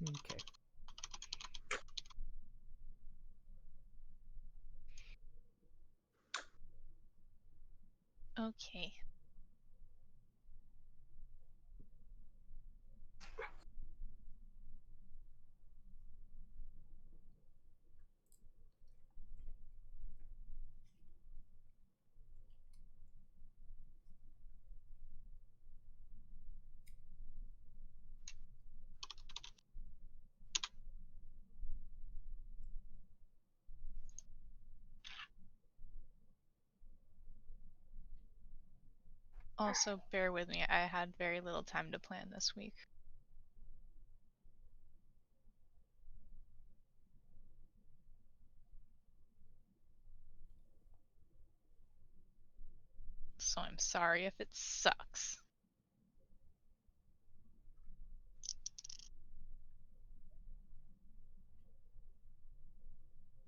Okay. Okay. Also, bear with me. I had very little time to plan this week. So I'm sorry if it sucks.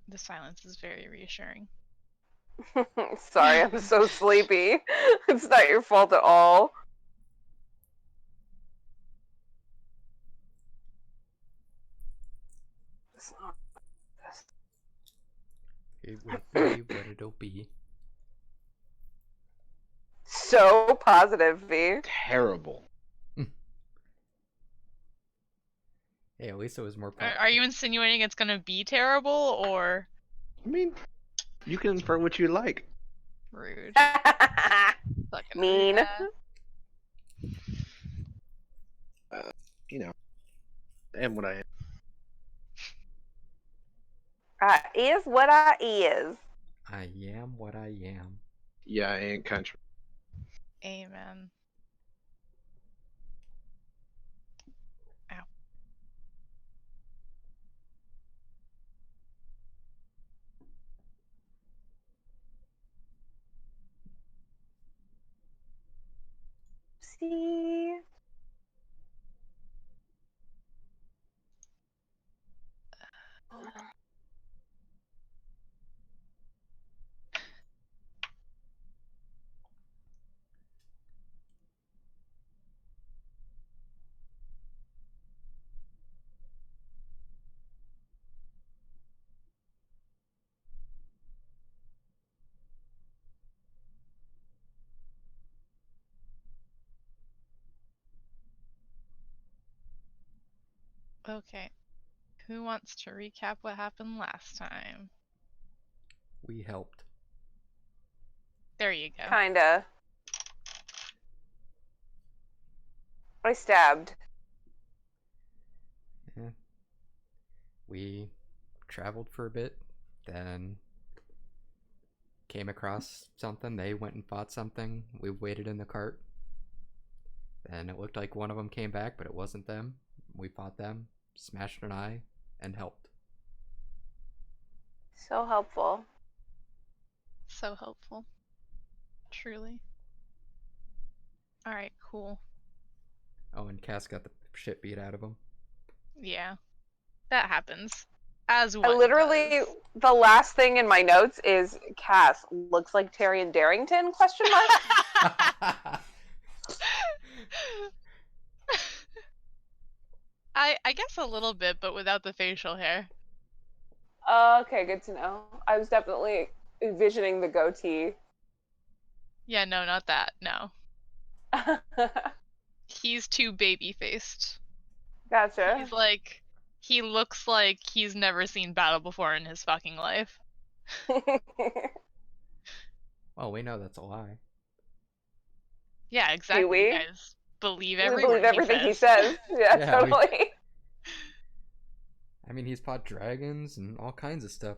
The silence is very reassuring. Sorry, I'm so sleepy. It's not your fault at all. It's not this. It will be what it'll be. So positive, V. Terrible. Hey, at least it was more Are you insinuating it's gonna be terrible or I mean, you can infer what you like. rude? Fucking Mean. rude. You know, I am what I am. I is what I is. I am what I am. Yeah, I ain't country. Amen. Ow. See? Okay. Who wants to recap what happened last time? We helped. There you go. Kinda. I stabbed. Yeah. We traveled for a bit, then came across something. They went and fought something. We waited in the cart. Then it looked like one of them came back, but it wasn't them. We fought them, smashed an eye, and helped. So helpful. So helpful. Truly. Alright, cool. Oh, and Cass got the shit beat out of him. Yeah. That happens. As I one literally, does. the last thing in my notes is Cass looks like Tyrion Darrington? Question mark. I guess a little bit, but without the facial hair. Okay, good to know. I was definitely envisioning the goatee. Yeah, no, not that. No. He's too baby-faced. Gotcha. He's like, he looks like he's never seen battle before in his fucking life. Well, we know that's a lie. Yeah, Do exactly. You we? guys believe We every believe word he everything he says. says. Yeah, Yeah, totally. I mean, he's fought dragons and all kinds of stuff.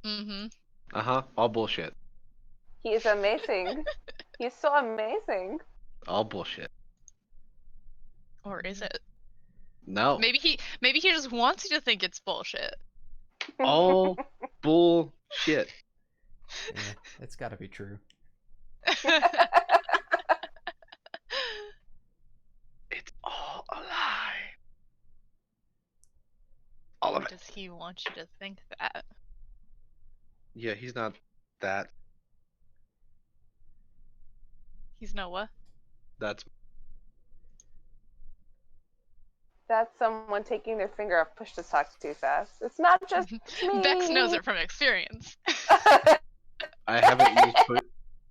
Mm-hmm. All bullshit. He is amazing. He's so amazing. All bullshit. Or is it? No. Maybe he just wants you to think it's bullshit. All bullshit. Yeah, it's gotta be true. It's all a lie. All of Or it. does he want you to think that? Yeah, he's not that. He's no what? That's That's someone taking their finger off push to talk too fast. It's not just me. Bex knows it from experience. I haven't used push.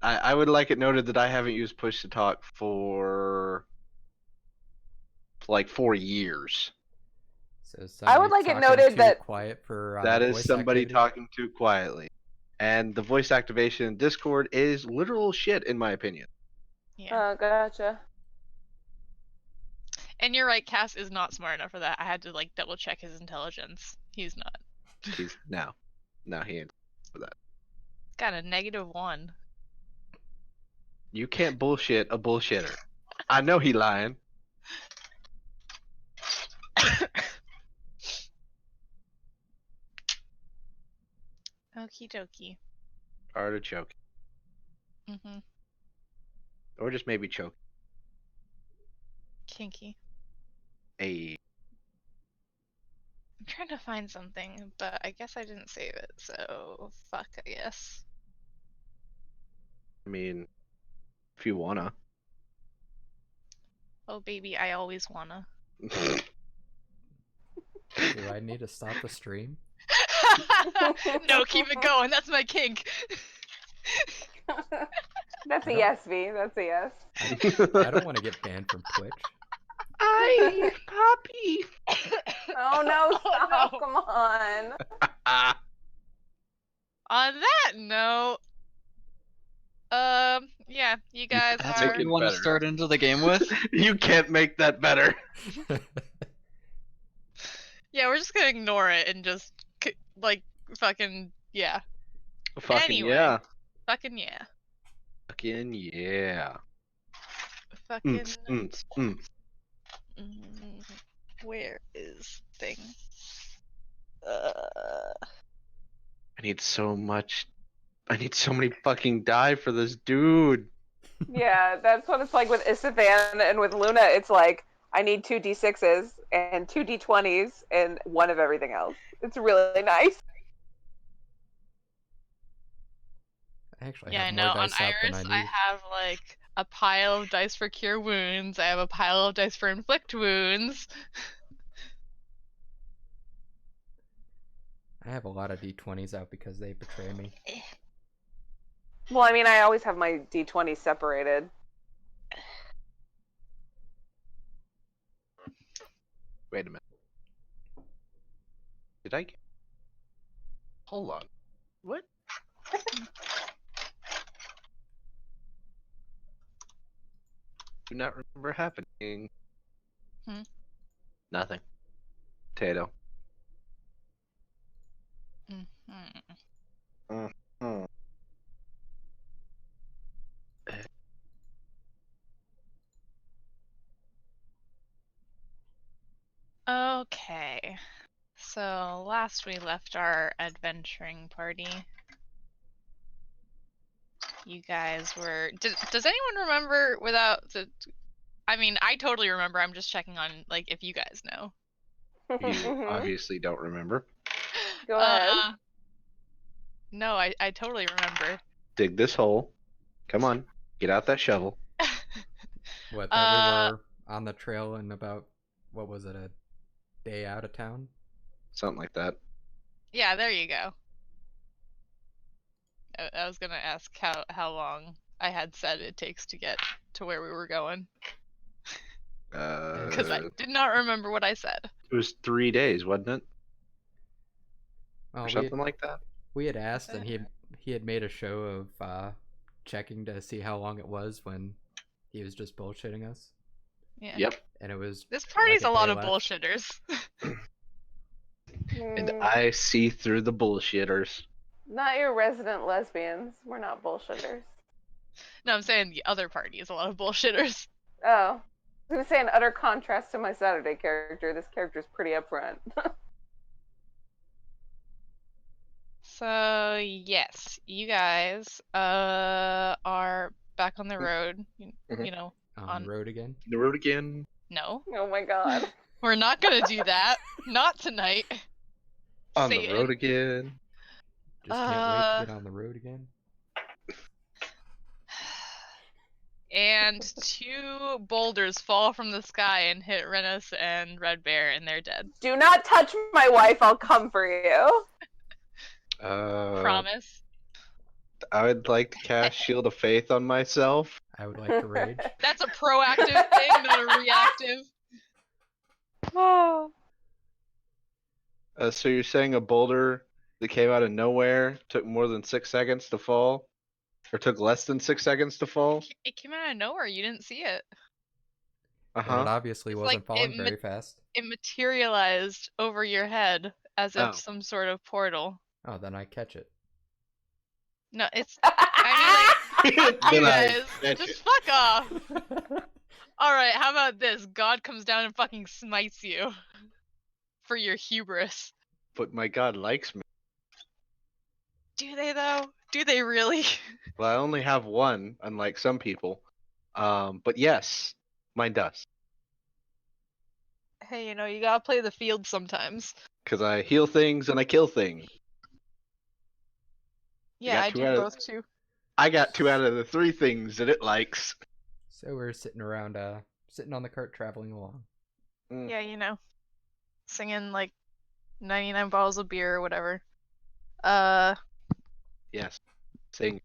I would like it noted that I haven't used push to talk for like 4 years. So I would like it noted that- quiet for That is voice somebody activated? talking too quietly. And the voice activation in Discord is literal shit, in my opinion. Yeah. Oh, gotcha. And you're right, Cass is not smart enough for that. I had to like double check his intelligence. He's not. He's no, he ain't for that. Got a -1. You can't bullshit a bullshitter. I know he lying. Okie dokie. Artichoke, Mm-hmm. or just maybe choke. Kinky. A I'm trying to find something, but I guess I didn't save it, so fuck, I guess. I mean, if you wanna. Oh baby, I always wanna. Do I need to stop the stream? No, keep it going. That's my kink. That's a I don't- yes, V. That's a yes. I don't want to get banned from Twitch. I Poppy. Oh no! Oh, Stop! no. Come on. On that note, yeah, you guys That's are. what you want to better. start into the game with? You can't make that better. Yeah, we're just gonna ignore it and just like fucking yeah, Fucking Anyway. yeah. fucking yeah, Fucking yeah. fucking. Mm. Mm, where is thing? I need so many fucking die for this dude. Yeah, that's what it's like with Isathan and with Luna. It's like I need 2 d6s and 2 d20s and 1 of everything else. It's really nice. I actually Yeah, I have know. more On dice out than Iris, I I need. have like a pile of dice for cure wounds. I have a pile of dice for inflict wounds. I have a lot of d20s out because they betray me. Well, I mean, I always have my d20s separated. Wait a minute. Did I? Hold on. What? Do not remember happening. Hmm? Nothing. Potato. Mhm. Hmm. Okay. So last we left our adventuring party. You guys were. Does anyone remember without the? I mean, I totally remember. I'm just checking on like if you guys know. You obviously don't remember. Go ahead. No, I totally remember. Dig this hole. Come on. Get out that shovel. What, that we were on the trail in about, what was it, a day out of town? Something like that. Yeah, there you go. I was gonna ask how long I had said it takes to get to where we were going because I did not remember what I said. It was 3 days, wasn't it? Well, Or we something like that. we had asked, and he had made a show of checking to see how long it was when he was just bullshitting us, Yeah. Yep. and it was This party's like a lot day of left. bullshitters. And Mm, I see through the bullshitters. not your resident lesbians. We're not bullshitters. No, I'm saying the other party is a lot of bullshitters. Oh. I was going to say, in utter contrast to my Saturday character, this character's pretty upfront. So yes, you guys are back on the road. Mhm. You know, on on- the road again. The road again. no, Oh my god. we're not gonna do that. Not tonight. On the Satan. road again. Just can't wait to get on the road again. and 2 boulders fall from the sky and hit Renus and Red Bear, and they're dead. Do not touch my wife. I'll come for you. Promise. I would like to cast Shield of Faith on myself. I would like to rage. That's a proactive thing, not a reactive. Oh. So you're saying a boulder that came out of nowhere took more than 6 seconds to fall? Or took less than 6 seconds to fall? It came out of nowhere. You didn't see it. But it Uh-huh. obviously It's wasn't like falling very fast. It materialized over your head as if Oh. some sort of portal. Oh, then I catch it. No, it's. I mean, like, you Then I guys, catch just it. fuck off. Alright, how about this? God comes down and fucking smites you. For your hubris. But my god likes me. Do they, though? Do they really? Well, I only have one, unlike some people. But yes, mine does. Hey, you know, you gotta play the field sometimes. Because I heal things and I kill things. Yeah, got I 2 do out of- both too. I got 2 out of the 3 things that it likes. So we're sitting around, sitting on the cart traveling along. Yeah, you know. Singing, like, 99 bottles of beer or whatever. Yes. Sing.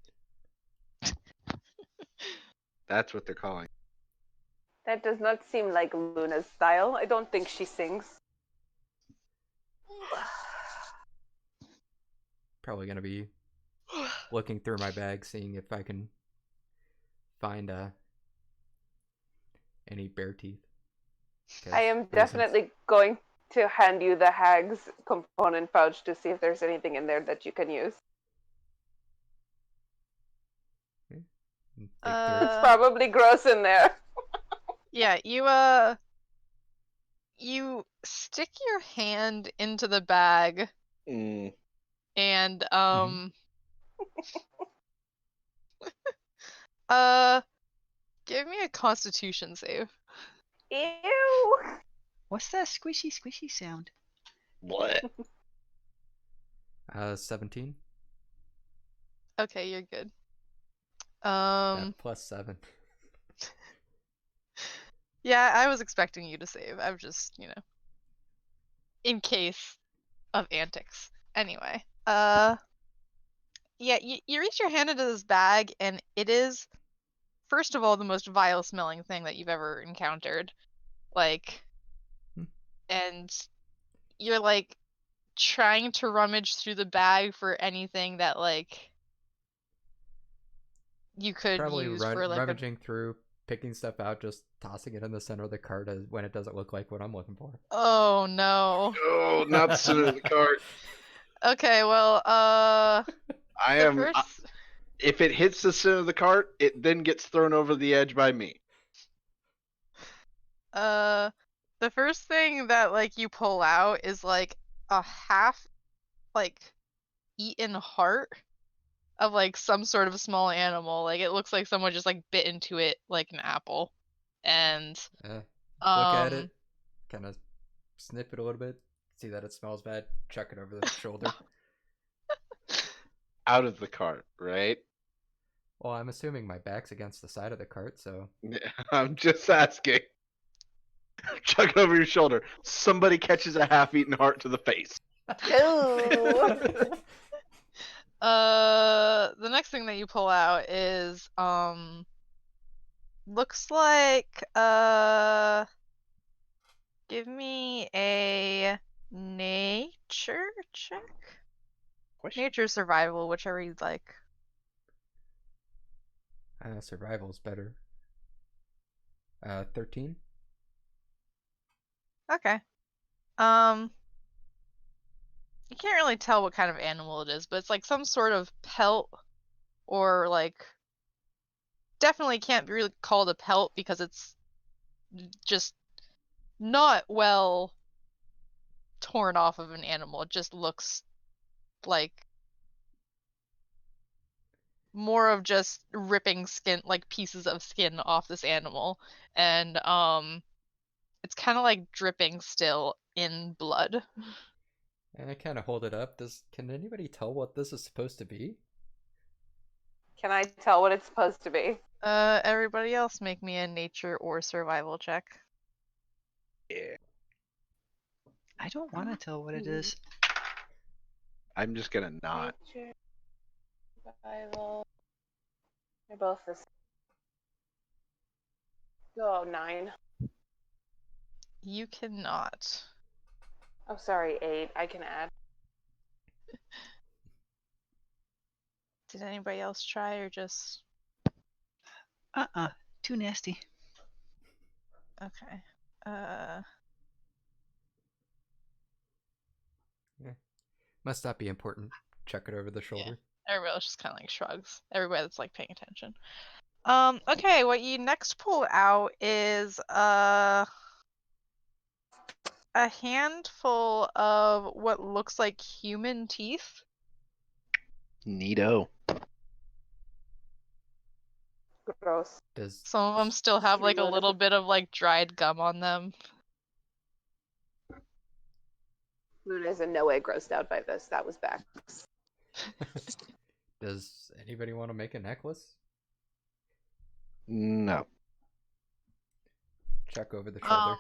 That's what they're calling. That does not seem like Luna's style. I don't think she sings. Probably gonna be looking through my bag, seeing if I can find any bear teeth. 'Cause I am reasons. definitely going to hand you the hag's component pouch to see if there's anything in there that you can use. Dig through it. It's probably gross in there. Yeah, you stick your hand into the bag Mm. and Mhm. give me a constitution save. Ew. What's that squishy squishy sound? What? 17. Okay, you're good. Plus 7. Yeah, I was expecting you to save. I'm just, you know, in case of antics. Anyway, yeah, you reach your hand into this bag, and it is, first of all, the most vile smelling thing that you've ever encountered. Like, and you're like trying to rummage through the bag for anything that like you could Probably use for like a rummaging through, picking stuff out, just tossing it in the center of the cart when it doesn't look like what I'm looking for. Oh no. Oh, not the center of the cart. Okay, well, I the am. first If it hits the center of the cart, it then gets thrown over the edge by me. the first thing that like you pull out is like a half like eaten heart of like some sort of small animal. Like it looks like someone just like bit into it like an apple. And Look at it, kind of sniff it a little bit, see that it smells bad, chuck it over the shoulder. Out of the cart, right? Well, I'm assuming my back's against the side of the cart, so I'm just asking. Chuck it over your shoulder. Somebody catches a half-eaten heart to the face. Ew. the next thing that you pull out is looks like give me a nature check. Nature survival, whichever you'd like. survival's better. 13. Okay. You can't really tell what kind of animal it is, but it's like some sort of pelt or like definitely can't be really called a pelt because it's just not well torn off of an animal. It just looks like more of just ripping skin, like pieces of skin off this animal, and it's kind of like dripping still in blood. And I kind of hold it up. Can anybody tell what this is supposed to be? Can I tell what it's supposed to be? Everybody else make me a nature or survival check. Yeah. I don't want to tell what it is. I'm just gonna not. Nature, survival. They're both the same. Oh, 9. You cannot. Oh, sorry, 8. I can add. Did anybody else try or just Too nasty. okay? Must not be important. Check it over the shoulder. Everybody else just kind of like shrugs. Everybody that's like paying attention. Okay, what you next pull out is a handful of what looks like human teeth. Neato. Gross. Does Some of them still have like a Reloaded. little bit of like dried gum on them. Luna is in no way grossed out by this. That was back. does anybody want to make a necklace? No. Check over the shoulder.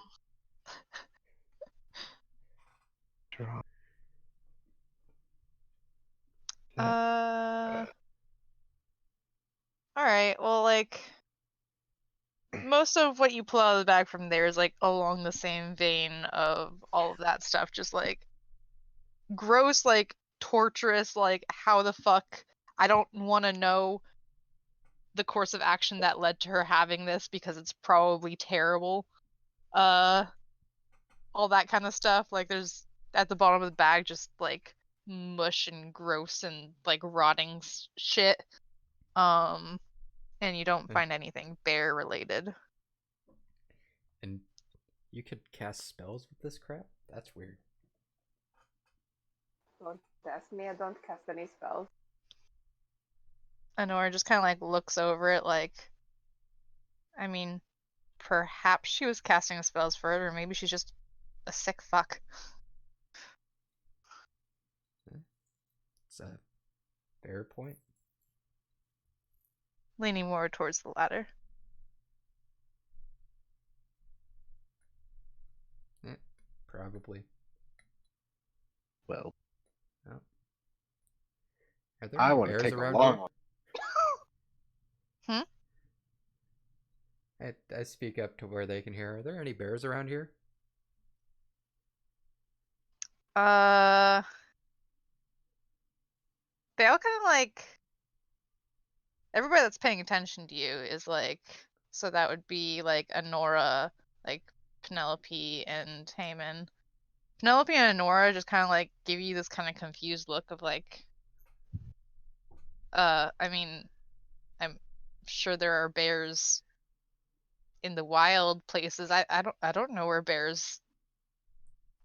Draw. Alright, well, like, most of what you pull out of the bag from there is, like, along the same vein of all of that stuff. Just, like, gross, like, torturous, like, how the fuck? I don't want to know the course of action that led to her having this because it's probably terrible. All that kind of stuff. Like, there's, at the bottom of the bag, just, like, mush and gross and, like, rotting shit. And you don't find anything bear related. And you could cast spells with this crap? That's weird. Don't ask me. I don't cast any spells. Honora just kind of like looks over it like, I mean, perhaps she was casting spells for it, or maybe she's just a sick fuck. It's a fair point. Leaning more towards the latter. Probably. Well, Are there I any want to bears take a around long here? I speak up to where they can hear. Are there any bears around here? They all kind of like, everybody that's paying attention to you is like, so that would be like Honora, like Penelope and Haman. Penelope and Honora just kind of like give you this kind of confused look of like, I mean, I'm sure there are bears in the wild places. I don't know where bears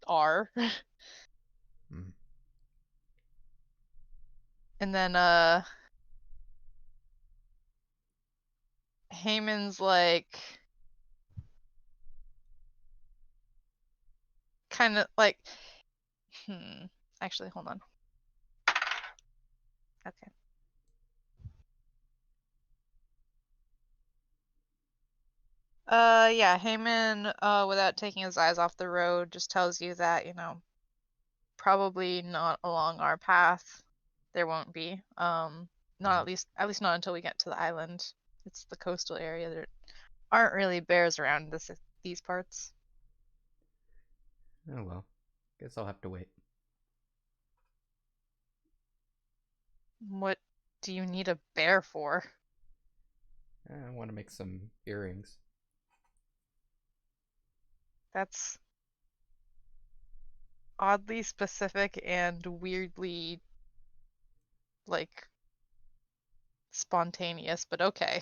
are. And then Haman's like kind of like actually hold on. Okay. Yeah, Haman, without taking his eyes off the road, just tells you that, you know, probably not along our path. There won't be. Not at least not until we get to the island. It's the coastal area. There aren't really bears around these parts. Oh well. Guess I'll have to wait. What do you need a bear for? I want to make some earrings. That's oddly specific and weirdly, like, spontaneous, but okay.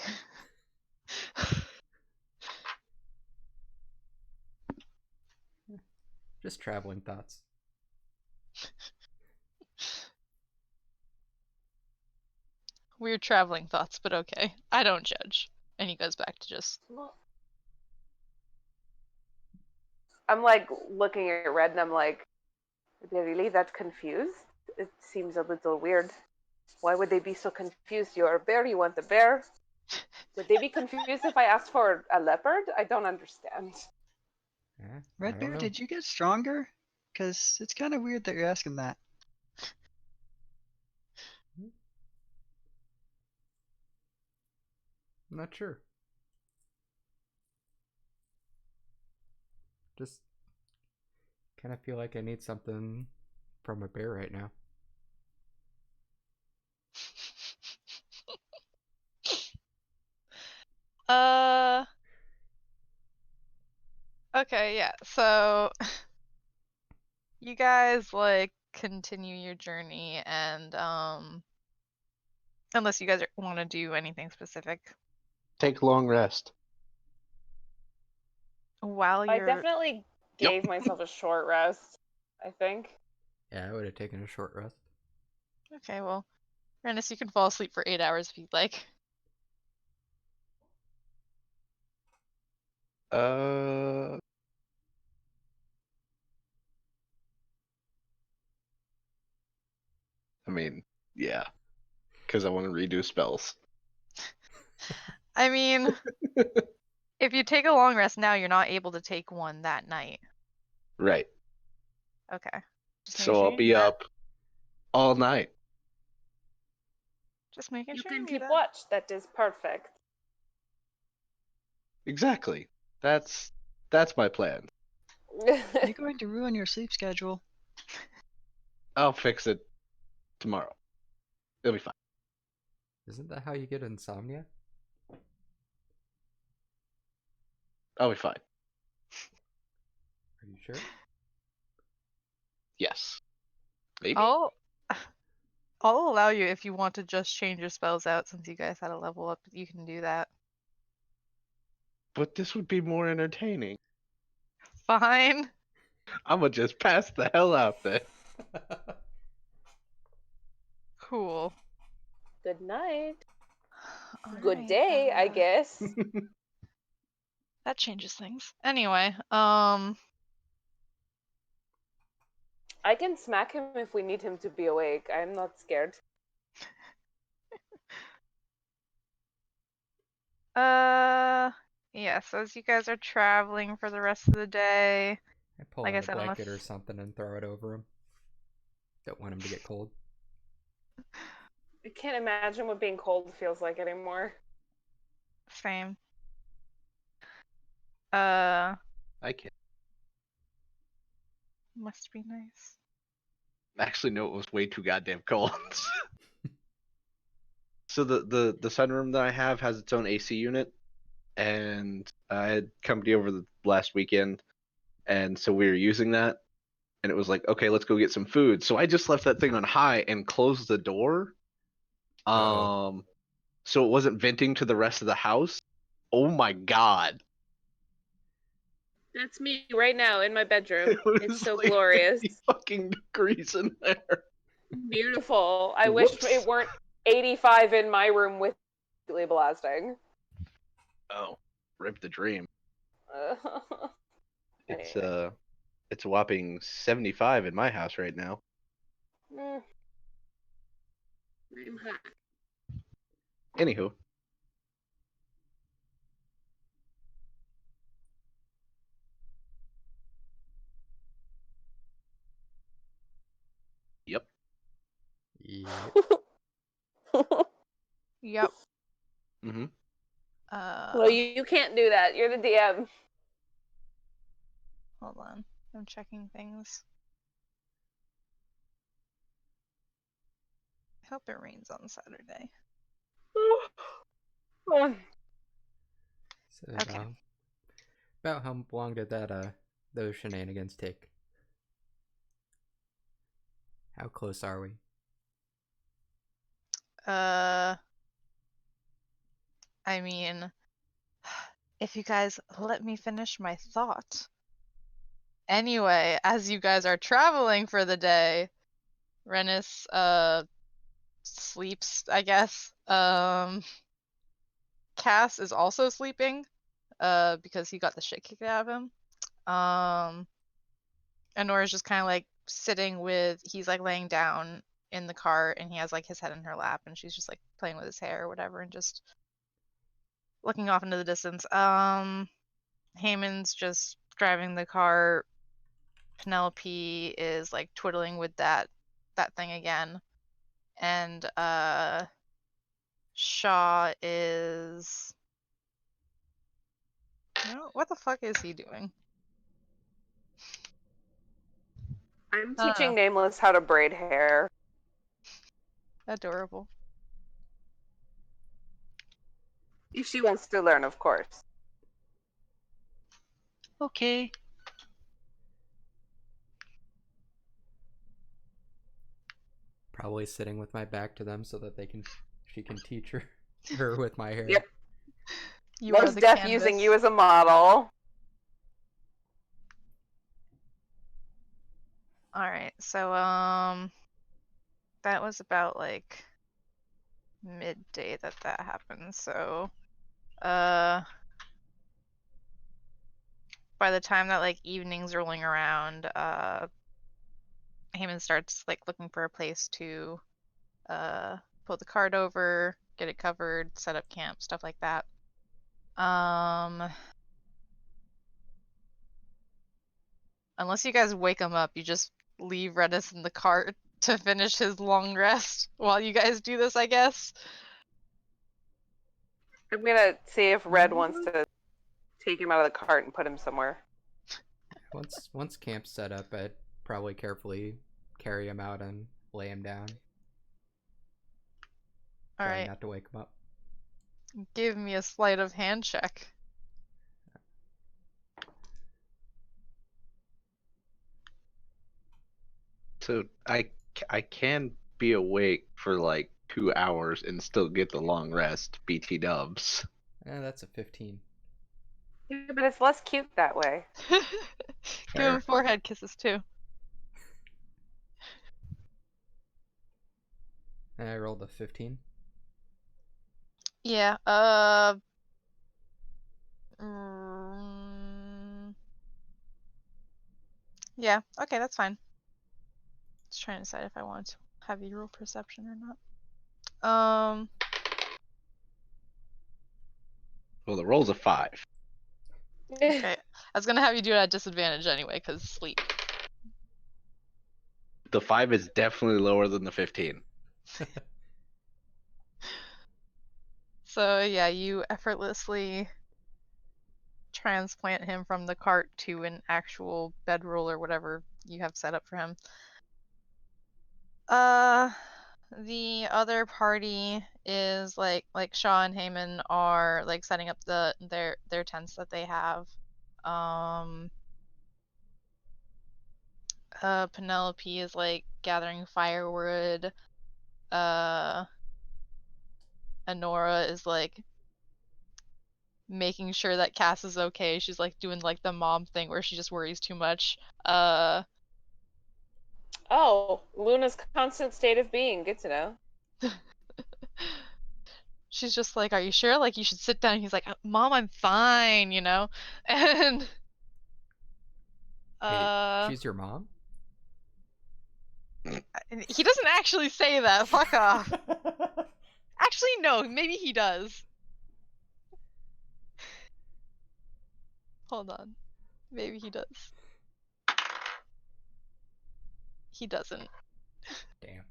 Just traveling thoughts. Weird traveling thoughts, but okay. I don't judge. And he goes back to just... I'm like looking at Red and I'm like, are they really that confused? It seems a little weird. Why would they be so confused? You're a bear, you want the bear. Would they be confused if I asked for a leopard? I don't understand. Yeah, I Red don't Bear, know. did you get stronger? Because it's kind of weird that you're asking that. I'm not sure. Just kind of feel like I need something from a bear right now. Uh. Okay, yeah. So you guys like continue your journey and unless you guys want to do anything specific Take a long rest. while I you're definitely Yep. gave myself a short rest, I think. Yeah, I would have taken a short rest. Okay, well, Rennis, you can fall asleep for 8 hours if you'd like. Uh, I mean, yeah, because I want to redo spells. I mean, if you take a long rest now, you're not able to take one that night. Right. Okay. Just making So sure I'll you be knew that. up all night. Just making You sure can you knew keep that. watch. That is perfect. Exactly. That's my plan. You're going to ruin your sleep schedule. I'll fix it tomorrow. It'll be fine. Isn't that how you get insomnia? I'll be fine. Are you sure? Yes. Maybe. I'll allow you if you want to just change your spells out since you guys had a level up. You can do that. But this would be more entertaining. Fine. I'm gonna just pass the hell out there. Cool. Good night. Good Alright, day, I guess. that changes things. Anyway, I can smack him if we need him to be awake. I'm not scared. yeah, so as you guys are traveling for the rest of the day, I pull like out I a said, blanket or unless something and throw it over him. Don't want him to get cold. I can't imagine what being cold feels like anymore. same. I can't. Must be nice. Actually, no, it was way too goddamn cold. So the sunroom that I have has its own AC unit, and I had company over the last weekend, and so we were using that, and it was like, okay, let's go get some food. So I just left that thing on high and closed the door. Uh-oh. So it wasn't venting to the rest of the house. Oh my god. That's me right now in my bedroom. It was It's so like glorious. 50 fucking degrees in there. Beautiful. I wish Whoops. it weren't 85 in my room with blasting. Oh, rip the dream. It's Anyway. it's a whopping 75 in my house right now. I'm hot. Anywho, yep. Yep. Yep. Mm-hmm. Well, you can't do that. You're the DM. Hold on. I'm checking things. I hope it rains on Saturday. So Okay. about how long did that those shenanigans take? How close are we? I mean, if you guys let me finish my thought. Anyway, as you guys are traveling for the day, Rennis sleeps, I guess. Cass is also sleeping, because he got the shit kicked out of him. And Nora's just kind of like sitting with, he's like laying down in the cart and he has like his head in her lap and she's just like playing with his hair or whatever and just looking off into the distance. Haemon's just driving the car. Penelope is like twiddling with that thing again. And Shaw is no, what the fuck is he doing? I'm I don't teaching know. Nameless how to braid hair. Adorable. If she wants to learn, of course. Okay. Probably sitting with my back to them so that she can teach her with my hair. Yep. You are Most the Def canvas. using you as a model. Alright, so that was about like midday that happened, so by the time that like evening's rolling around, Haemon starts like looking for a place to put the cart over, get it covered, set up camp, stuff like that. Unless you guys wake him up, you just leave Redis in the cart to finish his long rest while you guys do this, I guess. I'm gonna see if Red wants to take him out of the cart and put him somewhere. Once camp's set up, I'd probably carefully carry him out and lay him down. Trying Alright, not to wake him up. give me a sleight of hand check. So I can be awake for like 2 hours and still get the long rest. BT dubs. That's a 15. Yeah, but it's less cute that way. Give Fair. him forehead kisses too. And I rolled a 15. Yeah, yeah, okay, that's fine. Just trying to decide if I want to have you roll perception or not. Well, the roll's a 5. Okay. I was gonna have you do it at disadvantage anyway, because sleep. The 5 is definitely lower than the 15. So yeah, you effortlessly transplant him from the cart to an actual bedroll or whatever you have set up for him. The other party is like Shaw and Haemon are like setting up their tents that they have. Penelope is like gathering firewood. Honora is like making sure that Cass is okay. She's like doing like the mom thing where she just worries too much. Oh, Luna's constant state of being. Good to know. She's just like, "Are you sure? Like, you should sit down." He's like, "Mom, I'm fine," you know? And Wait, she's your mom? he doesn't actually say that. Fuck off. Actually, no, maybe he does. Hold on. Maybe he does. He doesn't. Damn.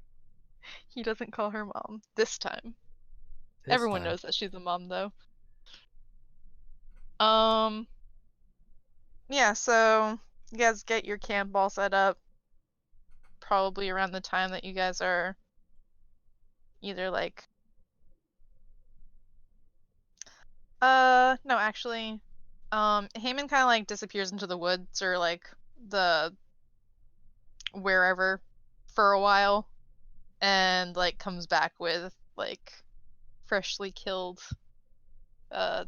He doesn't call her mom this time. This Everyone time. knows that she's a mom, though. Yeah, so you guys get your camp all set up. Probably around the time that you guys are either like no, actually, Haemon kind of like disappears into the woods or like the wherever for a while, and like comes back with like freshly killed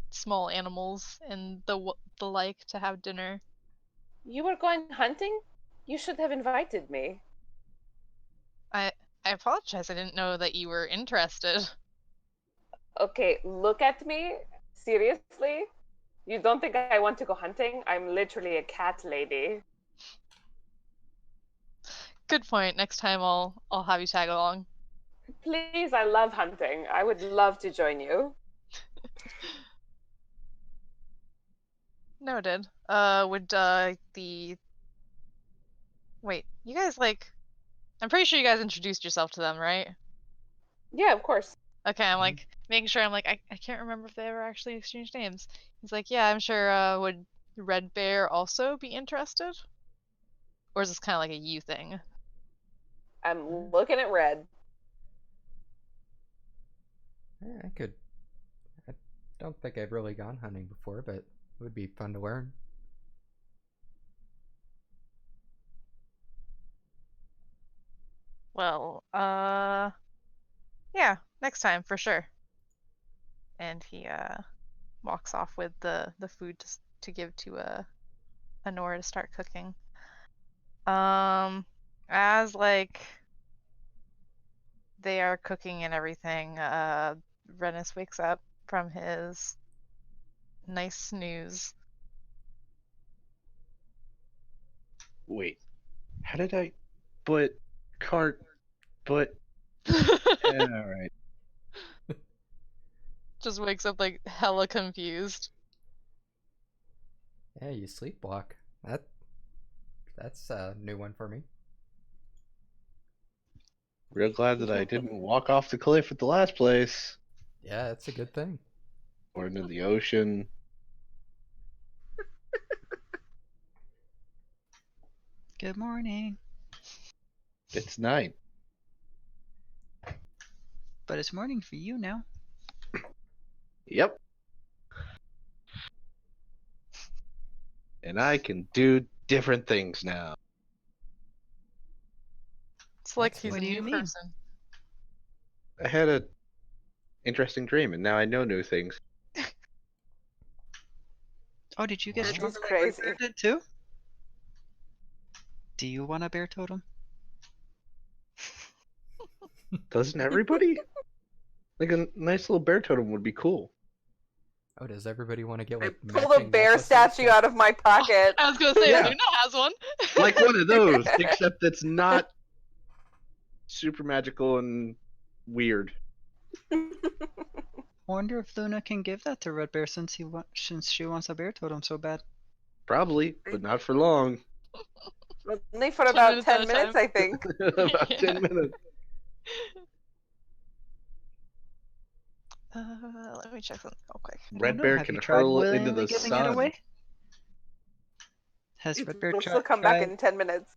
small animals and the like to have dinner. You were going hunting? You should have invited me. I apologize. I didn't know that you were interested. Okay, look at me. Seriously? You don't think I want to go hunting? I'm literally a cat lady. Good point. Next time I'll have you tag along. Please, I love hunting. I would love to join you. Noted. Would the wait, you guys I'm pretty sure you guys introduced yourself to them, right? Yeah, of course. Okay, I'm like making sure. I'm like, I can't remember if they ever actually exchanged names. He's like, yeah, I'm sure. Would Red Bear also be interested? Or is this kind of like a you thing? I'm looking at Red. I could. I don't think I've really gone hunting before, but it would be fun to learn. Well, yeah, next time for sure. And he walks off with the food to give to Honora to start cooking. As they are cooking and everything, Rennis wakes up from his nice snooze. Wait, how did I? But cart, but yeah, all right. Just wakes up like hella confused. Yeah, you sleepwalk. That's a new one for me. Real glad that I didn't walk off the cliff at the last place Yeah, that's a good thing. or into the ocean. Good morning. It's night. But it's morning for you now. Yep. And I can do different things now. It's like That's he's good. a What do you new mean? person. I had a interesting dream, and now I know new things. Oh, did you get Wow. stronger This is like Red crazy. Bear did too? Do you want a bear totem? Doesn't everybody? Like a nice little bear totem would be cool. Oh, does everybody want to get I like pulled a matching bear necklaces statue that- out of my pocket. I was gonna say Yeah. Luna has one. Like one of those, except it's not super magical and weird. Wonder if Luna can give that to Red Bear since she wants a bear totem so bad. Probably, but not for long. Only for 10 about minutes at 10 a minutes, time. I think. About Yeah. 10 minutes. Let me check something real quick. Red No, Bear have can you tried hurl it into willingly the giving it sun. away? Has Red Bear It'll still come tried? back in 10 minutes.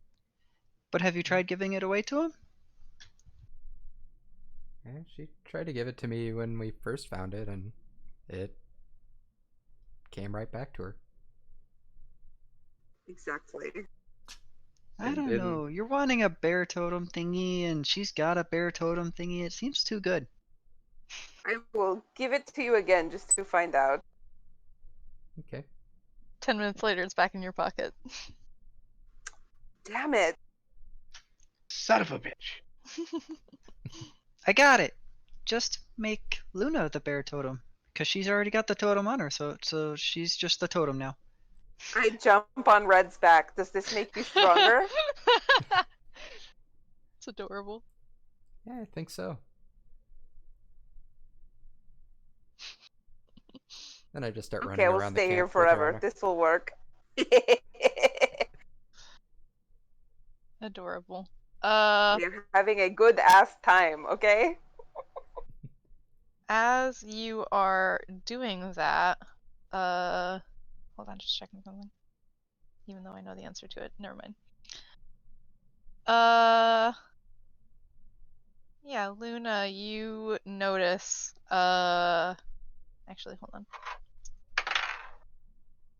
But have you tried giving it away to him? Yeah, she tried to give it to me when we first found it, and it came right back to her. Exactly. I And don't then- know. You're wanting a bear totem thingy, and she's got a bear totem thingy. It seems too good. I will give it to you again just to find out. Okay. 10 minutes later, it's back in your pocket. Damn it. Son of a bitch. I got it. Just make Luna the bear totem, because she's already got the totem on her, so she's just the totem now. I jump on Red's back. Does this make you stronger? It's adorable. Yeah, I think so. Then I just start running Okay, we'll around the stay camp here with her on forever. her. This will work. Adorable. We're having a good ass time, okay? As you are doing that, hold on, just checking something. Even though I know the answer to it, never mind. Yeah, Luna, you notice, actually, hold on.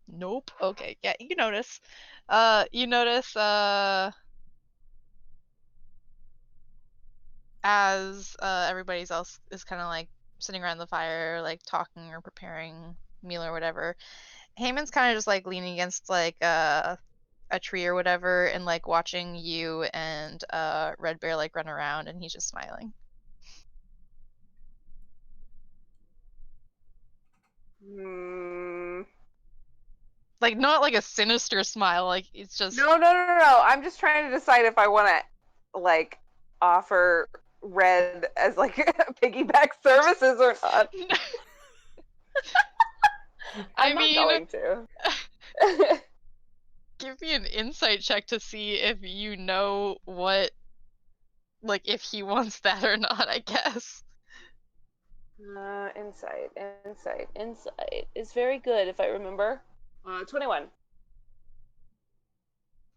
Nope. Okay, yeah, you notice. You notice, as everybody else is kind of like sitting around the fire, like talking or preparing meal or whatever, Heyman's kind of just like leaning against like a tree or whatever and like watching you and Red Bear like run around, and he's just smiling. Like not like a sinister smile, like it's just No. I'm just trying to decide if I want to, like, offer Red as, like, piggyback services or not. I I'm not mean, going to. Give me an insight check to see if you know what, like, if he wants that or not, I guess. Insight is very good if I remember. 21.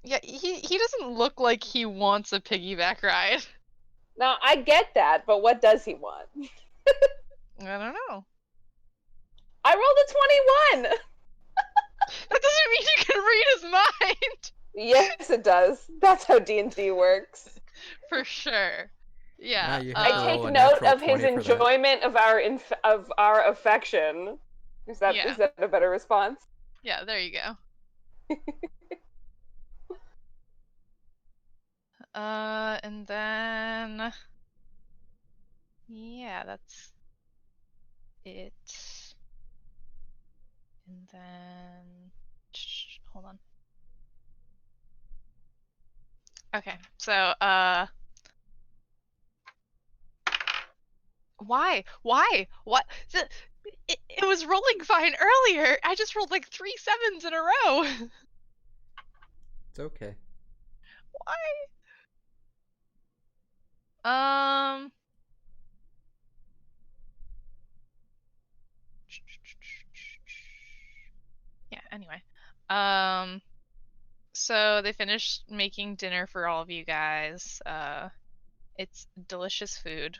Yeah, he doesn't look like he wants a piggyback ride. Now I get that, but what does he want? I don't know. I rolled a 21. That doesn't mean you can read his mind. Yes, it does. That's how D&D works. For sure. Yeah. Now you have I to take roll a note natural of his 20 for that. enjoyment of our affection. Is that Yeah. is that a better response? Yeah, there you go. And then yeah, that's it. And then hold on. Okay, so why? What? It was rolling fine earlier. I just rolled like 3 7s in a row. It's okay. Why? Yeah, anyway. So they finished making dinner for all of you guys. It's delicious food.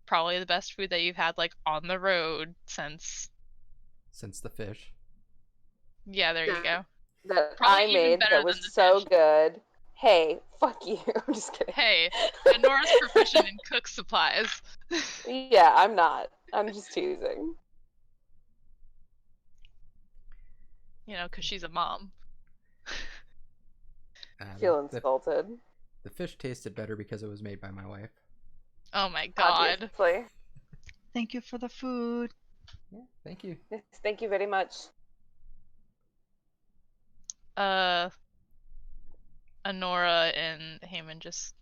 Probably the best food that you've had like on the road since Since the fish. yeah, there you go. That Probably I even made better that was than the so fish. good. Hey, fuck you. I'm just kidding. Hey, Nora's proficient in cook supplies. Yeah, I'm not. I'm just teasing. You know, because she's a mom. Feel The insulted. fish tasted better because it was made by my wife. Oh my god. Obviously. Thank you for the food. Yeah, thank you. Yes, thank you very much. Honora and Heyman just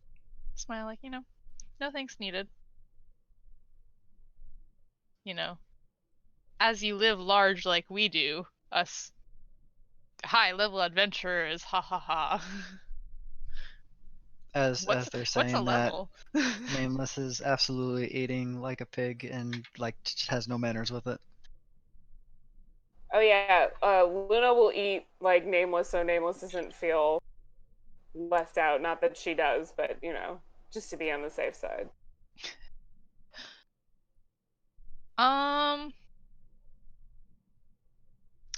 smile like, you know, no thanks needed. You know, as you live large like we do, us high-level adventurers, ha ha ha. As What's they're a saying that, level? Nameless is absolutely eating like a pig and like just has no manners with it. Oh yeah, Luna will eat like Nameless so Nameless doesn't feel left out. Not that she does, but you know, just to be on the safe side.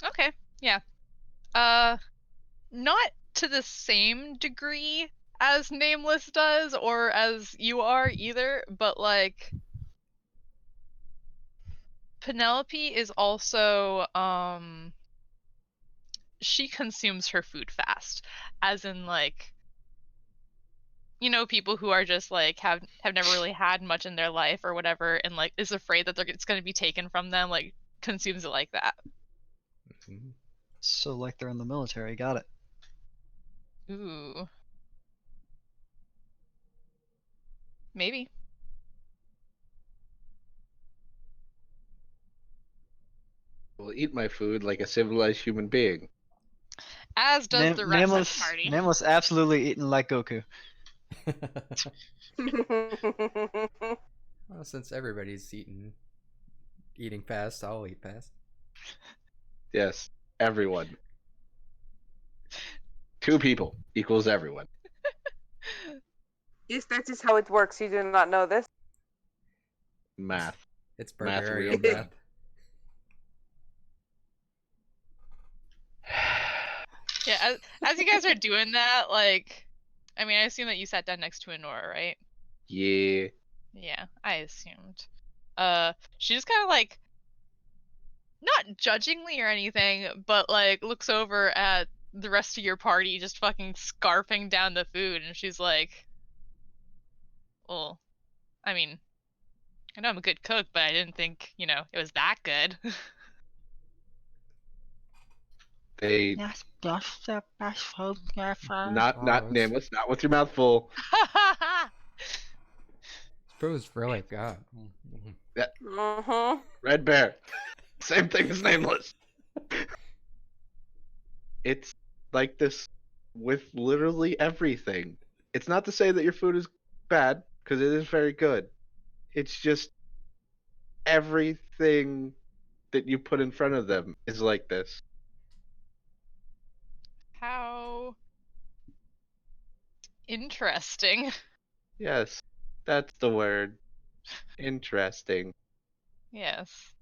Okay, yeah. Not to the same degree as Nameless does or as you are either, but like Penelope is also she consumes her food fast, as in like, you know, people who are just like have never really had much in their life or whatever, and like is afraid that it's going to be taken from them, like consumes it like that. Mhm. So like they're in the military. Got it. Ooh, maybe. Will eat my food like a civilized human being. As does the rest of the party. Nameless absolutely eating like Goku. Well, since everybody's eating fast, I'll eat fast. Yes, everyone. 2 people equals everyone. Yes, that is how it works. You do not know this. Math. It's Math, barbarian real math. Yeah, as you guys are doing that, like, I mean, I assume that you sat down next to Honora, right? Yeah. Yeah, I assumed. She just kind of like, not judgingly or anything, but like looks over at the rest of your party just fucking scarfing down the food, and she's like, well, I mean, I know I'm a good cook, but I didn't think, you know, it was that good. They That's just the best food ever. not Oh, it's- Nameless, not with your mouth full. Food's really good. Mm-hmm. Red Bear. Same thing as Nameless. It's like this with literally everything. It's not to say that your food is bad, because it is very good. It's just everything that you put in front of them is like this. How interesting. Yes, that's the word. Interesting. Yes.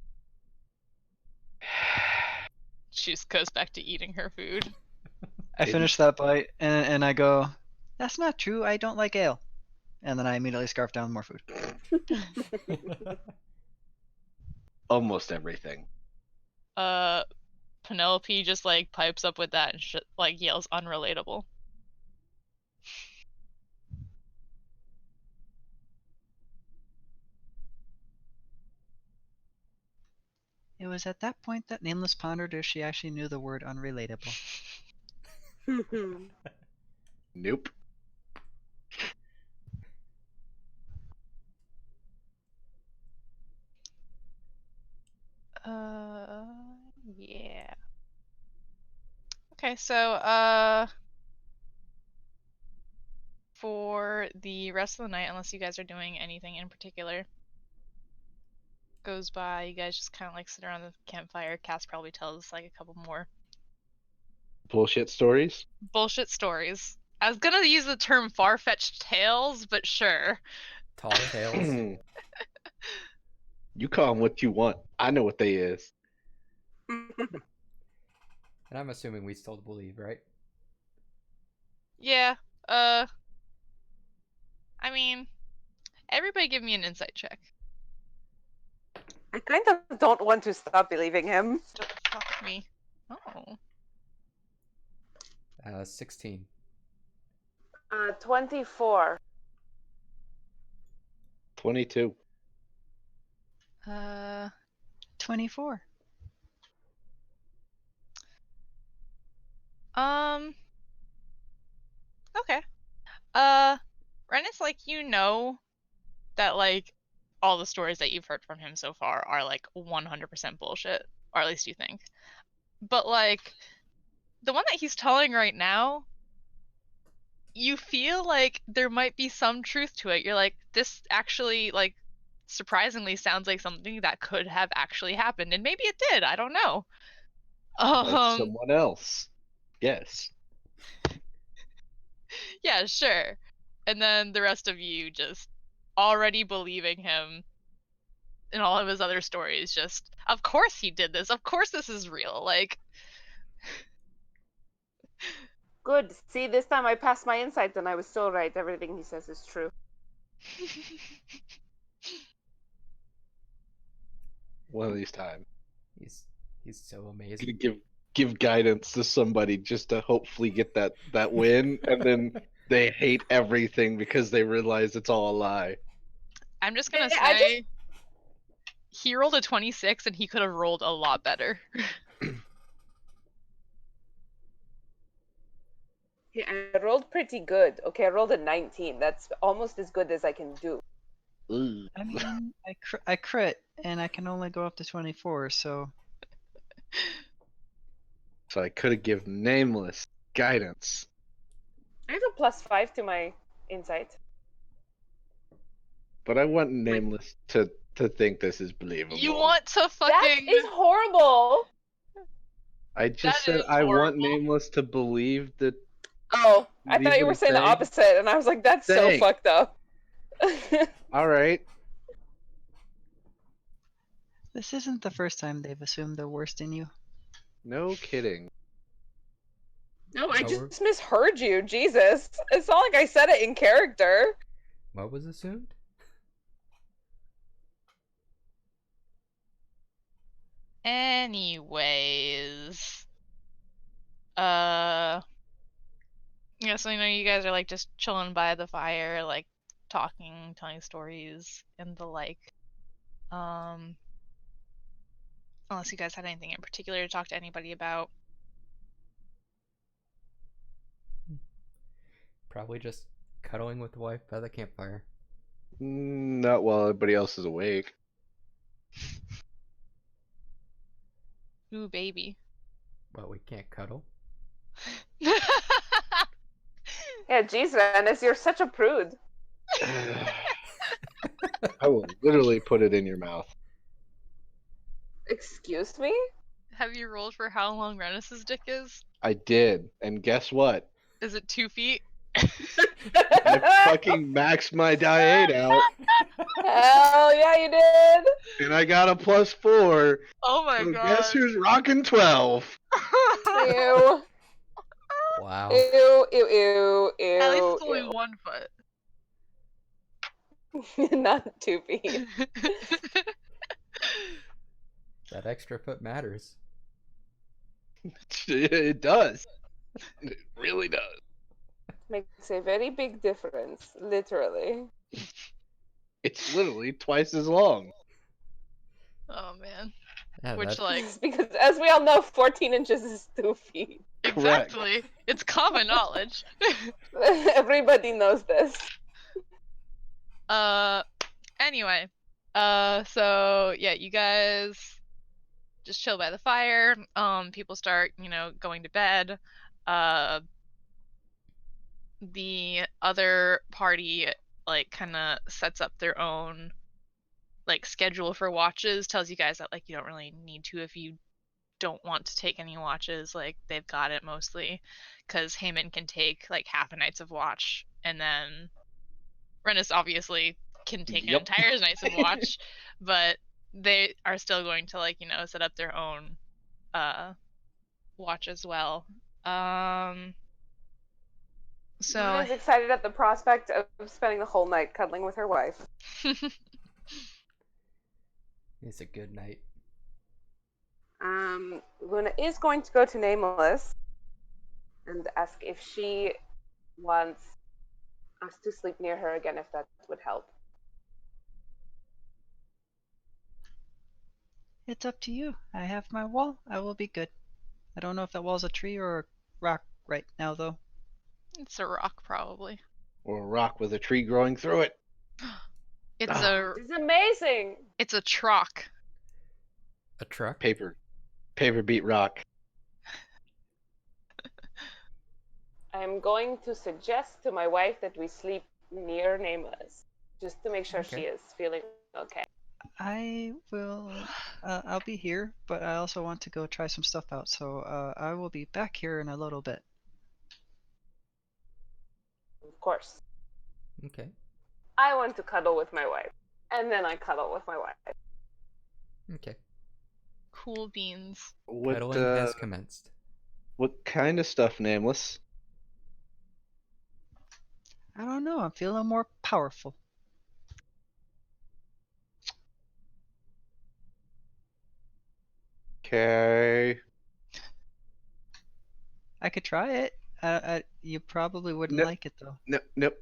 She just goes back to eating her food. I finish that bite and I go, "That's not true. I don't like ale." And then I immediately scarf down more food. Almost everything. Penelope just like pipes up with that and like yells unrelatable. It was at that point that Nameless pondered if she actually knew the word unrelatable. Nope. Yeah. Okay, so for the rest of the night, unless you guys are doing anything in particular, goes by, you guys just kind of like sit around the campfire. Cass probably tells like a couple more Bullshit stories. bullshit stories. I was gonna use the term far-fetched tales, but sure. Tall tales. You call them what you want. I know what they is. And I'm assuming we still believe, right? Yeah, I mean, everybody give me an insight check. I kind of don't want to stop believing him. Don't fuck me. Oh. 16. 24. 22. 24. Okay. Rennis, like, you know that, like, all the stories that you've heard from him so far are, like, 100% bullshit. Or at least you think. But, like, the one that he's telling right now, you feel like there might be some truth to it. You're like, this actually, like, surprisingly sounds like something that could have actually happened. And maybe it did. I don't know. Like someone else. Yes. Yeah, sure. And then the rest of you just already believing him in all of his other stories, just, of course he did this. Of course this is real. Like, Good. See, this time I passed my insight and I was still right. Everything he says is true. One of these times. He's so Gonna amazing. give guidance to somebody just to hopefully get that win, and then they hate everything because they realize it's all a lie. I'm just gonna Yeah, say he rolled a 26 and he could have rolled a lot better. Yeah, I rolled pretty good. Okay, I rolled a 19. That's almost as good as I can do. Ooh. I mean, I crit, and I can only go up to 24, so So I could have given Nameless guidance. I have a +5 to my insight. But I want Nameless to think this is believable. You want to That fucking. is horrible. I just that said is I want horrible. Nameless to believe that. Oh, I These thought you are were the saying the things. opposite, and I was like, that's so Dang. fucked up. All right. this isn't the first time they've assumed the worst in you. No kidding. No, I What were- just misheard you. Jesus. It's not like I said it in character. What was assumed? Anyways. Yeah, so you guys are like just chilling by the fire, like talking, telling stories, and the like. Unless you guys had anything in particular to talk to anybody about. Probably just cuddling with the wife by the campfire. Not while everybody else is awake. Ooh, baby. But we can't cuddle. Yeah, geez, Rennis, you're such a prude. I will literally put it in your mouth. Excuse me? Have you rolled for how long Rennis's dick is? I did, and guess what? Is it 2 feet? I fucking maxed my die 8 out, Hell yeah, you did. and I got a +4. Oh my So god. guess who's rocking 12? Ew. Wow. Ew, ew, ew, ew. At least it's only ew. 1 foot. Not 2 feet. That extra foot matters. It does. It really does. Makes a very big difference, literally. It's literally twice as long. Oh man. Yeah, Which that- like Because as we all know, 14 inches is 2 feet. Correct. exactly. It's common knowledge. Everybody knows this. Anyway. So yeah, you guys just chill by the fire. People start, going to bed. The other party like kind of sets up their own like schedule for watches, tells you guys that like you don't really need to if you don't want to take any watches. Like they've got it mostly because Heyman can take like half a night's of watch, and then Rennis obviously can take an Yep. entire night's of watch, but they are still going to like set up their own watch as well. So Luna's excited at the prospect of spending the whole night cuddling with her wife. It's a good night. Luna is going to go to Nameless and ask if she wants us to sleep near her again, if that would help. It's up to you. I have my wall. I will be good. I don't know if that wall's a tree or a rock right now, though. It's a rock, probably. Or a rock with a tree growing through it. It's Ah. a It's amazing! it's a trock. A truck? Paper beat rock. I'm going to suggest to my wife that we sleep near Nameless, just to make sure Okay. she is feeling okay. I will. I'll be here, but I also want to go try some stuff out. So I will be back here in a little bit. Of course. Okay. I want to cuddle with my wife, and then I cuddle with my wife. Okay. Cool beans. What Cuddling has commenced. what kind of stuff, Nameless? I don't know. I'm feeling more powerful. Okay. I could try it. You probably wouldn't No- like it though. Nope.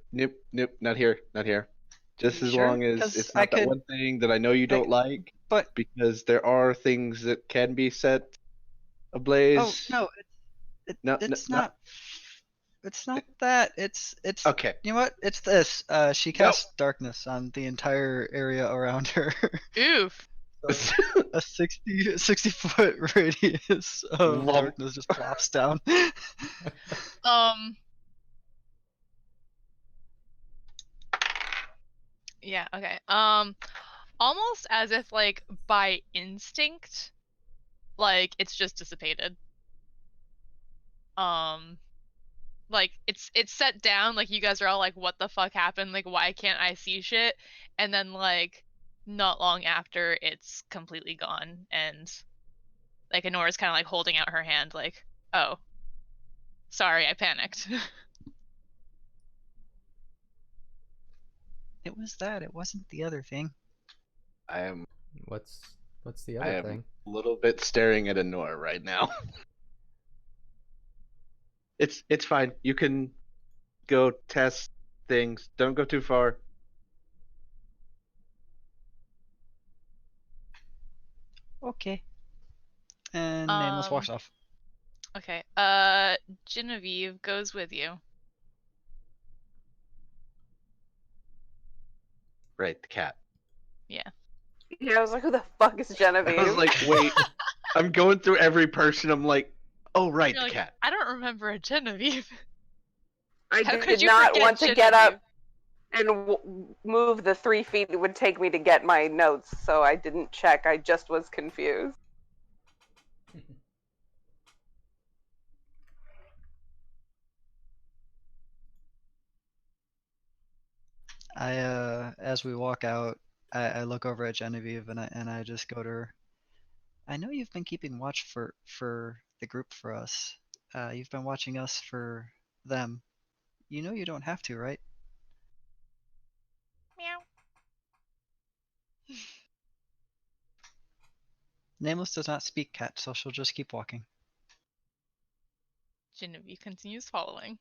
Not here. Not here. Just You as sure? long as 'Cause it's I not that could- one thing that I know you don't like, But because there are things that can be set ablaze. oh no, No, it's no. not. It's not that. It's Okay. You know what? It's this. She casts darkness on the entire area around her. Oof. So a 60-foot radius of Lump. darkness just plops down. Yeah, okay. Almost as if like by instinct, like it's just dissipated. Like it's set down, like you guys are all like, what the fuck happened? Like why can't I see shit? And then like not long after it's completely gone, and like Honora's kinda like holding out her hand like, oh. Sorry, I panicked. It was that. It wasn't the other thing. I am What's the I other am thing? a little bit staring at Anora right now. It's fine. You can go test things. Don't go too far. Okay. And Nameless walks off. Okay. Genevieve goes with you. Right, the cat. Yeah, I was like, who the fuck is Genevieve? I was like, wait. I'm going through every person. I'm like, Oh, right, You're the like, cat. I don't remember a Genevieve. I How could did you not forget want to get Genevieve? up and move the 3 feet it would take me to get my notes, so I didn't check. I just was confused. As we walk out, I look over at Genevieve and I just go to her. I know you've been keeping watch for the group for us. You've been watching us for them. You know you don't have to, right? Meow. Nameless does not speak cat, so she'll just keep walking. Genevieve continues following.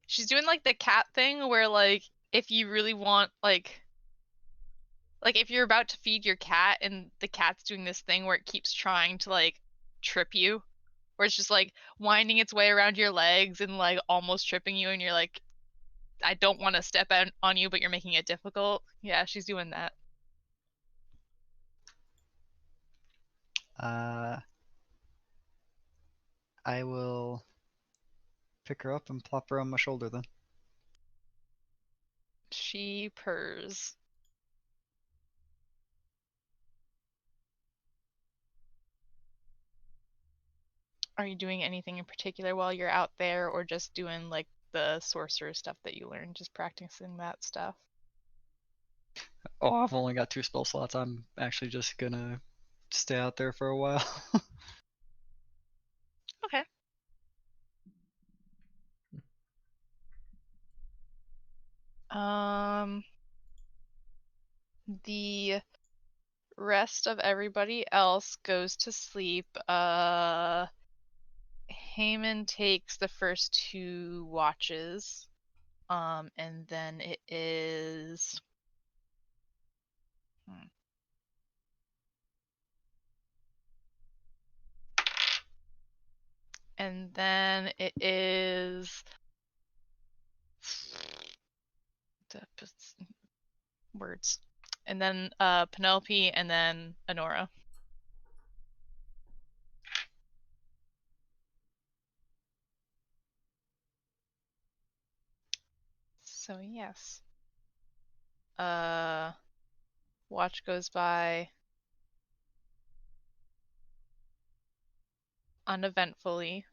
She's doing like the cat thing where like if you really want like if you're about to feed your cat and the cat's doing this thing where it keeps trying to like trip you, where it's just like winding its way around your legs and like almost tripping you, and you're like, I don't want to step on you, but you're making it difficult. Yeah, she's doing that. I will pick her up and plop her on my shoulder then. She purrs. Are you doing anything in particular while you're out there, or just doing like the sorcerer stuff that you learned, just practicing that stuff? Oh, I've only got 2 spell slots. I'm actually just gonna stay out there for a while. Okay. The rest of everybody else goes to sleep. Haemon takes the first 2 watches. And then it is and then it is words. And then Penelope and then Honora. So yes. Watch goes by uneventfully.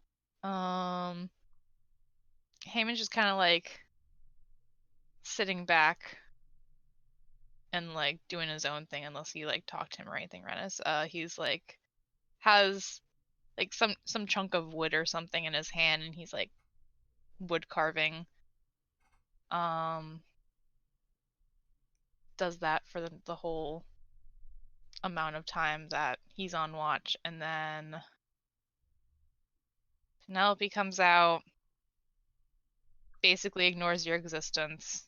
Haemon's just kind of like sitting back and like doing his own thing, unless you like talk to him or anything, Rennis. He's like has like some chunk of wood or something in his hand, and he's like wood carving. Does that for the whole amount of time that he's on watch, and then Penelope comes out, basically ignores your existence.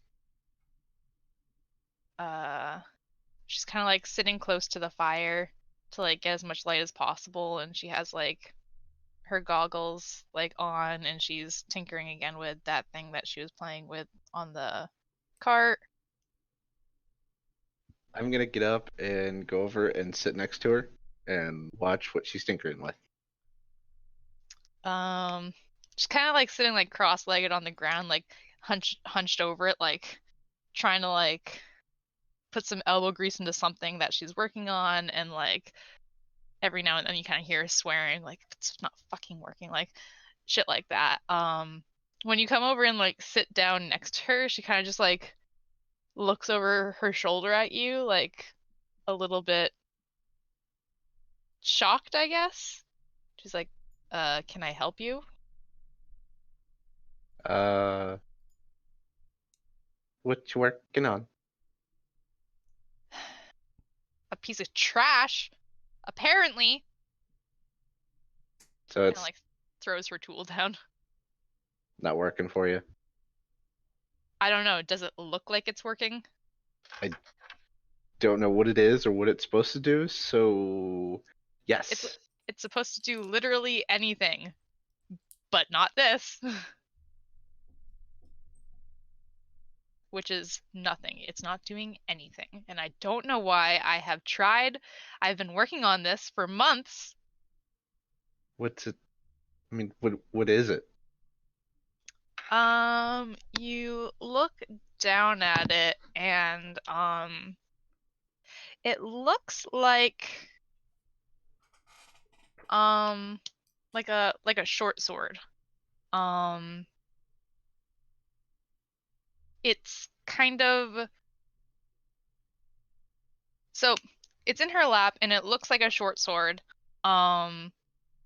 She's kind of like sitting close to the fire to like get as much light as possible, and she has like her goggles like on, and she's tinkering again with that thing that she was playing with on the cart. I'm gonna get up and go over and sit next to her and watch what she's tinkering with. She's kind of like sitting like cross-legged on the ground, like hunched over it, like trying to like put some elbow grease into something that she's working on, and like every now and then you kind of hear her swearing, like it's not fucking working, like shit like that. When you come over and like sit down next to her, she kind of just like looks over her shoulder at you, like a little bit shocked, I guess. She's like, can I help you? What you working on? A piece of trash, apparently. So Kind it's of like throws her tool down. not working for you. I don't know. Does it look like it's working? Don't know what it is or what it's supposed to do, so yes. It's supposed to do literally anything, but not this. which is nothing. It's not doing anything. And I don't know why. I have tried. I've been working on this for months. What's it? I mean, what is it? You look down at it and it looks like a short sword. It's kind of so it's in her lap and it looks like a short sword.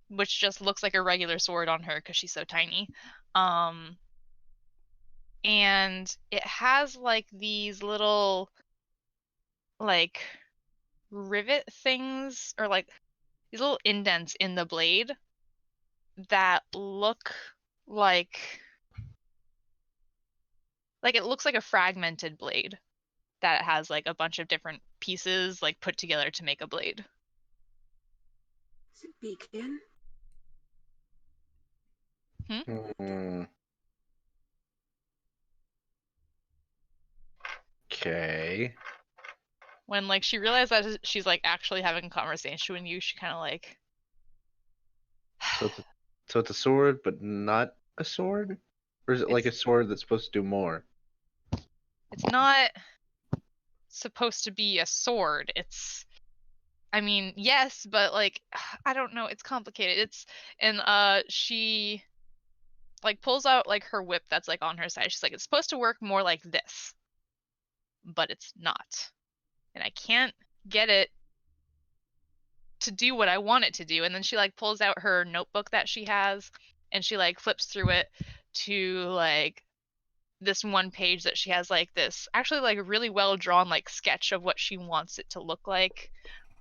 Which just looks like a regular sword on her because she's so tiny. And it has like these little like rivet things or like these little indents in the blade that look like it looks like a fragmented blade that has like a bunch of different pieces like put together to make a blade. Is it Beacon? Hmm. Okay. When like she realized that she's like actually having a conversation with you, she kind of like So it's a sword, but not a sword, or is it like a sword that's supposed to do more? it's not supposed to be a sword. I mean, yes, but like I don't know, it's complicated. And she like pulls out like her whip that's like on her side. She's like, it's supposed to work more like this, but it's not. And I can't get it to do what I want it to do. And then she like pulls out her notebook that she has and she like flips through it to like this one page that she has like this actually like really well drawn like sketch of what she wants it to look like.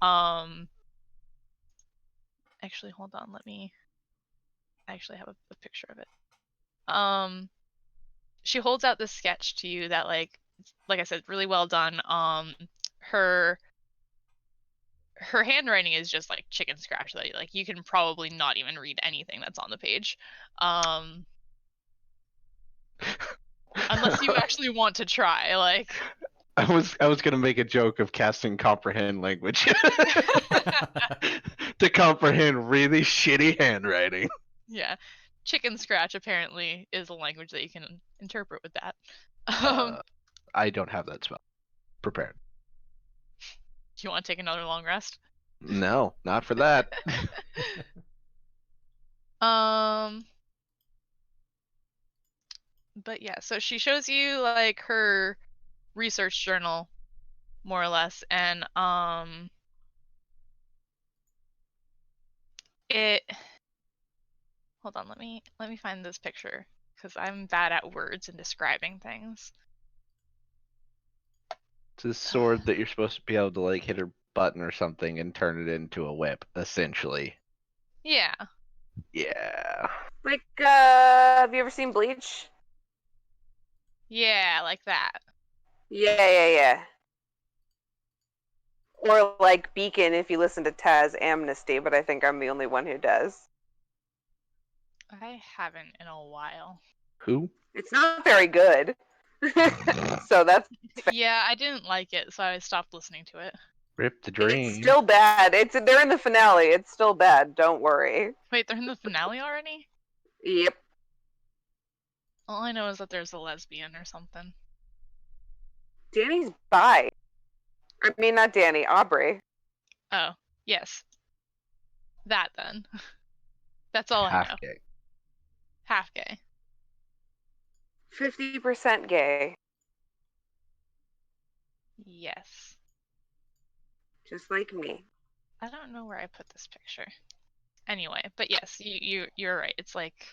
Actually hold on, I actually have a picture of it. She holds out this sketch to you that like I said, really well done. Her handwriting is just like chicken scratch that like you can probably not even read anything that's on the page. Unless you actually want to try, like I was gonna make a joke of casting comprehend language to comprehend really shitty handwriting. yeah. Chicken scratch apparently is a language that you can interpret with that. I don't have that spell prepared. Do you want to take another long rest? No, not for that. But yeah, so she shows you like her research journal, more or less, and it. Hold on, let me find this picture because I'm bad at words and describing things. It's a sword that you're supposed to be able to like hit her button or something and turn it into a whip, essentially. Yeah. Yeah. Like, have you ever seen Bleach? Yeah, like that. Yeah. Or like Beacon if you listen to Taz Amnesty, but I think I'm the only one who does. I haven't in a while. Who? It's not very good. So that's Yeah, I didn't like it, so I stopped listening to it. Rip the dream. it's still bad. They're in the finale. It's still bad. Don't worry. Wait, they're in the finale already? Yep. All I know is that there's a lesbian or something. Danny's bi. I mean, not Danny. Aubrey. Oh, yes. That then. That's all I Half know. gay. Half gay. 50% gay. Yes. Just like me. I don't know where I put this picture. Anyway, but yes, you're right. It's like,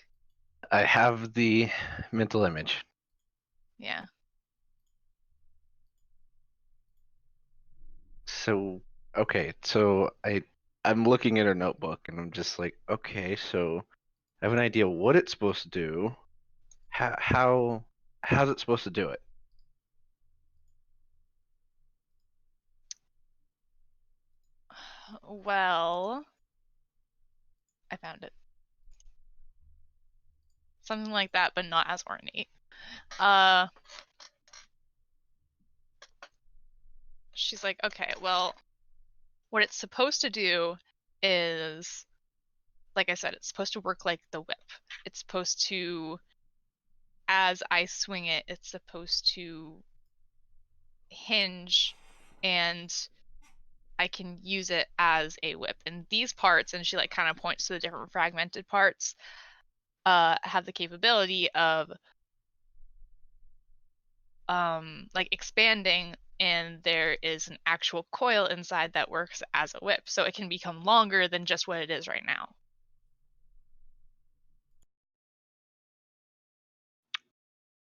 I have the mental image. yeah. So okay, so I'm looking at her notebook and I'm just like, okay, so I have an idea what it's supposed to do. How's it supposed to do it? Well, I found it. Something like that, but not as ornate. she's like, okay, well, what it's supposed to do is, like I said, it's supposed to work like the whip. It's supposed to, as I swing it, it's supposed to hinge, and I can use it as a whip. And these parts, and she like kind of points to the different fragmented parts, have the capability of like expanding, and there is an actual coil inside that works as a whip, so it can become longer than just what it is right now.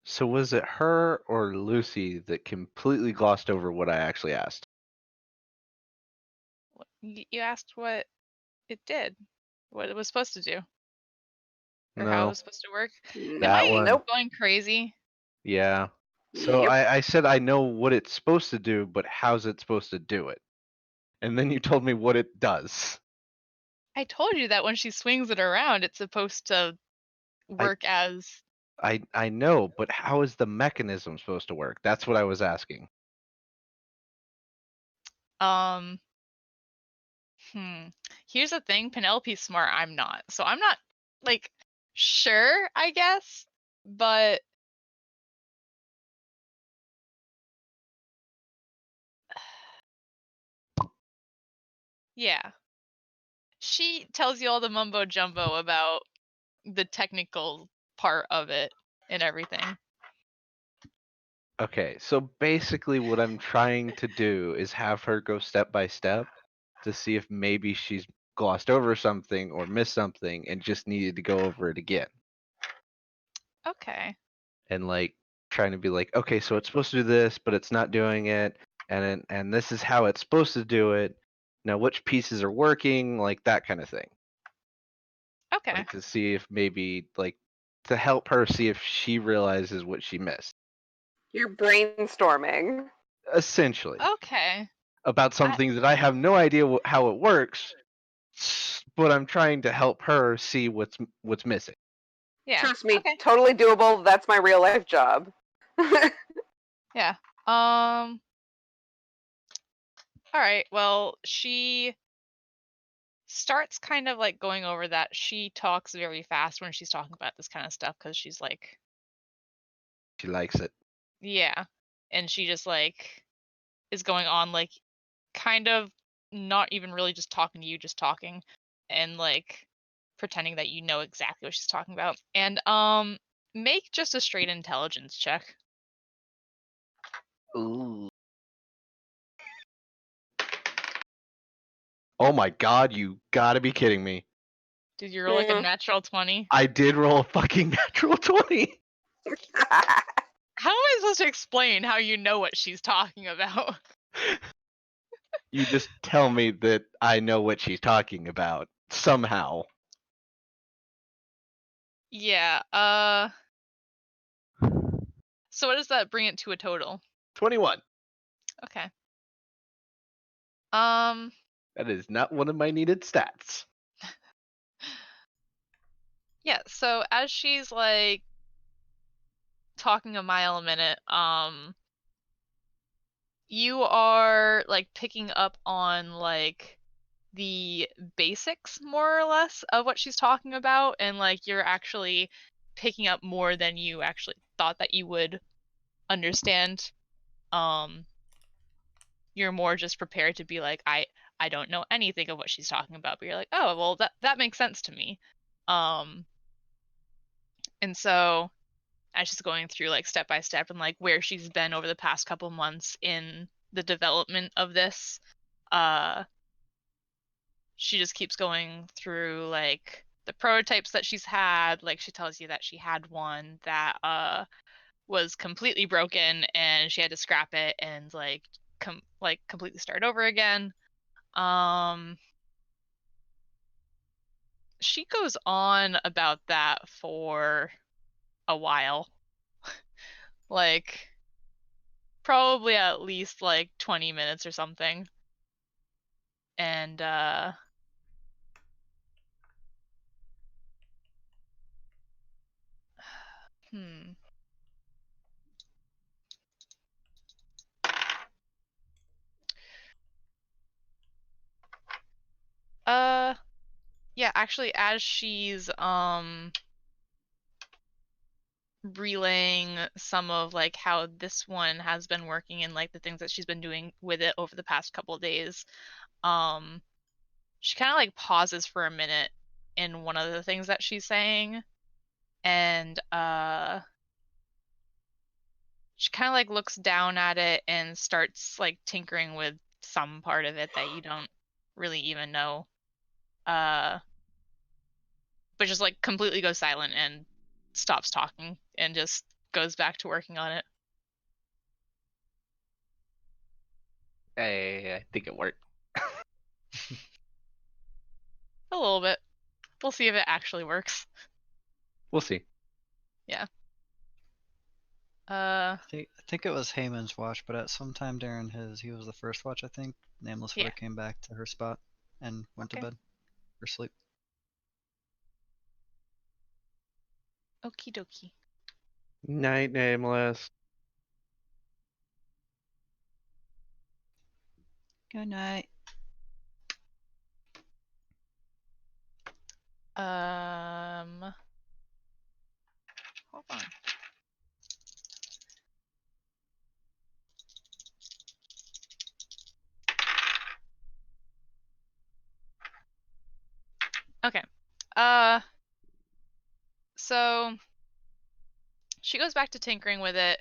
So was it her or Lucy that completely glossed over what I actually asked? You asked what it did, what it was supposed to do, or how it No, was supposed to work. Am that I one. Nope. going crazy? Yeah. So Yep. I said I know what it's supposed to do, but how's it supposed to do it? And then you told me what it does. I told you that when she swings it around, it's supposed to work as. I know, but how is the mechanism supposed to work? That's what I was asking. Um. Here's the thing, Penelope's smart, I'm not. So I'm not, like, sure, I guess, but yeah. She tells you all the mumbo jumbo about the technical part of it and everything. Okay, so basically what I'm trying to do is have her go step by step to see if maybe she's glossed over something or missed something and just needed to go over it again. Okay. And like trying to be like, okay, so it's supposed to do this, but it's not doing it, and this is how it's supposed to do it. Now which pieces are working, like that kind of thing. Okay. Like to see if maybe like to help her see if she realizes what she missed. You're brainstorming. Essentially. Okay. About something that I have no idea how it works, but I'm trying to help her see what's missing. Yeah. Trust me, Okay. totally doable. That's my real life job. Yeah. All right. Well, she starts kind of like going over that. She talks very fast when she's talking about this kind of stuff because she's like, She likes it. yeah. And she just like is going on like kind of not even really just talking to you, just talking and like pretending that you know exactly what she's talking about. And make just a straight intelligence check. Ooh. Oh my god, you gotta be kidding me. Did you roll like a Mhm. natural 20? I did roll a fucking natural 20. How am I supposed to explain how you know what she's talking about? You just tell me that I know what she's talking about somehow. Yeah, so what does that bring it to a total? 21. Okay. That is not one of my needed stats. Yeah, so as she's like talking a mile a minute, you are like picking up on like the basics more or less of what she's talking about, and like you're actually picking up more than you actually thought that you would understand. Um you're more just prepared to be like, I don't know anything of what she's talking about, but you're like, oh well, that makes sense to me. Um and so as she's going through like step by step and like where she's been over the past couple months in the development of this, uh she just keeps going through like the prototypes that she's had. Like she tells you that she had one that was completely broken and she had to scrap it and like completely start over again. She goes on about that for a while. Like probably at least like 20 minutes or something. And hmm. yeah, actually, as she's relaying some of like how this one has been working and like the things that she's been doing with it over the past couple of days, she kind of like pauses for a minute in one of the things that she's saying, and she kind of like looks down at it and starts like tinkering with some part of it that you don't really even know, but just like completely goes silent and stops talking and just goes back to working on it. I think it worked. A little bit. We'll see if it actually works. We'll see. I think it was Heyman's watch, but at some time during he was the first watch, I think. Nameless would Yeah. have came back to her spot and went to Okay. bed or sleep. Okie dokie. Night, Nameless. Good night. Hold on. Okay. So she goes back to tinkering with it,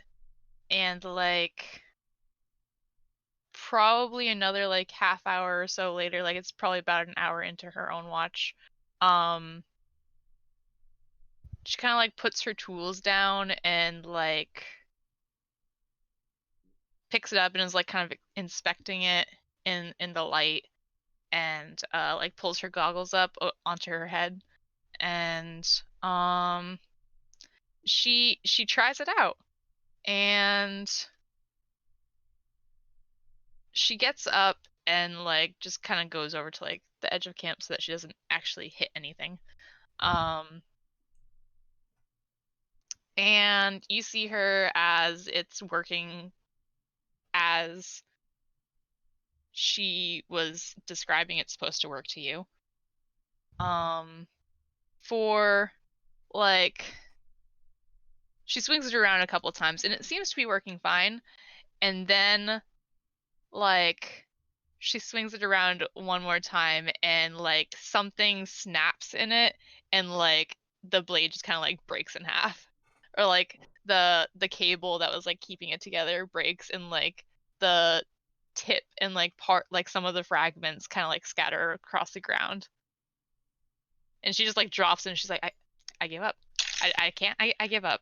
and like probably another like half hour or so later, like it's probably about an hour into her own watch, she kind of like puts her tools down and like picks it up and is like kind of inspecting it in the light, and like pulls her goggles up onto her head, and she tries it out, and she gets up and like just kind of goes over to like the edge of camp so that she doesn't actually hit anything. And you see her as it's working as she was describing it's supposed to work to you. For like she swings it around a couple times and it seems to be working fine, and then like she swings it around one more time and like something snaps in it, and like the blade just kind of like breaks in half, or like the cable that was like keeping it together breaks, and like the tip and like part like some of the fragments kind of like scatter across the ground, and she just like drops and she's like, I give up. I can't. I give up.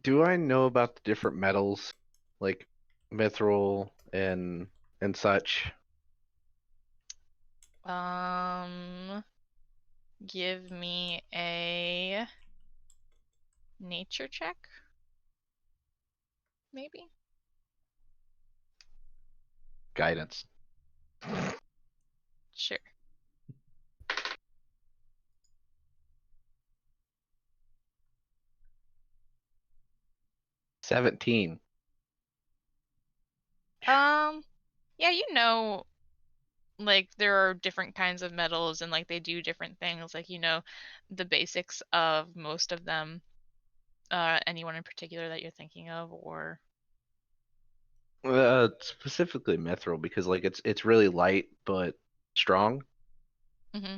Do I know about the different metals, like mithril and such? Give me a nature check, maybe. Guidance. Sure. 17. Yeah, you know, like there are different kinds of metals and like they do different things. Like, you know, the basics of most of them. Anyone in particular that you're thinking of, or Specifically mithril because like it's really light but strong, mm-hmm.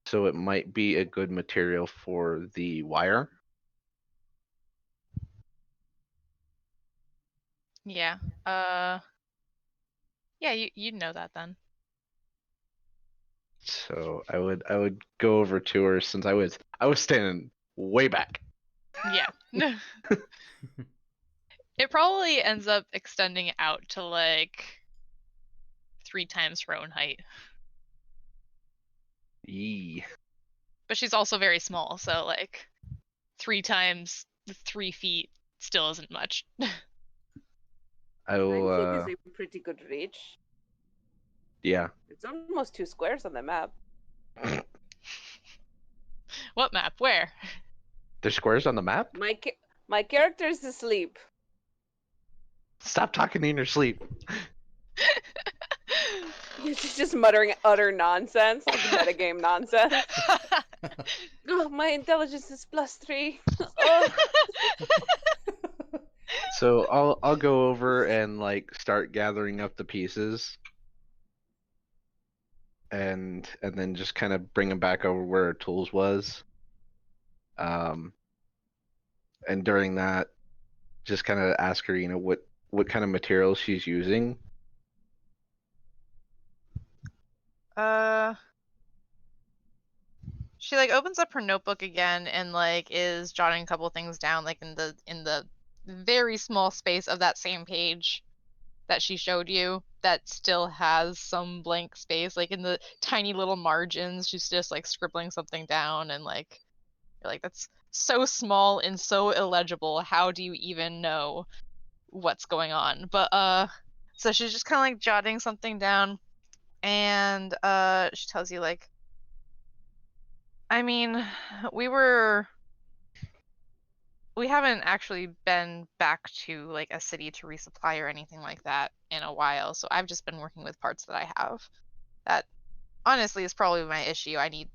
so it might be a good material for the wire. Yeah. Yeah, you'd know that then. So I would go over to her since I was standing way back. Yeah. It probably ends up extending out to like 3 times her own height. Yee. But she's also very small, so like 3 times 3 feet still isn't much. I 9 will. feet is a pretty good reach. Yeah. It's almost 2 squares on the map. What map? Where? There's squares on the map. My character's asleep. Stop talking in your sleep. She's just muttering utter nonsense, like metagame nonsense. Oh, my intelligence is +3. Oh. So I'll go over and like start gathering up the pieces, and then just kind of bring them back over where our tools was. And during that, just kind of ask her, what kind of materials she's using. She like opens up her notebook again and like is jotting a couple things down like in the very small space of that same page that she showed you that still has some blank space, like in the tiny little margins. She's just like scribbling something down, and like you're like, that's so small and so illegible. How do you even know what's going on? But so she's just kind of like jotting something down, and she tells you like, I mean, we haven't actually been back to like a city to resupply or anything like that in a while, so I've just been working with parts that I have. That honestly is probably my issue. I need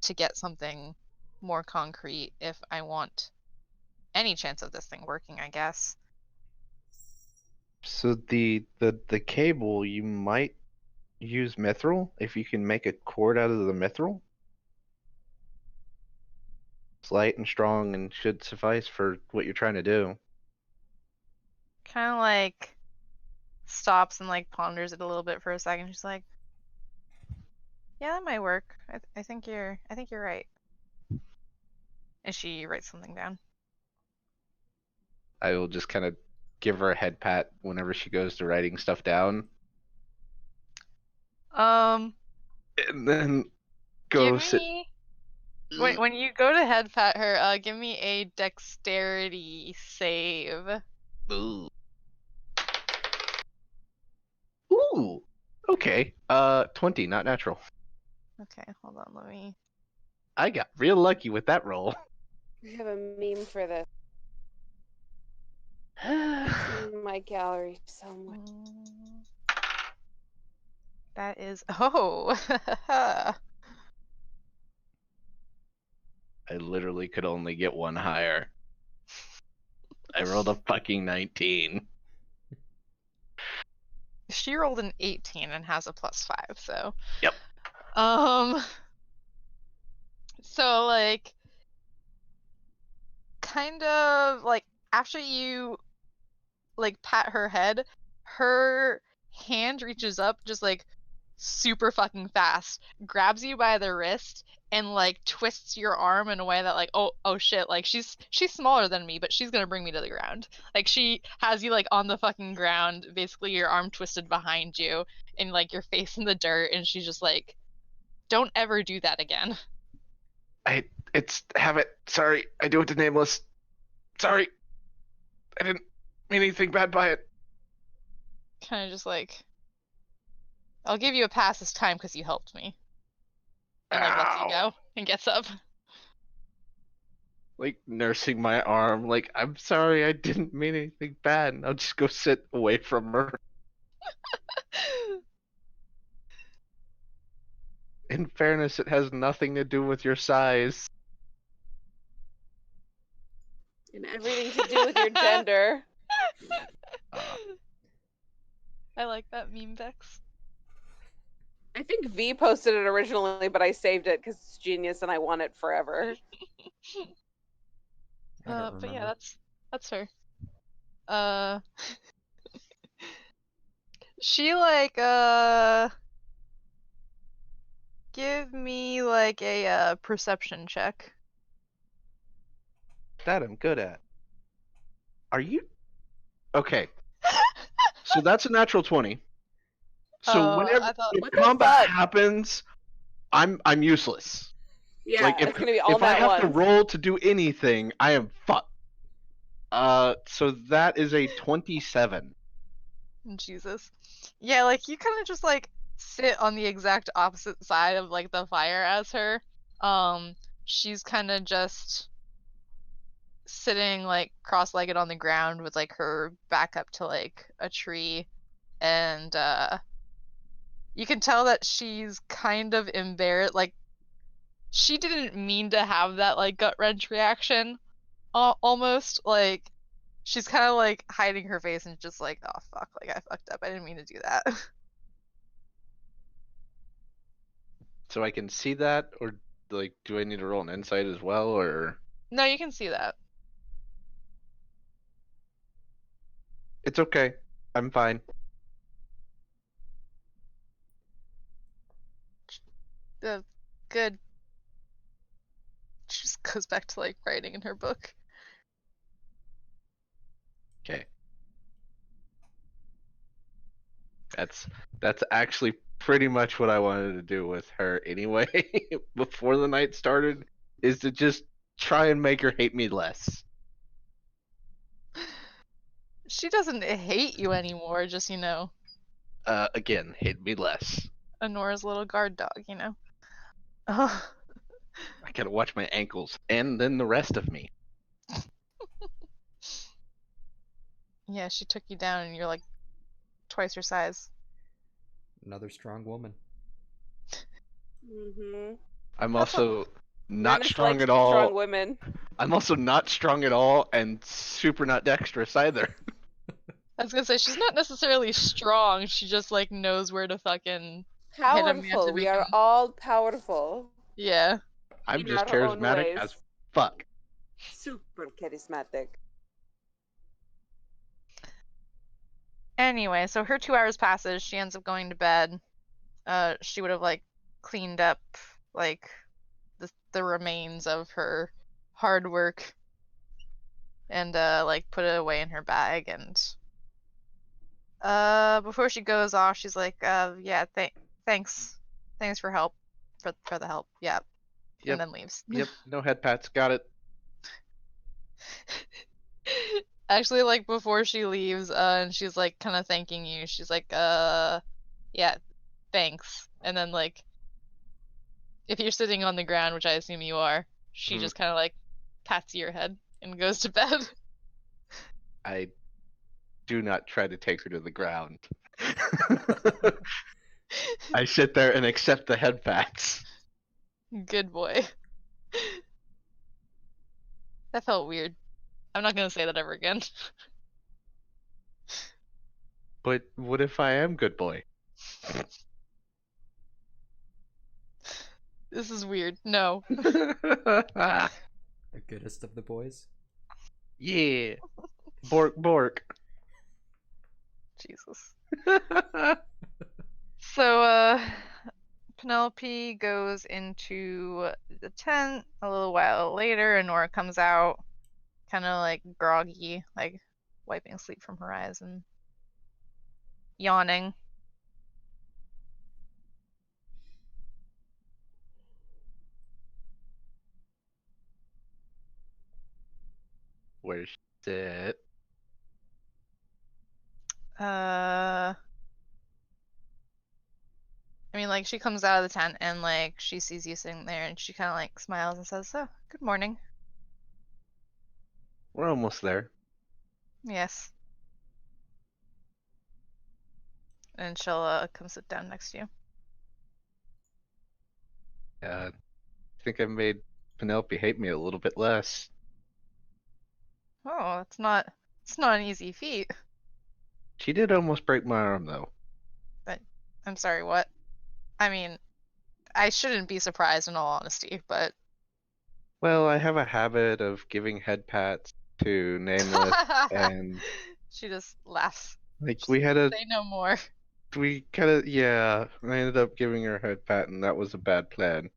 to get something more concrete if I want any chance of this thing working, I guess. So the cable, you might use mithril if you can make a cord out of the mithril. It's light and strong and should suffice for what you're trying to do. Kind of like stops and like ponders it a little bit for a second. She's like, "Yeah, that might work. I think you're right." And she writes something down. I will just kind of give her a head pat whenever she goes to writing stuff down, Um, and then go give sit. me when you go to head pat her, give me a dexterity save. Ooh. Ooh. Okay. 20, not natural. Okay, hold on, let me. I got real lucky with that roll. We have a meme for this. It's in my gallery somewhere. That is I literally could only get one higher. I rolled a fucking 19. She rolled an 18 and has a +5, so. Yep. So like, kind of like after you like pat her head, her hand reaches up just like super fucking fast, grabs you by the wrist, and like twists your arm in a way that like, oh shit, like she's smaller than me, but she's gonna bring me to the ground. Like she has you like on the fucking ground, basically your arm twisted behind you and like your face in the dirt, and she's just like, don't ever do that again. It's habit. Sorry, I do it to Nameless. Sorry. I didn't mean anything bad by it. Kind of just like, I'll give you a pass this time because you helped me. And like lets you go and gets up. Like nursing my arm, like, I'm sorry, I didn't mean anything bad, and I'll just go sit away from her. In fairness, it has nothing to do with your size. And everything to do with your gender. I like that meme, Vex. I think V posted it originally, but I saved it because it's genius and I want it forever. I don't But yeah, remember. that's her. She like give me like a perception check. That I'm good at. Are you? Okay. So that's a natural 20. So whenever I thought, if What the combat fuck? happens, I'm useless. Yeah, Like it's gonna be all if I that have to once. roll to do anything, I am fucked. So that is a 27. Jesus. Yeah, like you kind of just like sit on the exact opposite side of like the fire as her. She's kind of just sitting like cross-legged on the ground with like her back up to like a tree, and you can tell that she's kind of embarrassed. Like, she didn't mean to have that like gut wrench reaction. Almost like she's kind of like hiding her face and just like, oh fuck, like I fucked up. I didn't mean to do that. So I can see that, or like, do I need to roll an insight as well, or No, you can see that. it's okay. I'm fine. Good. She just goes back to like writing in her book. Okay. That's actually pretty much what I wanted to do with her anyway before the night started, is to just try and make her hate me less. She doesn't hate you anymore, just, Again, hate me less. Honora's little guard dog, Oh. I gotta watch my ankles and then the rest of me. Yeah, she took you down and you're like twice her size. Another strong woman. Mm-hmm. I'm That's also not Menace strong likes at all. Strong women. I'm also not strong at all and super not dexterous either. I was gonna say, she's not necessarily strong, she just like knows where to fucking hit a man to Powerful. We make are him. all powerful Yeah. I'm in just our own charismatic ways. as fuck. Super charismatic. Anyway, so her 2 hours passes, she ends up going to bed. She would have like cleaned up like the remains of her hard work and like put it away in her bag, and before she goes off she's like, yeah, thanks for help, for the help, yeah. Yep. And then leaves. Yep. No head pats. Got it. Actually, like before she leaves, and she's like kind of thanking you, she's like, yeah, thanks. And then like, if you're sitting on the ground, which I assume you are, she Mhm. just kind of like pats your head and goes to bed. I do not try to take her to the ground. I sit there and accept the head pats. Good boy. That felt weird. I'm not gonna say that ever again. But what if I am good boy? This is weird. No. The goodest of the boys. Yeah. Bork bork. Jesus. So, Penelope goes into the tent a little while later, and Nora comes out, kind of like groggy, like wiping sleep from her eyes and yawning. Where's it? I mean, like, she comes out of the tent and, like, she sees you sitting there and she kind of, like, smiles and says, oh, good morning. We're almost there. Yes. And she'll, come sit down next to you. I think I made Penelope hate me a little bit less. Oh, it's not an easy feat. She did almost break my arm though. But, I'm sorry, what? I mean, I shouldn't be surprised in all honesty, but... Well, I have a habit of giving head pats to Nameless, and She just laughs. like Say no more. we kind of, yeah, I ended up giving her a head pat, and that was a bad plan.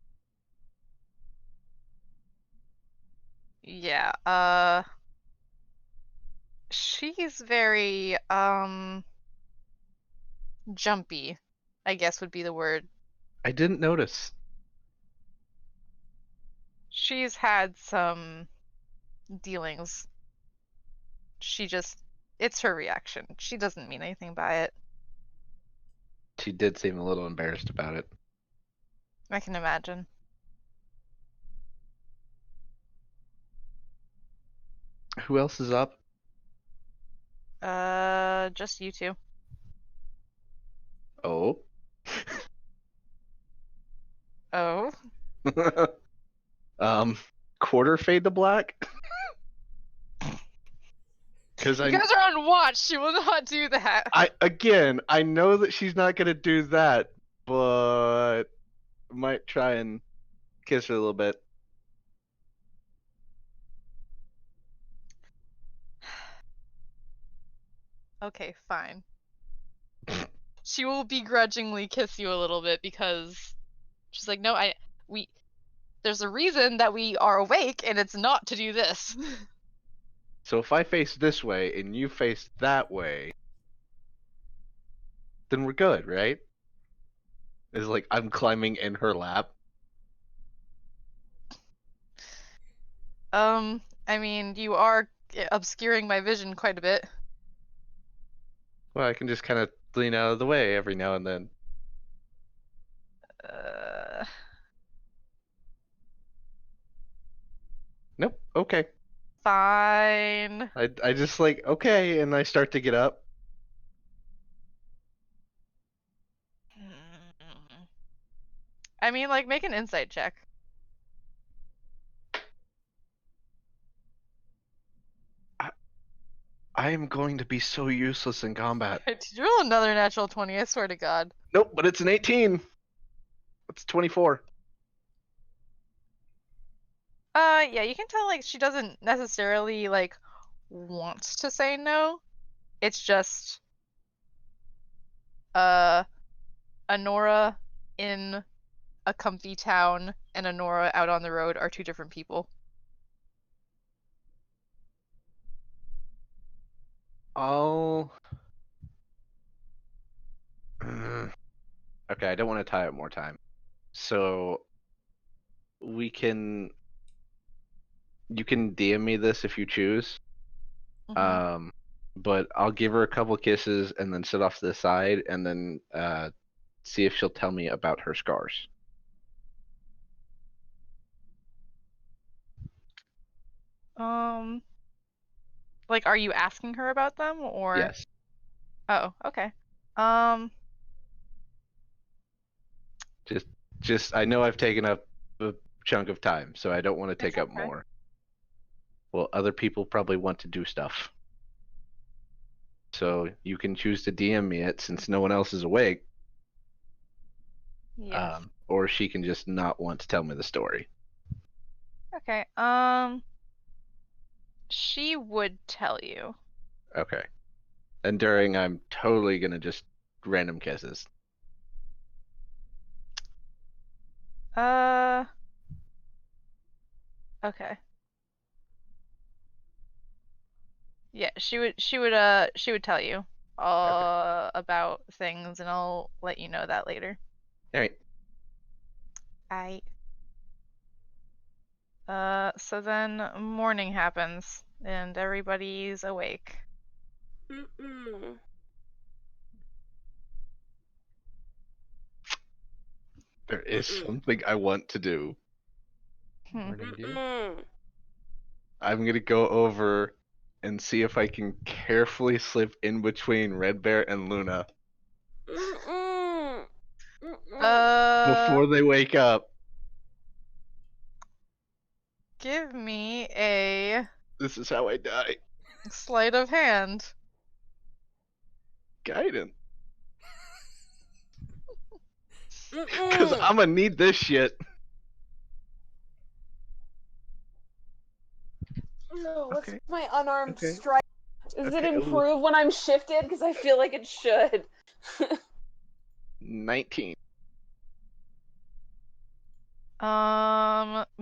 Yeah, she's very, jumpy, I guess would be the word. I didn't notice. She's had some dealings. It's her reaction. She doesn't mean anything by it. She did seem a little embarrassed about it. I can imagine. Who else is up? Just you two. Oh. Oh. Quarter fade to black. Because You guys are on watch. She will not do that. I know that she's not gonna do that, but might try and kiss her a little bit. Okay, fine. She will begrudgingly kiss you a little bit because she's like, no, there's a reason that we are awake, and it's not to do this. So if I face this way and you face that way, then we're good, right? It's like I'm climbing in her lap. I mean, you are obscuring my vision quite a bit. Well, I can just kind of lean out of the way every now and then. Nope. Okay. Fine. I just like okay, and I start to get up. I mean, like, make an insight check. I am going to be so useless in combat. Did you roll another natural 20? I swear to God. Nope, but it's an 18. It's 24. Yeah, you can tell, like, she doesn't necessarily, like, want to say no. It's just, Honora in a comfy town and Honora out on the road are two different people. I'll... Okay, I don't want to tie up more time. So you can DM me this if you choose. Mhm. But I'll give her a couple kisses and then sit off to the side and then see if she'll tell me about her scars. Like, are you asking her about them, or? Yes. Oh, okay. Just I know I've taken up a chunk of time, so I don't want to take up okay. more. Well, other people probably want to do stuff. So you can choose to DM me it since no one else is awake. Yes. Or she can just not want to tell me the story. Okay. She would tell you. Okay. And during, I'm totally gonna just random kisses. Okay. Yeah, she would tell you about things, and I'll let you know that later. All right. So then morning happens, and everybody's awake. Mm-mm. There is something I want to do. Morning dew. Mm-mm. I'm gonna go over and see if I can carefully slip in between Red Bear and Luna Mm-mm. Mm-mm. before they wake up. Give me a This is how I die. sleight of hand. Guidance. Because Mm-mm. I'm gonna need this shit. No, what's Okay. my unarmed Okay. strike? Does it Okay, ooh. improve when I'm shifted? Because I feel like it should. 19.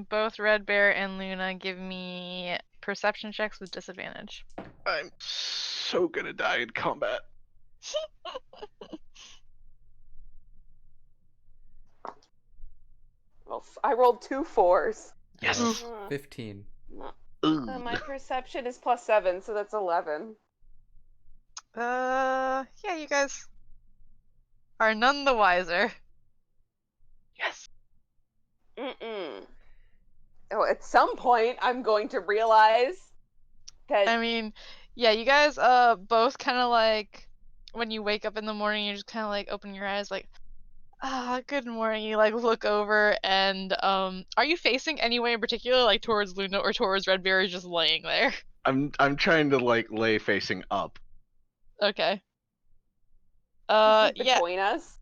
Both Red Bear and Luna give me perception checks with disadvantage. I'm so gonna die in combat. Well, I rolled 2 4s. Yes. 15. My perception is +7, so that's 11. Yeah, you guys are none the wiser. Yes. Mm-mm. Oh, at some point, I'm going to realize that. I mean, yeah, you guys both kind of like when you wake up in the morning, you just kind of like open your eyes, like, good morning. You like look over, and are you facing any way in particular, like towards Luna or towards Redbeard, just laying there? I'm trying to like lay facing up. Okay. Just like Yeah. between us.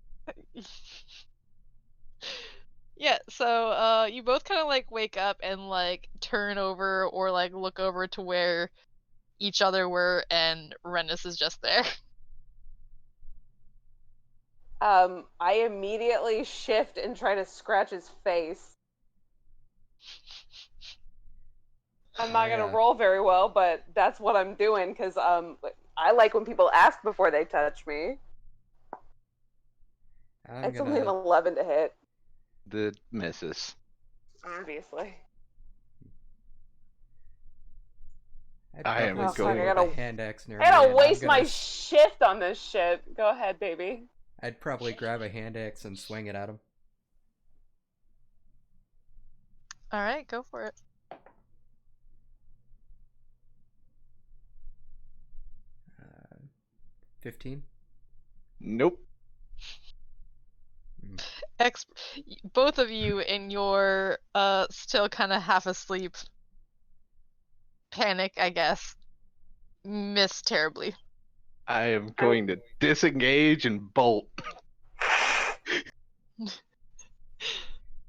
Yeah, so you both kind of like wake up and like turn over or like look over to where each other were, and Rennis is just there. I immediately shift and try to scratch his face. I'm not gonna Yeah. roll very well, but that's what I'm doing because I like when people ask before they touch me. I'm It's only an gonna 11 to hit, The misses. obviously. I'd I am probably Oh, fuck, swing I with gotta- a hand axe near I gotta me, and waste I'm my gonna shift on this shit. Go ahead, baby. I'd probably grab a hand axe and swing it at him. All right, go for it. 15. Nope. Both of you in your still kind of half asleep panic, I guess, miss terribly. I am going to disengage and bolt.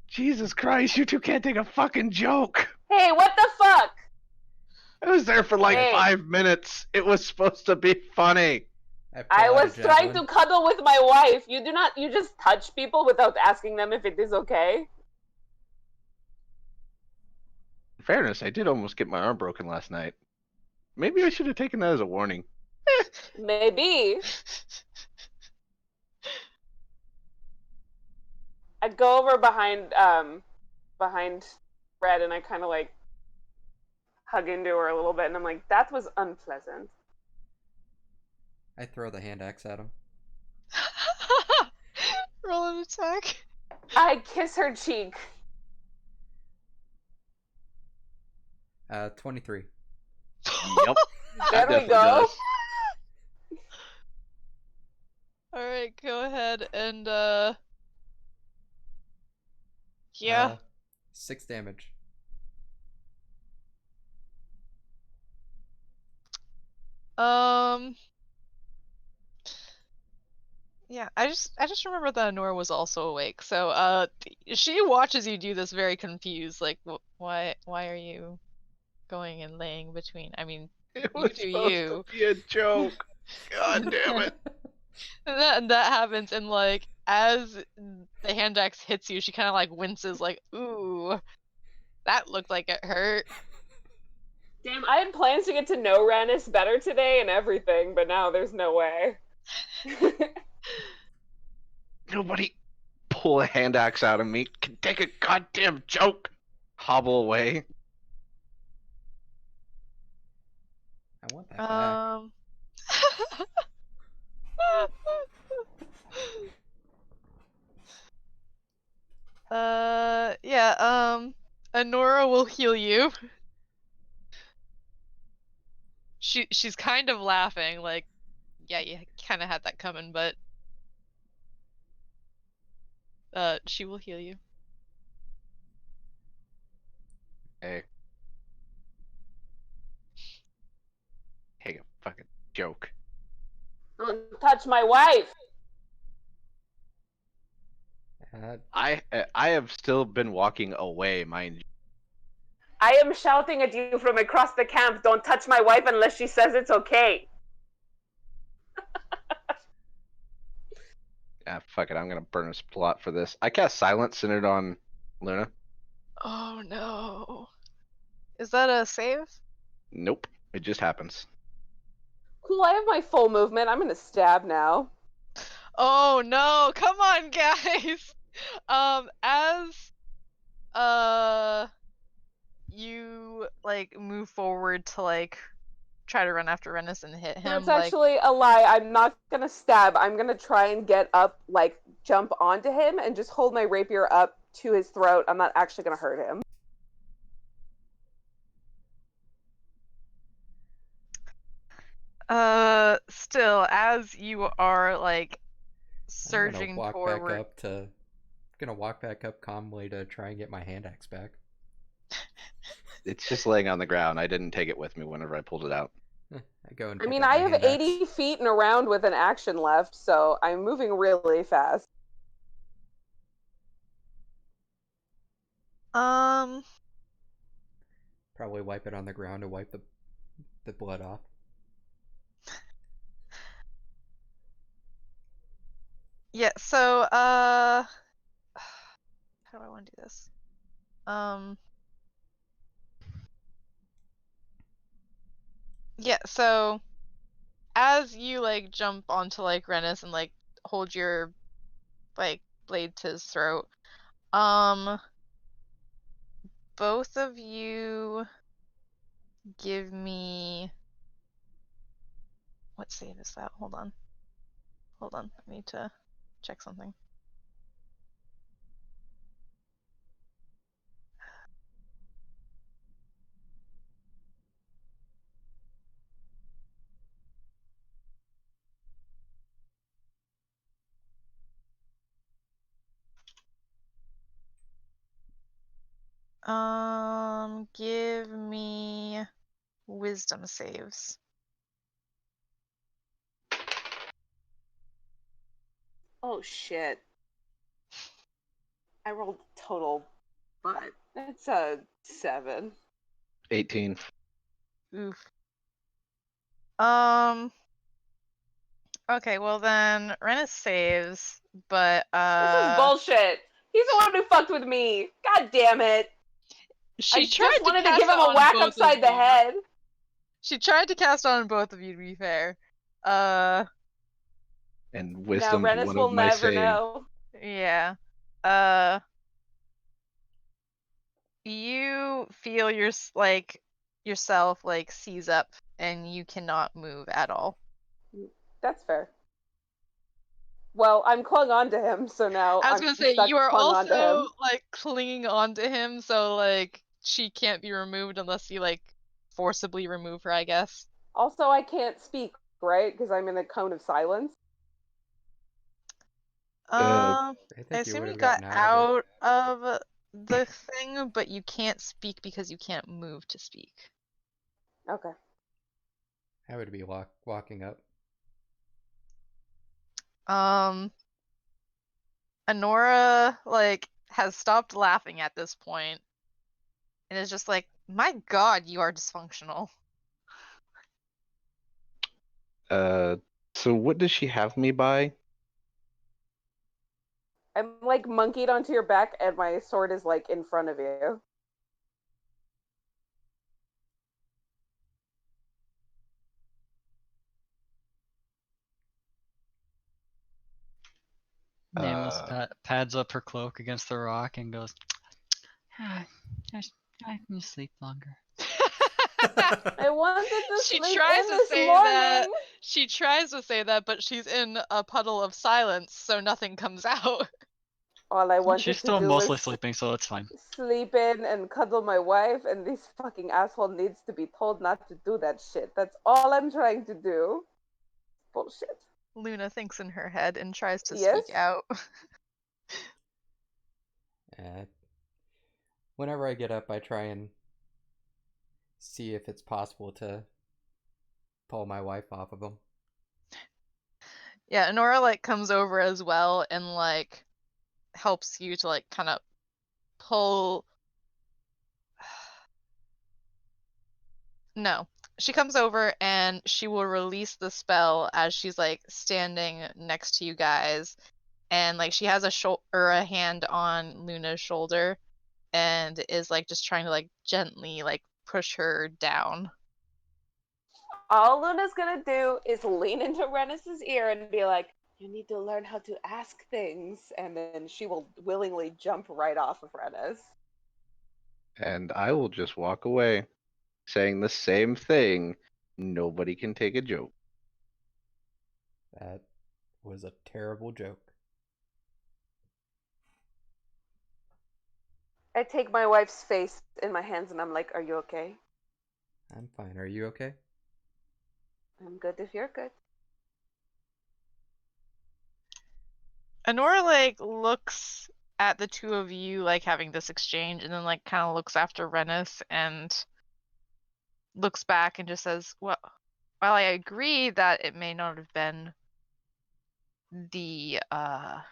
Jesus Christ, you two can't take a fucking joke. Hey, what the fuck? I was there for like Hey. 5 minutes. It was supposed to be funny. I I pull out a was trying javelin. to cuddle with my wife. You just touch people without asking them if it is okay. In fairness, I did almost get my arm broken last night. Maybe I should have taken that as a warning. Maybe. I'd go over behind Red and I kind of like hug into her a little bit and I'm like, that was unpleasant. I throw the hand axe at him. Roll an attack. I kiss her cheek. 23. Yep. There we definitely go. does. All right, go ahead and yeah. 6 damage. Yeah, I just remember that Nora was also awake. So she watches you do this very confused, like why are you going and laying between? I mean, It You was do supposed you. to be a joke. God damn it. and that happens, and like as the hand axe hits you, she kind of like winces, like, ooh, that looked like it hurt. Damn, I had plans to get to know Rannis better today and everything, but now there's no way. Nobody pull a hand axe out of me. Can take a goddamn joke. Hobble away. I want that back. Yeah, Anora will heal you. She's kind of laughing, like, yeah, you kind of had that coming, but she will heal you. Hey. Take a fucking joke. Don't touch my wife. I have still been walking away, mind you. I am shouting at you from across the camp, don't touch my wife unless she says it's okay. Ah, fuck it. I'm gonna burn a plot for this. I cast Silence centered on Luna. Oh no. Is that a save? Nope. It just happens. Cool, I have my full movement. I'm gonna stab now. Oh no, come on guys. As you like move forward to like try to run after Rennis and hit him, That's like actually a lie. I'm not gonna stab. I'm gonna try and get up, like, jump onto him and just hold my rapier up to his throat. I'm not actually gonna hurt him. Still, as you are like I'm gonna surging walk forward, back up calmly to try and get my hand axe back. It's just laying on the ground. I didn't take it with me whenever I pulled it out. I go and I pick mean, up I my have hand 80 axe. feet and around with an action left, so I'm moving really fast. um, Probably wipe it on the ground to wipe the blood off. yeah. So, how do I want to do this? Yeah. So, as you like jump onto like Rennis and like hold your like blade to his throat, both of you give me. What save is that? Hold on. Hold on. I need to check something. Give me wisdom saves. Oh shit. I rolled total, but it's a 7. 18. Oof. Okay, well then Rennis saves, but This is bullshit. He's the one who fucked with me. God damn it. she I tried just to wanted to cast give him it a on whack both of upside the you. head. She tried to cast it on both of you, to be fair. And Now wisdom's Rennis one will of my never saves. know. Yeah. You feel yourself like seize up and you cannot move at all. That's fair. Well, I'm clung on to him, so now I was I'm gonna say, stuck you are clung on to also him. like clinging onto him, so like she can't be removed unless you like forcibly remove her, I guess. Also, I can't speak, right? Because I'm in a cone of silence. I I think you assume would you have got gotten out of it. out of the thing, but you can't speak because you can't move to speak. Okay. I would be walking up. Honora like has stopped laughing at this point and is just like, my god, you are dysfunctional. So what does she have me by? I'm like monkeyed onto your back, and my sword is like in front of you. Nameless pads up her cloak against the rock and goes, I can sleep longer. I wanted to She sleep tries in to this say morning. that. She tries to say that, but she's in a puddle of silence, so nothing comes out. All I wanted She's to still do mostly was sleeping, so it's fine. sleep in and cuddle my wife, and this fucking asshole needs to be told not to do that shit. That's all I'm trying to do. Bullshit. Luna thinks in her head and tries to Yes? speak out. Uh, whenever I get up, I try and see if it's possible to pull my wife off of him. Yeah, Nora like comes over as well and like helps you to like kind of pull. No. She comes over and she will release the spell as she's like standing next to you guys, and like she has a hand on Luna's shoulder and is like just trying to like gently like push her down. All Luna's gonna do is lean into Rennis's ear and be like, you need to learn how to ask things. And then she will willingly jump right off of Rennis. And I will just walk away, saying the same thing. Nobody can take a joke. That was a terrible joke. I take my wife's face in my hands and I'm like, are you okay? I'm fine. Are you okay? I'm good if you're good. Honora like looks at the two of you like having this exchange and then like kind of looks after Rennis and looks back and just says, "Well, while I agree that it may not have been the how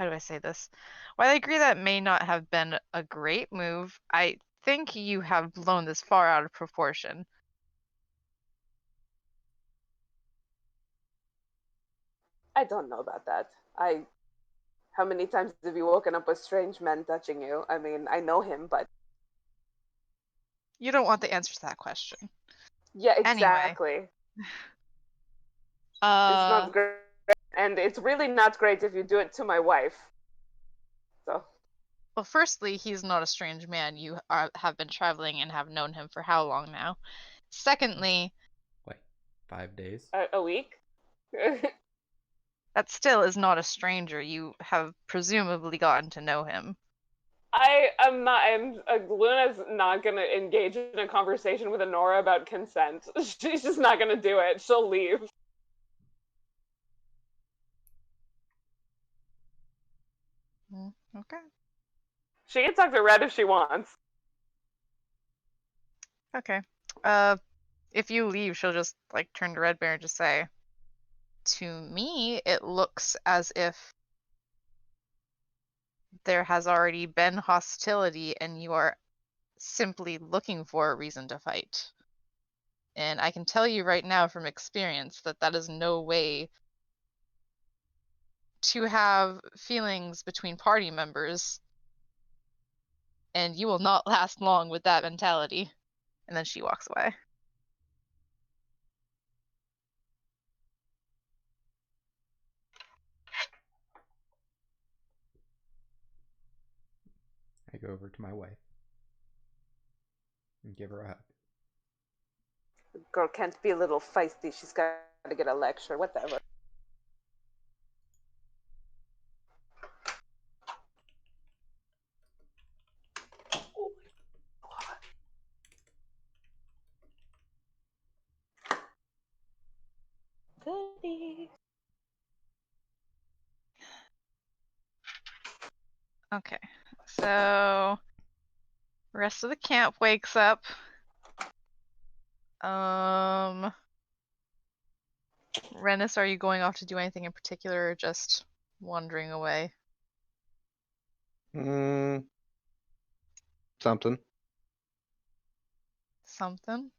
do I say this? While I agree that it may not have been a great move, I think you have blown this far out of proportion." I don't know about that. How many times have you woken up with strange men touching you? I mean, I know him, but You don't want the answer to that question. yeah, Anyway, exactly. It's not great, and it's really not great if you do it to my wife. So well, firstly, he's not a strange man. You have been traveling and have known him for how long now? Secondly, Like 5 days. a week. that still is not a stranger. You have presumably gotten to know him. I am not. Luna's not gonna engage in a conversation with Honora about consent. She's just not gonna do it. She'll leave. Okay. She can talk to Red if she wants. Okay. If you leave, she'll just like turn to Red Bear and just say, "To me, it looks as if there has already been hostility and you are simply looking for a reason to fight. And I can tell you right now from experience that that is no way to have feelings between party members, and you will not last long with that mentality." And then she walks away. I go over to my wife and give her a hug. The girl can't be a little feisty. She's got to get a lecture. Whatever. Goody. Okay, so rest of the camp wakes up. Rennis, are you going off to do anything in particular or just wandering away? Something. Something?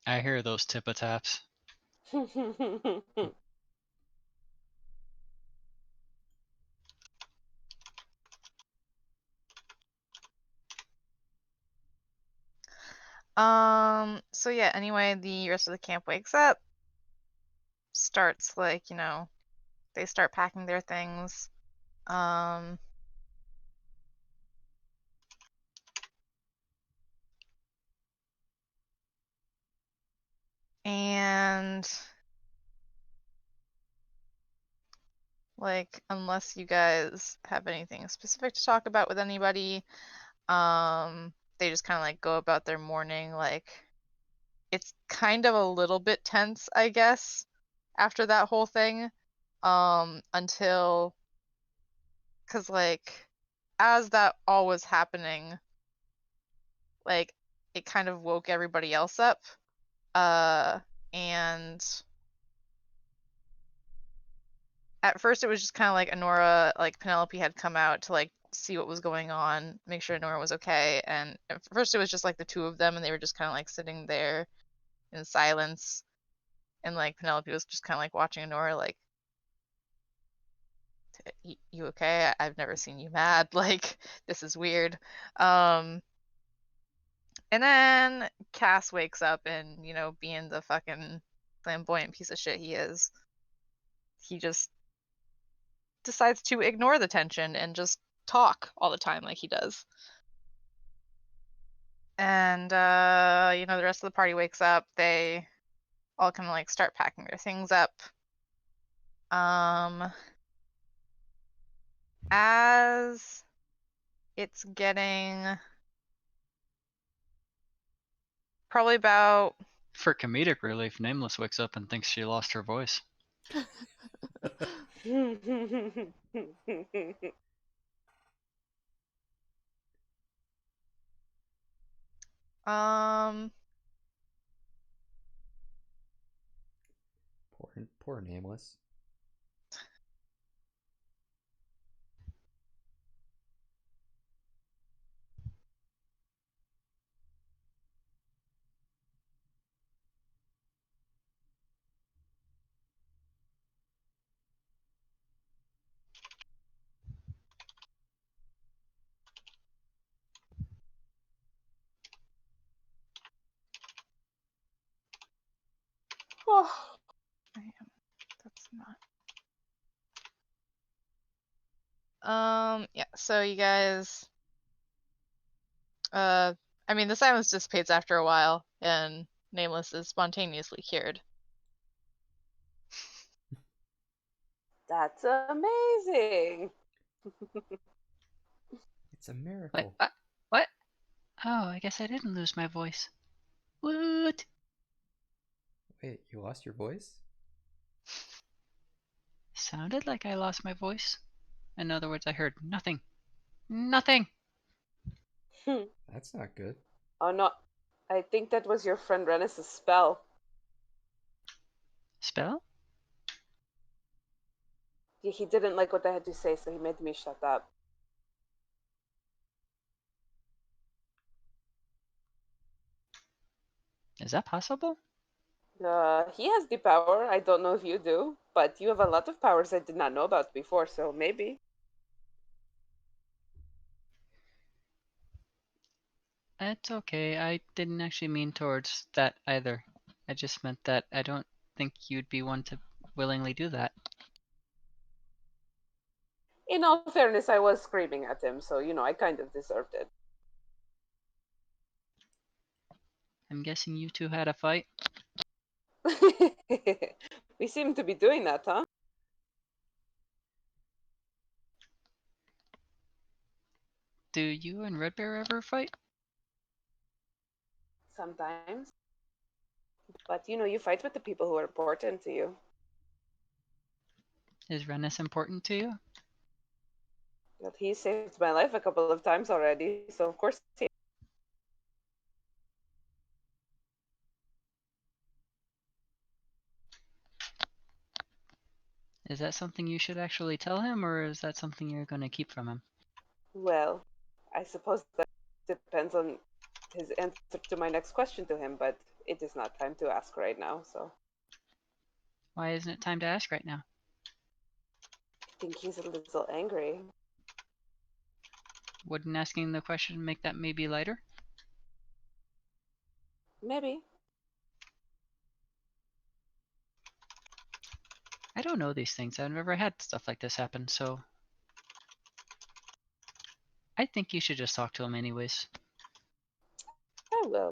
I hear those tippa taps. So yeah, anyway, the rest of the camp wakes up, starts like, they start packing their things. And like, unless you guys have anything specific to talk about with anybody, they just kind of like go about their morning. Like, it's kind of a little bit tense, I guess, after that whole thing. Until, cause like, as that all was happening, like, it kind of woke everybody else up. And at first it was just kind of like Honora, like Penelope had come out to like see what was going on, make sure Honora was okay. And at first it was just like the two of them, and they were just kind of like sitting there in silence. And like Penelope was just kind of like watching Honora, like, You okay? I've never seen you mad. Like, this is weird. And then Cass wakes up and, being the fucking flamboyant piece of shit he is, he just decides to ignore the tension and just talk all the time like he does. And, the rest of the party wakes up. They all kind of like start packing their things up. As it's getting probably about For comedic relief, Nameless wakes up and thinks she lost her voice. Poor Nameless. Oh, that's not. Yeah, so you guys, I mean, the silence dissipates after a while, and Nameless is spontaneously cured. that's amazing. It's a miracle. What? Oh, I guess I didn't lose my voice. What? Wait, you lost your voice? Sounded like I lost my voice. In other words, I heard nothing. Nothing! That's not good. Oh no, I think that was your friend Rennis' spell. Spell? Yeah, he didn't like what I had to say, so he made me shut up. Is that possible? He has the power. I don't know if you do, but you have a lot of powers I did not know about before, so maybe. It's okay. I didn't actually mean towards that either. I just meant that I don't think you'd be one to willingly do that. In all fairness, I was screaming at him, so, I kind of deserved it. I'm guessing you two had a fight? We seem to be doing that, huh? Do you and Red Bear ever fight? Sometimes. But, you fight with the people who are important to you. Is Rennis important to you? But he saved my life a couple of times already, so of course he. Is that something you should actually tell him, or is that something you're going to keep from him? Well, I suppose that depends on his answer to my next question to him, but it is not time to ask right now, so. Why isn't it time to ask right now? I think he's a little angry. Wouldn't asking the question make that maybe lighter? Maybe. I don't know these things. I've never had stuff like this happen, so I think you should just talk to him anyways. I will.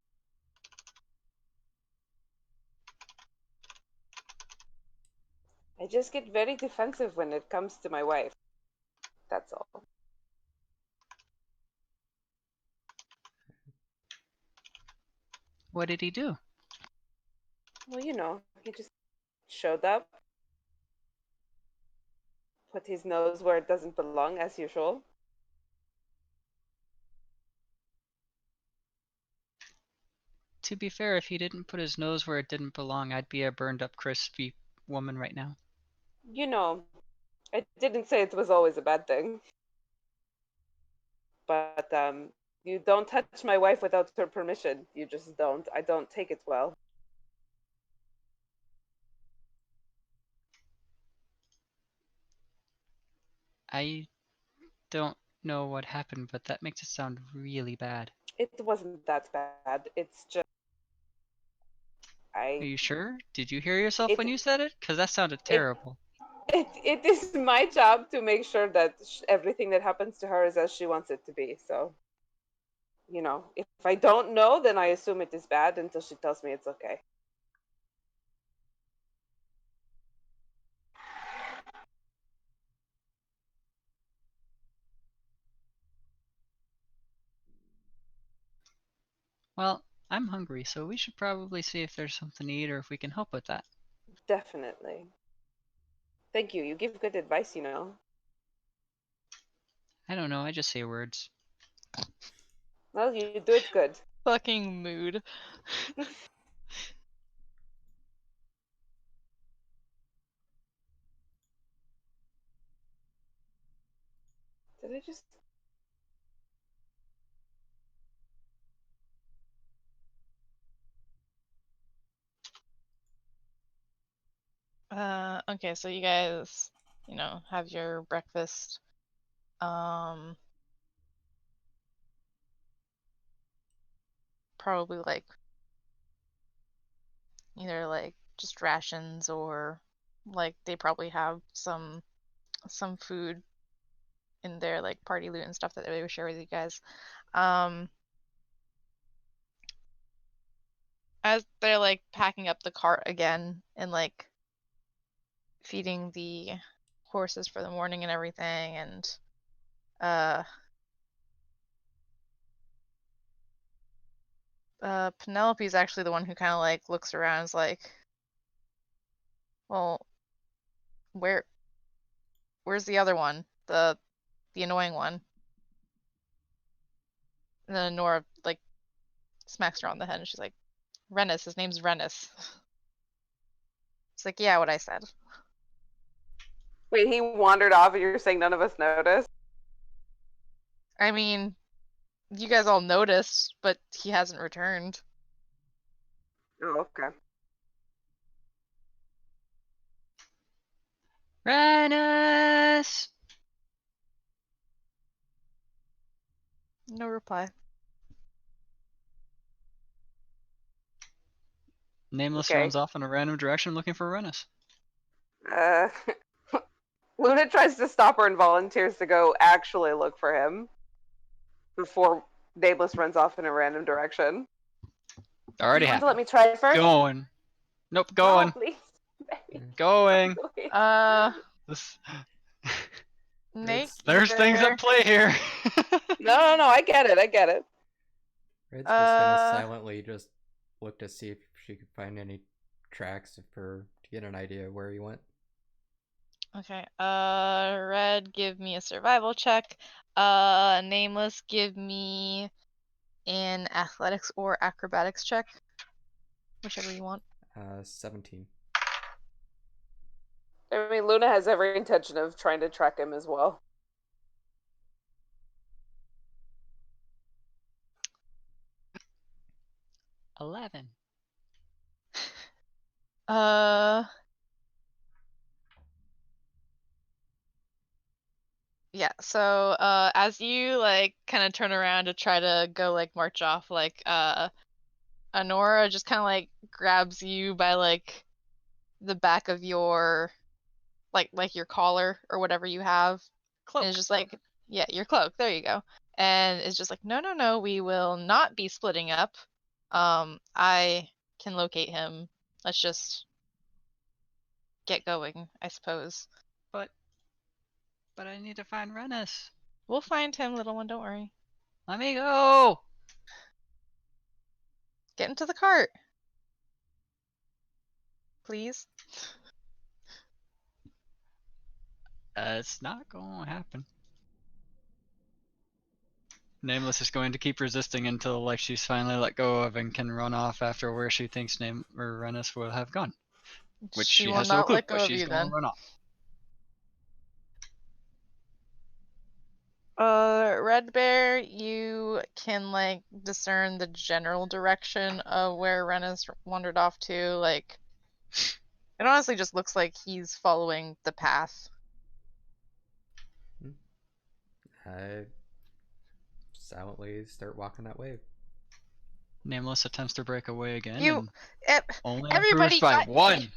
I just get very defensive when it comes to my wife. That's all. What did he do? Well, he just showed up, put his nose where it doesn't belong, as usual. To be fair, if he didn't put his nose where it didn't belong, I'd be a burned up crispy woman right now. I didn't say it was always a bad thing. But you don't touch my wife without her permission. You just don't. I don't take it well. I don't know what happened, but that makes it sound really bad. It wasn't that bad. It's just Are I. you sure? Did you hear yourself when It you said it? Because that sounded it terrible. it is my job to make sure that everything that happens to her is as she wants it to be. So, if I don't know, then I assume it is bad until she tells me it's okay. Well, I'm hungry, so we should probably see if there's something to eat or if we can help with that. Definitely. Thank you. You give good advice, I don't know, I just say words. Well, you do it good. Fucking mood. Did I just? Okay, so you guys, have your breakfast. Probably like either like just rations or like they probably have some food in their like party loot and stuff that they would share with you guys. As they're like packing up the cart again and like feeding the horses for the morning and everything, and Penelope's actually the one who kind of like looks around and is like, well, where's the other one, the annoying one? And then Nora like smacks her on the head and she's like, Rennis, his name's Rennis. It's like, yeah, what I said. Wait, he wandered off and you're saying none of us noticed? I mean, you guys all noticed, but he hasn't returned. Oh, okay. Renus! No reply. Nameless Okay. runs off in a random direction looking for Renus. Uh, Luna tries to stop her and volunteers to go actually look for him before Nameless runs off in a random direction. Already You want to happened. let me try it first? Going. Nope, No, going. please. Going. Please. This... Nate, There's things either- at play here. No, I get it. Red's just gonna silently just look to see if she could find any tracks to get an idea of where he went. Okay. Red, give me a survival check. Nameless, give me an athletics or acrobatics check, whichever you want. 17. I mean, Luna has every intention of trying to track him as well. $11. Yeah, so as you like kind of turn around to try to go like march off, like Honora just kind of like grabs you by like the back of your like your collar or whatever you have. Cloak. And it's just like, yeah, your cloak. There you go. And it's just like, no, we will not be splitting up. I can locate him. Let's just get going, I suppose. But I need to find Renus. We'll find him, little one, don't worry. Let me go! Get into the cart. Please. It's not gonna happen. Nameless is going to keep resisting until like she's finally let go of and can run off after where she thinks Renus will have gone. Which she will has no not clue, let go but of she's you gonna then. run off. Red Bear, you can like discern the general direction of where Ren has wandered off to. Like, it honestly just looks like he's following the path. I silently start walking that way. Nameless attempts to break away again, You, and e- only everybody improves by got- 1.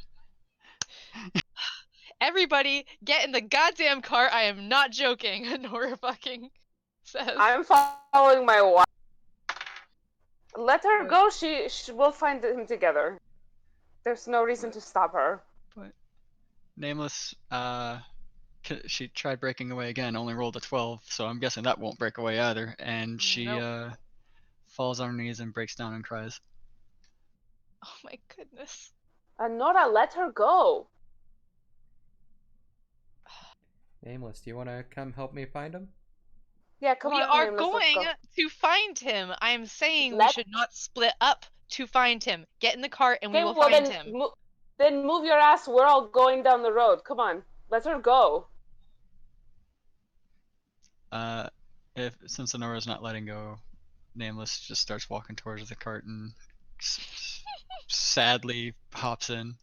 everybody get in the goddamn cart. I am not joking. Nora fucking says. I'm following my wife. Let her go. She will find him together. There's no reason to stop her. But Nameless, she tried breaking away again, only rolled a 12, so I'm guessing that won't break away either. And she Nope. falls on her knees and breaks down and cries. Oh my goodness. Nora, let her go. Nameless, do you want to come help me find him? Yeah, come We on. are Nameless, let's going go. to find him. I am saying we Let- should not split up to find him. Get in the cart and we Okay, will well find then, him. then move your ass. We're all going down the road. Come on, let her go. Since Honora's not letting go, Nameless just starts walking towards the cart and sadly hops in.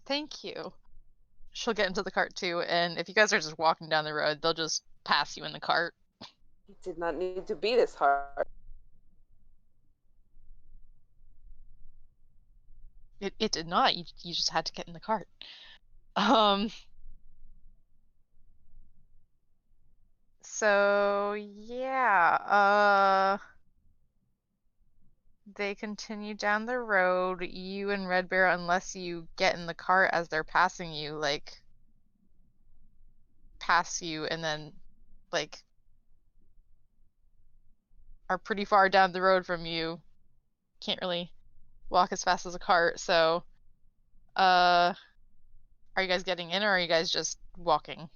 Thank you. She'll get into the cart too, and if you guys are just walking down the road, they'll just pass you in the cart. It did not need to be this hard. It did not. You just had to get in the cart. So yeah, they continue down the road. You and Red Bear, unless you get in the cart as they're passing you, like pass you and then like are pretty far down the road from you. Can't really walk as fast as a cart, so are you guys getting in or are you guys just walking?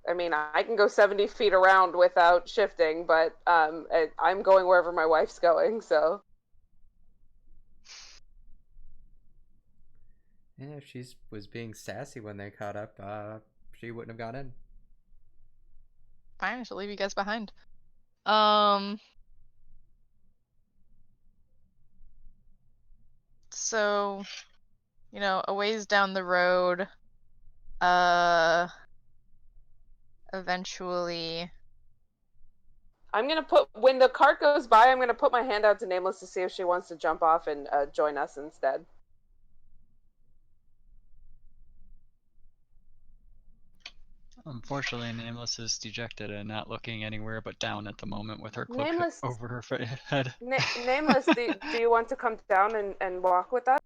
I mean, I can go 70 feet around without shifting, but I'm going wherever my wife's going, so. Yeah, if she was being sassy when they caught up, she wouldn't have gone in. Fine, I shall leave you guys behind. So, a ways down the road, eventually. I'm gonna when the cart goes by, I'm gonna put my hand out to Nameless to see if she wants to jump off and join us instead. Unfortunately, Nameless is dejected and not looking anywhere but down at the moment with her cloak Nameless- over her head. Nameless, do you want to come down and walk with us?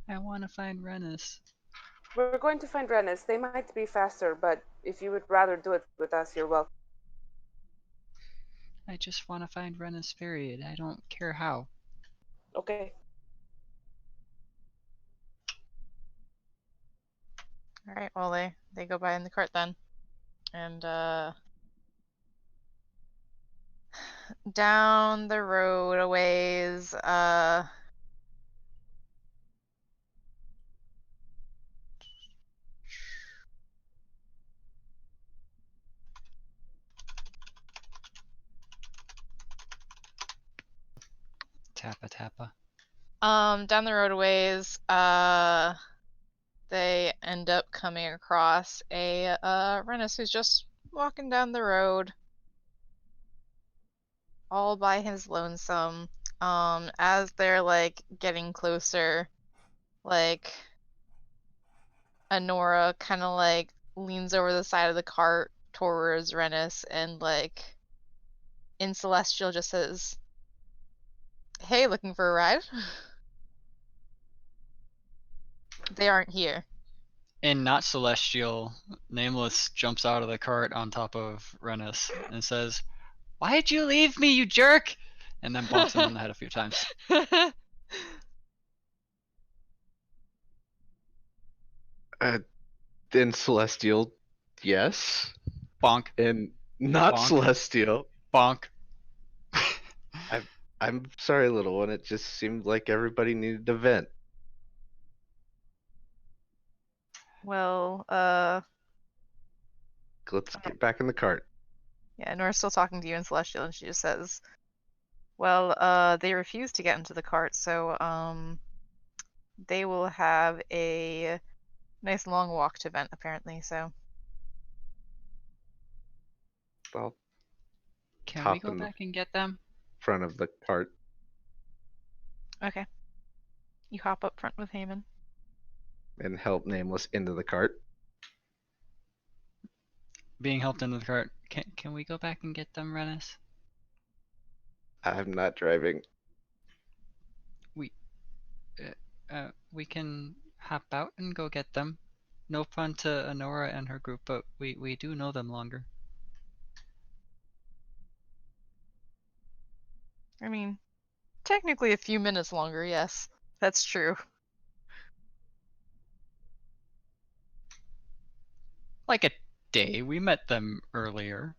I want to find Rennis. We're going to find Rennis. They might be faster, but if you would rather do it with us, you're welcome. I just want to find Rennis, period. I don't care how. Okay. Alright, well they go by in the cart then. And down the road a ways, Tappa tappa. down the road a ways, they end up coming across a Rennis who's just walking down the road all by his lonesome. As they're like getting closer, like Honora kind of like leans over the side of the cart towards Rennis and like in Celestial just says, "Hey, looking for a ride?" They aren't here. In Not Celestial, Nameless jumps out of the cart on top of Rennis and says, "Why'd you leave me, you jerk?" And then bonks him on the head a few times. In Celestial, yes. Bonk, And not Bonk. Celestial. bonk. I'm sorry, little one. It just seemed like everybody needed to vent. Well, Let's get back in the cart. yeah, Nora's still talking to you in Celestial, and she just says, "Well, they refuse to get into the cart, so, they will have a nice long walk to Vent, apparently, so. I'll Can we hop go in the back and get them? front of the cart. Okay. You hop up front with Heyman. And help Nameless into the cart. Being helped into the cart. Can we go back and get them, Rennis? I'm not driving. We can hop out and go get them. No fun to Honora and her group, but we do know them longer. I mean, technically a few minutes longer, yes. That's true. Like a day. We met them earlier.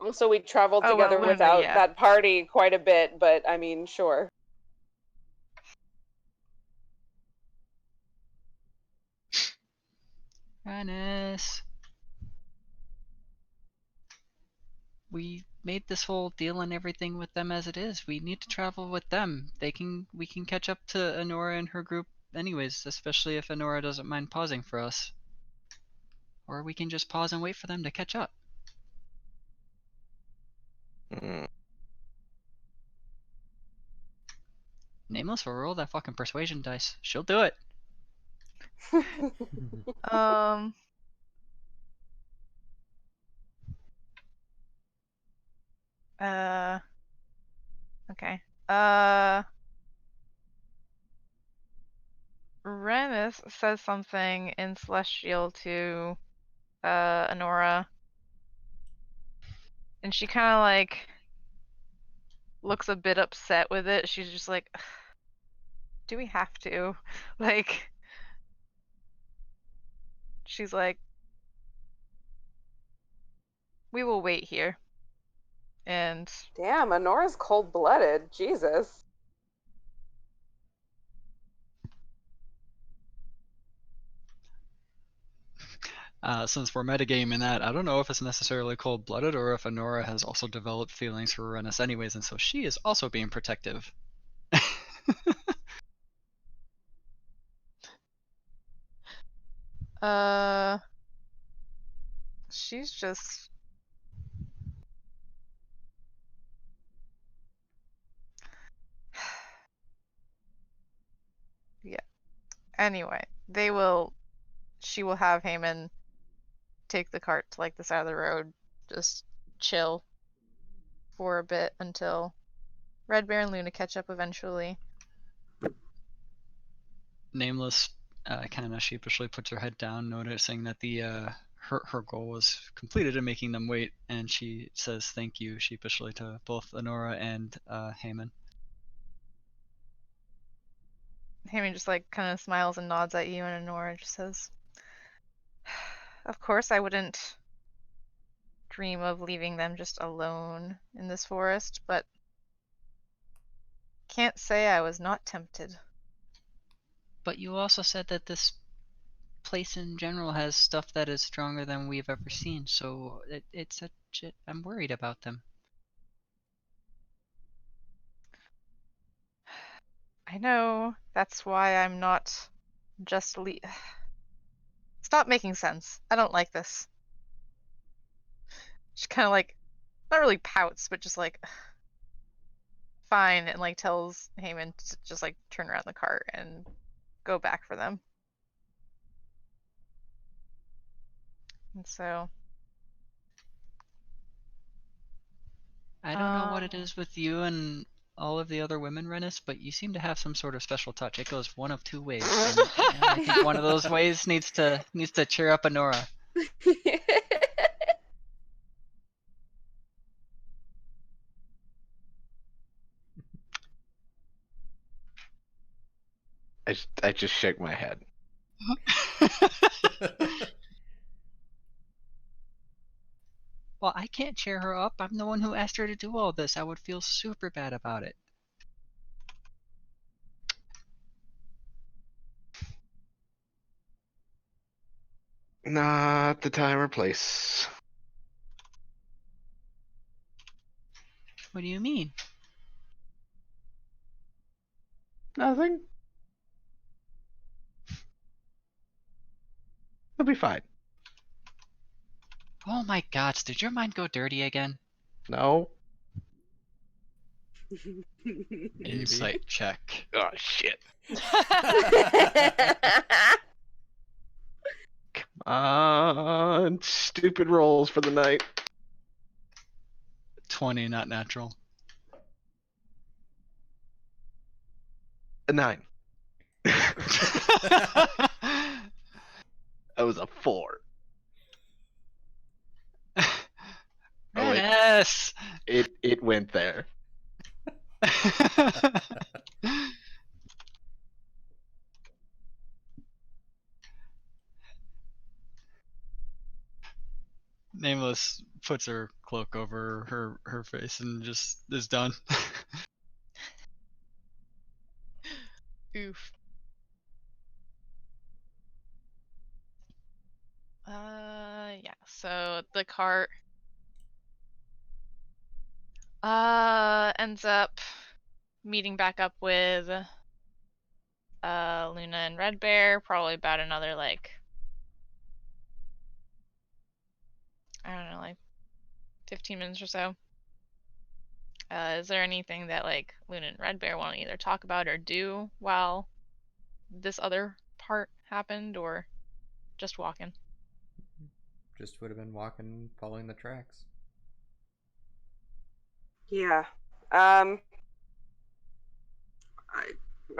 Also, we traveled Oh, well, together Luna, without yeah. that party quite a bit, but I mean, sure. Rennis. We made this whole deal and everything with them as it is. We need to travel with them. We can catch up to Honora and her group anyways, especially if Honora doesn't mind pausing for us. Or we can just pause and wait for them to catch up. Mm. Nameless will roll that fucking persuasion dice. She'll do it. Um. Okay. Rennis says something in Celestial to, Honora. And she kind of like looks a bit upset with it. She's just like, do we have to? Like, she's like, we will wait here. And Damn, Honora's cold-blooded. Jesus. Since we're metagaming that, I don't know if it's necessarily cold-blooded or if Honora has also developed feelings for Rennis anyways, and so she is also being protective. she's just yeah. Anyway, she will have Heyman take the cart to like the side of the road, just chill for a bit until Red Bear and Luna catch up eventually. Nameless kind of sheepishly puts her head down, noticing that the her goal was completed in making them wait, and she says thank you sheepishly to both Honora and Heyman. Heyman just like kind of smiles and nods at you, and Honora just says, of course I wouldn't dream of leaving them just alone in this forest, but can't say I was not tempted. But you also said that this place in general has stuff that is stronger than we've ever seen, so I'm worried about them. I know, that's why I'm not just Stop making sense. I don't like this. She kind of like, not really pouts, but just like, fine, and like tells Heyman to just like turn around the cart and go back for them. And so I don't know what it is with you and all of the other women, Rennis, but you seem to have some sort of special touch. It goes one of two ways, and I think one of those ways needs to cheer up Honora. I just shake my head. Well, I can't cheer her up. I'm the one who asked her to do all this. I would feel super bad about it. Not the time or place. What do you mean? Nothing. It'll be fine. Oh my gosh, did your mind go dirty again? No. Maybe. Insight check. Oh shit. Come on, stupid rolls for the night. 20, not natural. A 9. That was a 4. Oh, wait. Yes. It went there. Nameless puts her cloak over her face and just is done. Oof. Yeah. So the cart ends up meeting back up with Luna and Red Bear, probably about another like I don't know, like 15 minutes or so. Is there anything that like Luna and Red Bear want to either talk about or do while this other part happened, or just walking? Just would have been walking, following the tracks. Yeah.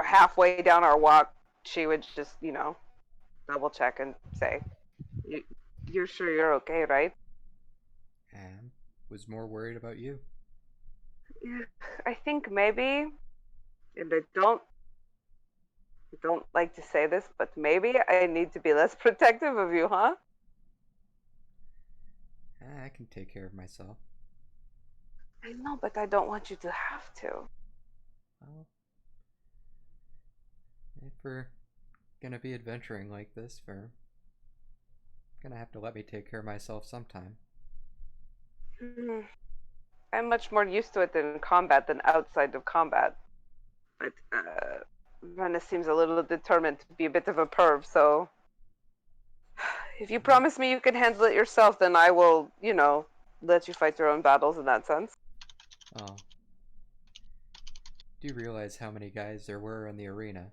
Halfway down our walk, she would just, double check and say, "You're sure you're okay, right?" And was more worried about you. Yeah, I think maybe, and I don't like to say this, but maybe I need to be less protective of you, huh? I can take care of myself. I know, but I don't want you to have to. Well, if we're gonna be adventuring like this, we're gonna have to let me take care of myself sometime. I'm much more used to it in combat than outside of combat. But Rena seems a little determined to be a bit of a perv, so if you promise me you can handle it yourself, then I will, let you fight your own battles in that sense. Oh. Do you realize how many guys there were in the arena?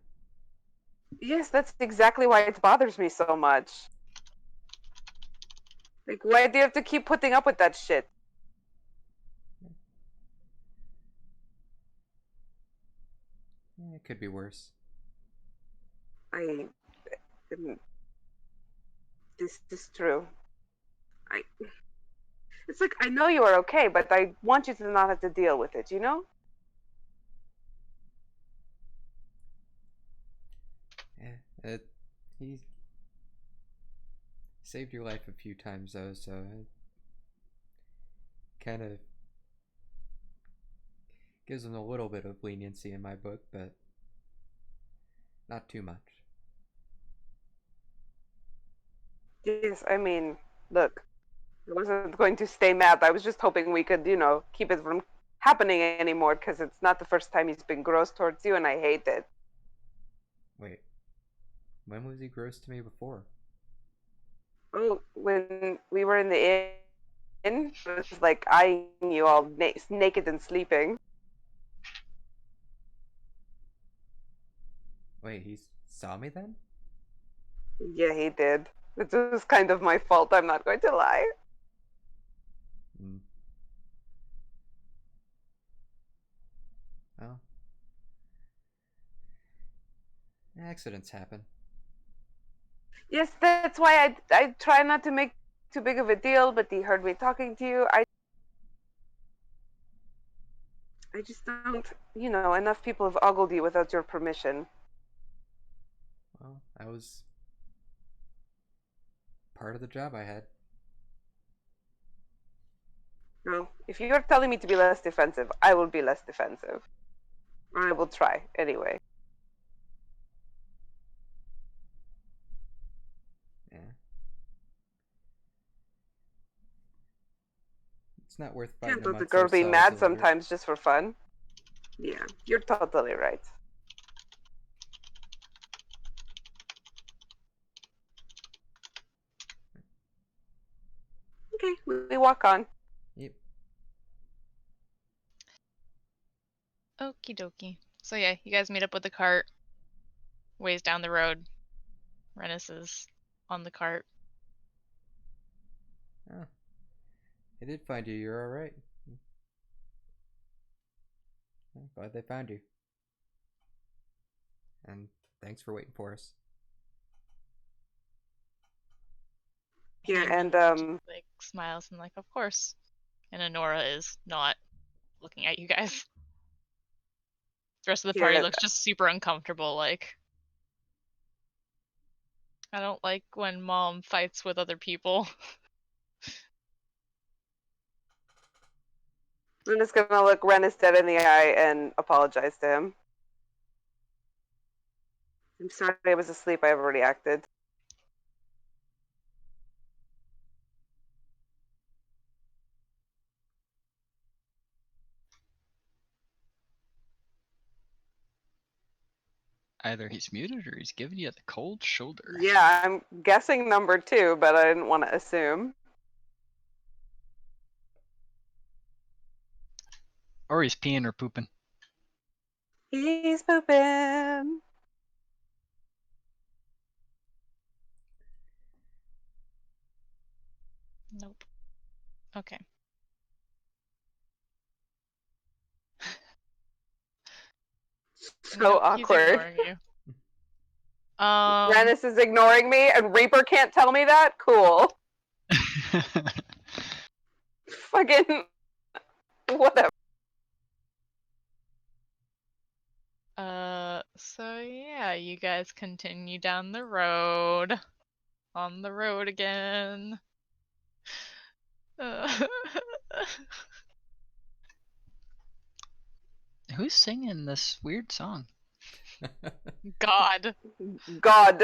Yes, that's exactly why it bothers me so much. Like, why do you have to keep putting up with that shit? It could be worse. This is true. It's like, I know you are okay, but I want you to not have to deal with it, you know? Yeah, he saved your life a few times though, so it kind of gives him a little bit of leniency in my book, but not too much. Yes, I mean, look, I wasn't going to stay mad. I was just hoping we could, keep it from happening anymore, because it's not the first time he's been gross towards you, and I hate it. Wait, when was he gross to me before? Oh, when we were in the inn, it was like eyeing you all naked and sleeping. Wait, he saw me then? Yeah, he did. It was kind of my fault, I'm not going to lie. Hmm. Well, accidents happen. Yes, that's why I try not to make too big of a deal, but he heard me talking to you. I just don't, enough people have ogled you without your permission. Well, that was part of the job I had. No, if you're telling me to be less defensive, I will be less defensive. I will try, anyway. Yeah. It's not worth fighting Can't let the amongst girl be ourselves mad over. sometimes just for fun. Yeah, you're totally right. Okay, we walk on. Yep. Okie dokie. So yeah, you guys meet up with the cart. Ways down the road. Rennis is on the cart. Oh. They did find you. You're all right. Glad they found you. And thanks for waiting for us. Yeah, He and like smiles and like, of course. And Honora is not looking at you guys. The rest of the party Yeah. looks just super uncomfortable. Like, I don't like when mom fights with other people. I'm just gonna look Rennis dead in the eye and apologize to him. I'm sorry I was asleep. I already acted. Either he's muted or he's giving you the cold shoulder. Yeah, I'm guessing number 2, but I didn't want to assume. Or he's peeing or pooping. He's pooping. Nope. Okay. So Nope, awkward. He's ignoring you. Rennis is ignoring me, and Reaper can't tell me that? Cool. Fucking whatever. So yeah, you guys continue down the road. On the road again. Who's singing this weird song? God. God.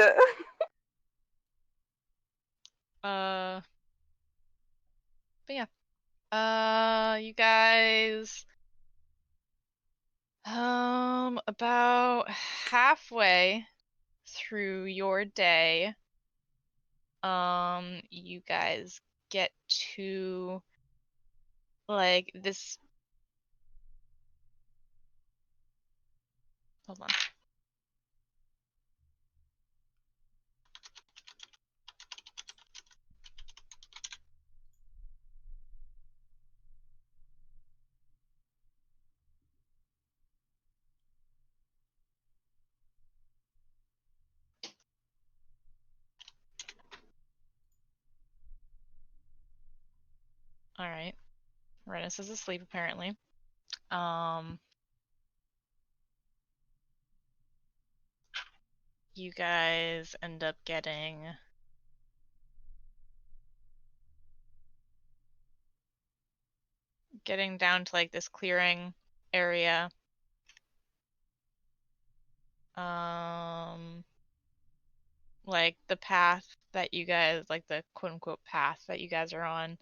But yeah. You guys. About halfway through your day, you guys get to like this. Hold on. All right. Rennis is asleep apparently. You guys end up getting down to like this clearing area. Like the path that you guys, like the quote unquote path that you guys are on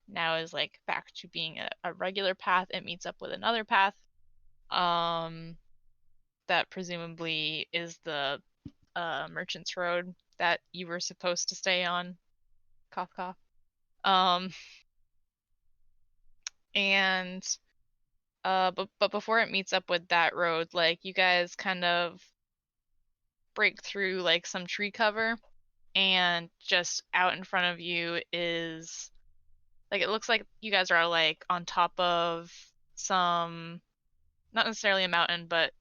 now is like back to being a regular path. It meets up with another path. That presumably is the Merchant's Road that you were supposed to stay on. Cough cough. And but before it meets up with that road, like you guys kind of break through like some tree cover, and just out in front of you is like, it looks like you guys are like on top of some, not necessarily a mountain, but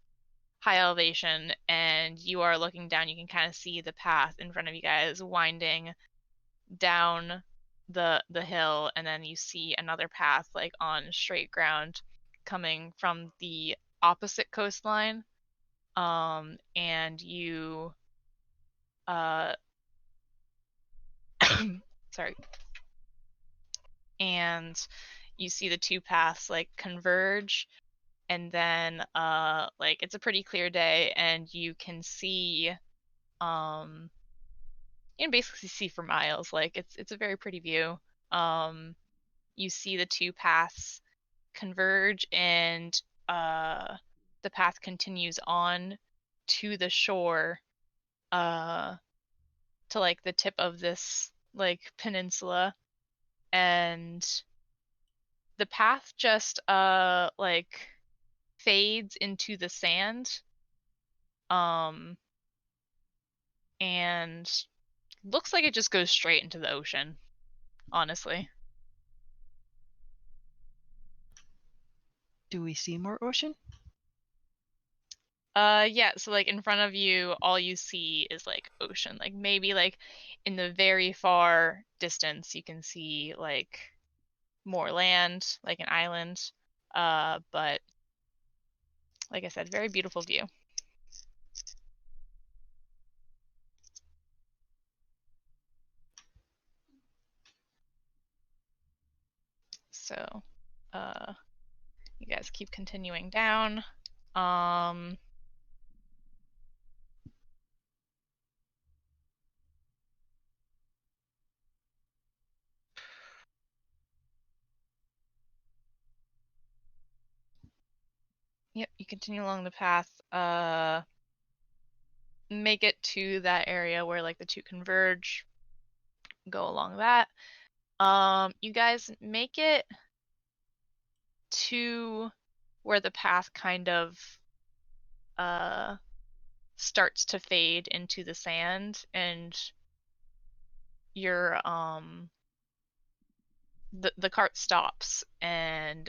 high elevation, and you are looking down. You can kind of see the path in front of you guys winding down the hill, and then you see another path like on straight ground coming from the opposite coastline. And you sorry. And you see the two paths like converge, and then like it's a pretty clear day, and you can see you can basically see for miles. Like it's a very pretty view. You see the two paths converge, and the path continues on to the shore, to like the tip of this like peninsula, and the path just like fades into the sand. And looks like it just goes straight into the ocean, honestly. Do we see more ocean? Yeah, so like in front of you, all you see is like ocean. Like maybe like in the very far distance, you can see like more land, like an island. But like I said, very beautiful view. So, you guys keep continuing down. Yep, you continue along the path. Make it to that area where like the two converge. Go along that. You guys make it to where the path kind of starts to fade into the sand, and your the cart stops, and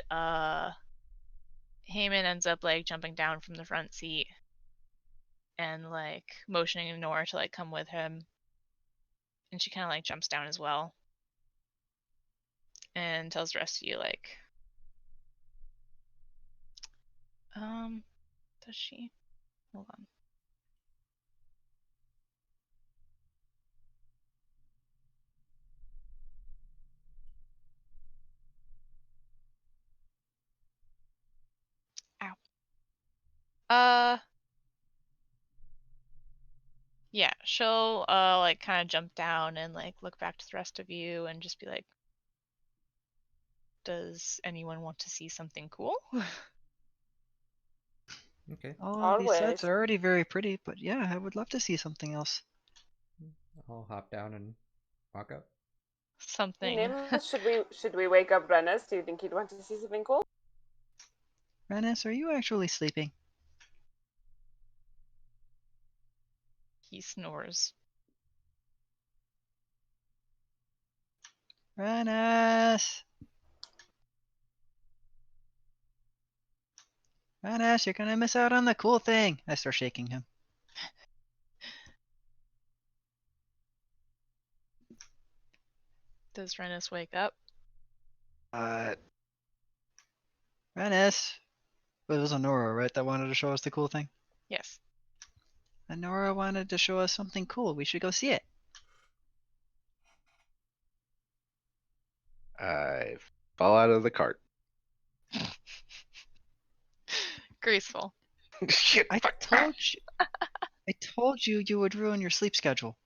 Heyman ends up like jumping down from the front seat and like motioning Nora to like come with him, and she kind of like jumps down as well and tells the rest of you like does she? Hold on. Ow. Yeah, she'll like kind of jump down and like look back to the rest of you and just be like, does anyone want to see something cool? Okay. All of these sets Always. are already very pretty, but yeah, I would love to see something else. I'll hop down and walk up. Something. Nameless, should we wake up Rennes? Do you think he'd want to see something cool? Rennis, are you actually sleeping? He snores. Rennis! Rennis, you're gonna miss out on the cool thing. I start shaking him. Does Rennis wake up? Rennis! It was Honora, right, that wanted to show us the cool thing? Yes. Honora wanted to show us something cool. We should go see it. I fall out of the cart. Graceful. Shit, I fuck. told you. I told you you would ruin your sleep schedule.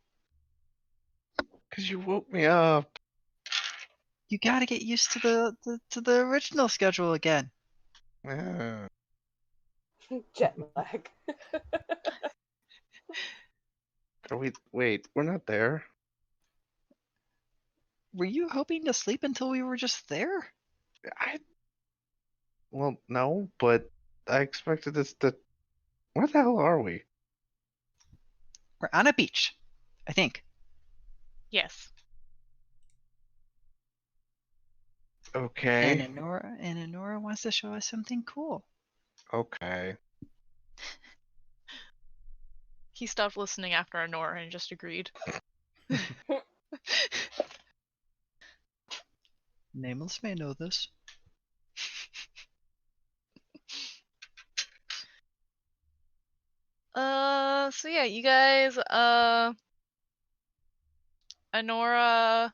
Because you woke me up. You gotta get used to the original schedule again. Yeah. Jet lag. Are we? Wait, we're not there. Were you hoping to sleep until we were just there? Well, no, but I expected this to. Where the hell are we? We're on a beach, I think. Yes. Okay. And Honora wants to show us something cool. Okay. He stopped listening after Honora and just agreed. Nameless may know this. So yeah, you guys, Honora,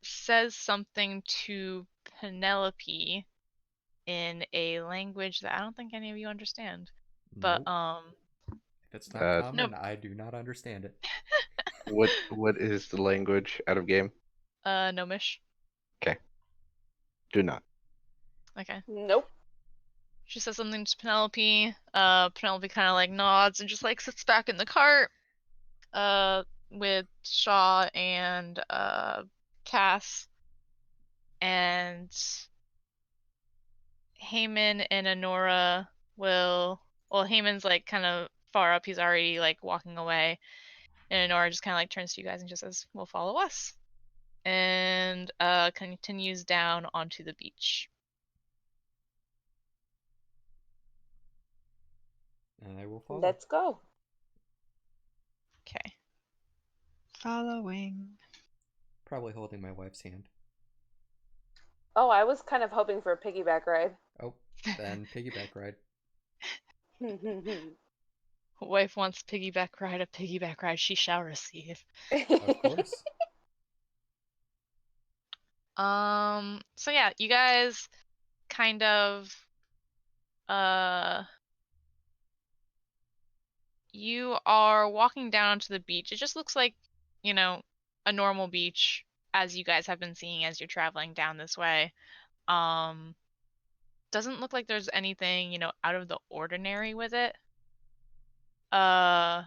says something to Penelope in a language that I don't think any of you understand. But, Nope. If it's not Uh, common, I do not understand it. what is the language out of game? Gnomish. Do not. Okay. Nope. She says something to Penelope. Penelope kind of like nods and just like sits back in the cart. With Shaw and Cass, and Heyman and Honora will. Well, Heyman's like kind of far up. He's already like walking away, and Honora just kind of like turns to you guys and just says, "Well, follow us," and continues down onto the beach. And I will follow. Let's go. Okay. Following. Probably holding my wife's hand. Oh, I was kind of hoping for a piggyback ride. Oh, then piggyback ride. Wife wants piggyback ride. A piggyback ride she shall receive. Of course. So yeah, you guys kind of you are walking down onto the beach. It just looks like, you know, a normal beach as you guys have been seeing as you're traveling down this way. Doesn't look like there's anything, you know, out of the ordinary with it. But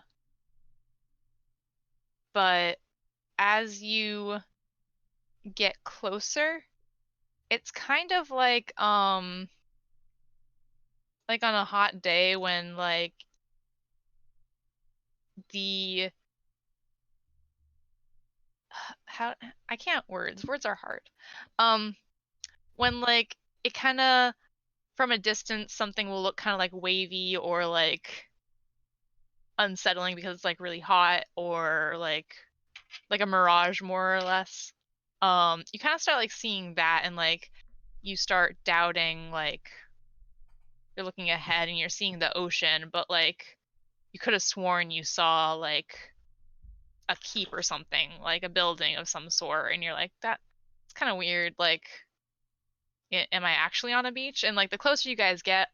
as you get closer, it's kind of like on a hot day when like the how I can't words are hard. When like it kind of from a distance something will look kind of like wavy or like unsettling because it's like really hot or like a mirage more or less. You kind of start like seeing that and like you start doubting, like you're looking ahead and you're seeing the ocean, but like you could have sworn you saw like a keep or something, like a building of some sort, and you're like, that's kind of weird, like am I actually on a beach? And like the closer you guys get,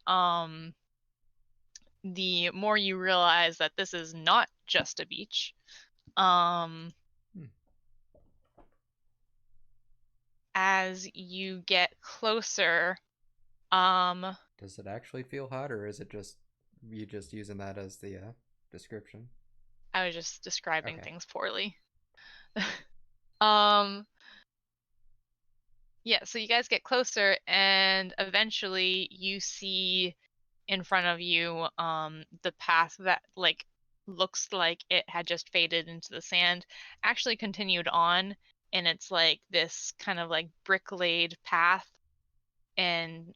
the more you realize that this is not just a beach. As you get closer, Does it actually feel hot, or is it just you just using that as the description? I was just describing Okay. things poorly. Yeah, so you guys get closer and eventually you see in front of you the path that like looks like it had just faded into the sand actually continued on, and it's like this kind of like brick laid path, and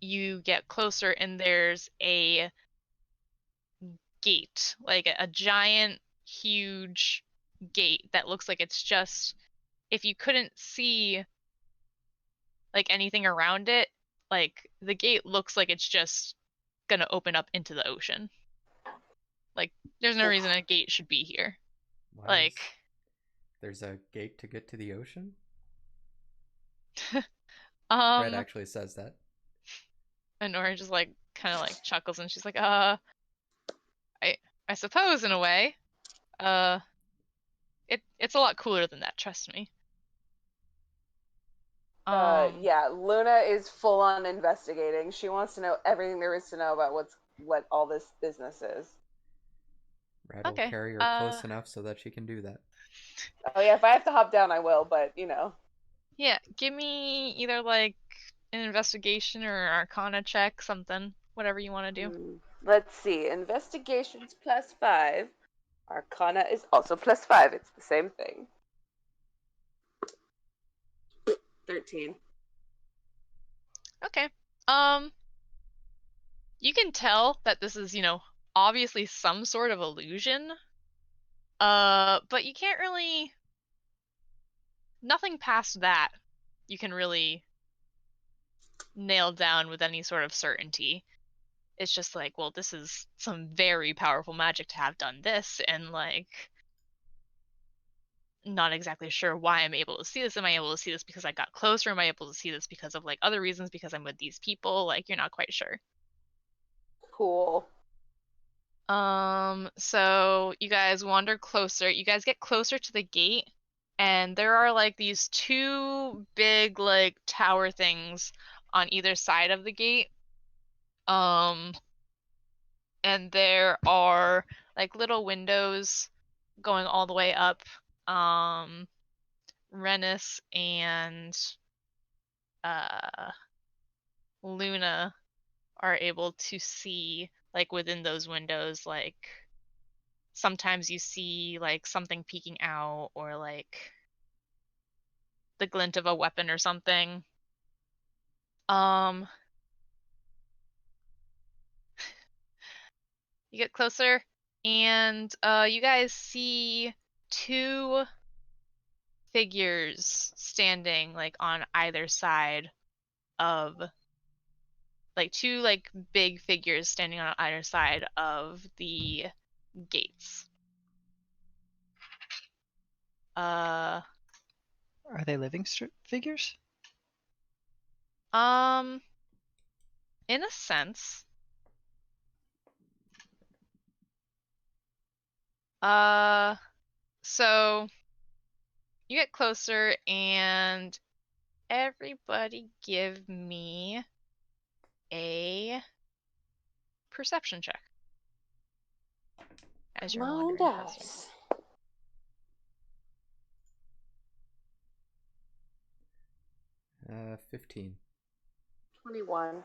you get closer and there's a gate, like a giant huge gate that looks like it's just, if you couldn't see like anything around it, like the gate looks like it's just gonna open up into the ocean. Like there's no reason a gate should be here. Why Like there's a gate to get to the ocean? Red actually says that. and Nora just like kind of like chuckles and she's like, I suppose in a way. It's a lot cooler than that, trust me. Yeah, Luna is full on investigating. She wants to know everything there is to know about what all this business is. Red will Okay, carry her close enough so that she can do that. Oh yeah, if I have to hop down, I will. But you know. Yeah, give me either like an investigation or Arcana check, something, whatever you want to do. Let's see. Investigations +5. Arcana is also +5. It's the same thing. 13. Okay. You can tell that this is, you know, obviously some sort of illusion. But you can't really, nothing past that you can really nail down with any sort of certainty. It's just like, well, this is some very powerful magic to have done this, and like not exactly sure why I'm able to see this. Am I able to see this because I got closer? Am I able to see this because of like other reasons, because I'm with these people? Like you're not quite sure. Cool. So you guys wander closer. You guys get closer to the gate, and there are like these two big like tower things on either side of the gate. And there are like little windows going all the way up, Rennis and Luna are able to see, like, within those windows, like, sometimes you see, like, something peeking out, or, like, the glint of a weapon or something. You get closer, and you guys see two figures standing, like, on either side of, like, two, like, big figures standing on either side of the gates. Are they living figures? In a sense. So you get closer, and everybody give me a perception check. As you're Come on, wandering past them. dice. Uh, 15. 21.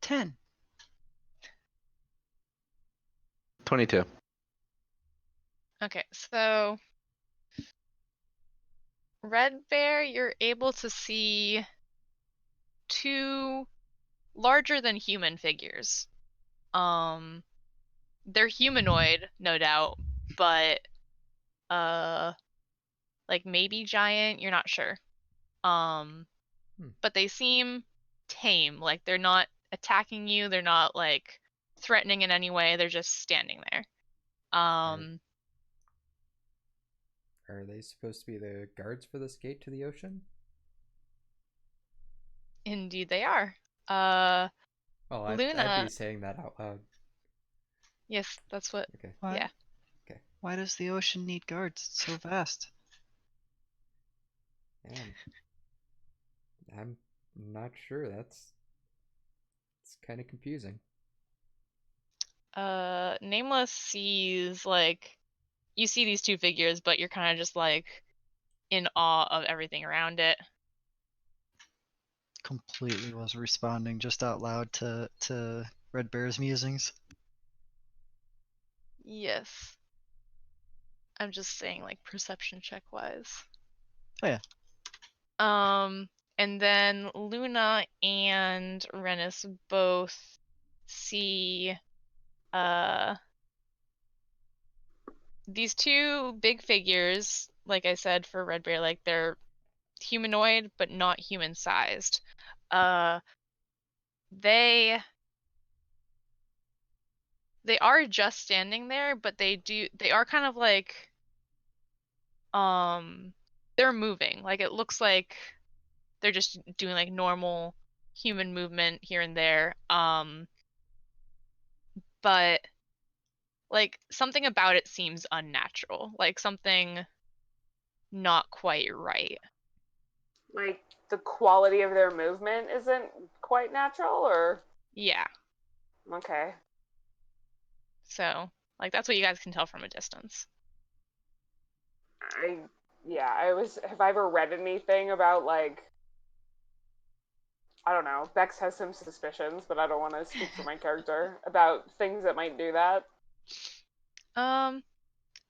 Ten. 22. Okay, so Red Bear, you're able to see two larger than human figures. They're humanoid, no doubt, but like maybe giant, you're not sure. But they seem tame, like they're not attacking you, they're not like threatening in any way, they're just standing there. Are they supposed to be the guards for this gate to the ocean? Indeed they are. Oh, I'd Luna. be saying that out loud. Yes, that's what. Okay. Why? Yeah. Okay. Why does the ocean need guards? It's so vast. Man, I'm not sure. It's kind of confusing. Nameless sees, like, you see these two figures, but you're kind of just like in awe of everything around it. Completely was responding just out loud to Red Bear's musings. Yes. I'm just saying, like, perception check wise. Oh yeah. And then Luna and Rennis both see these two big figures, like I said, for Red Bear, like they're humanoid but not human sized. They are just standing there, but they are kind of like they're moving. Like it looks like they're just doing like normal human movement here and there. But like something about it seems unnatural. Like something not quite right. Like the quality of their movement isn't quite natural, or Yeah. okay. So, like that's what you guys can tell from a distance. Have I ever read anything about, like, I don't know, Bex has some suspicions, but I don't want to speak for my character about things that might do that.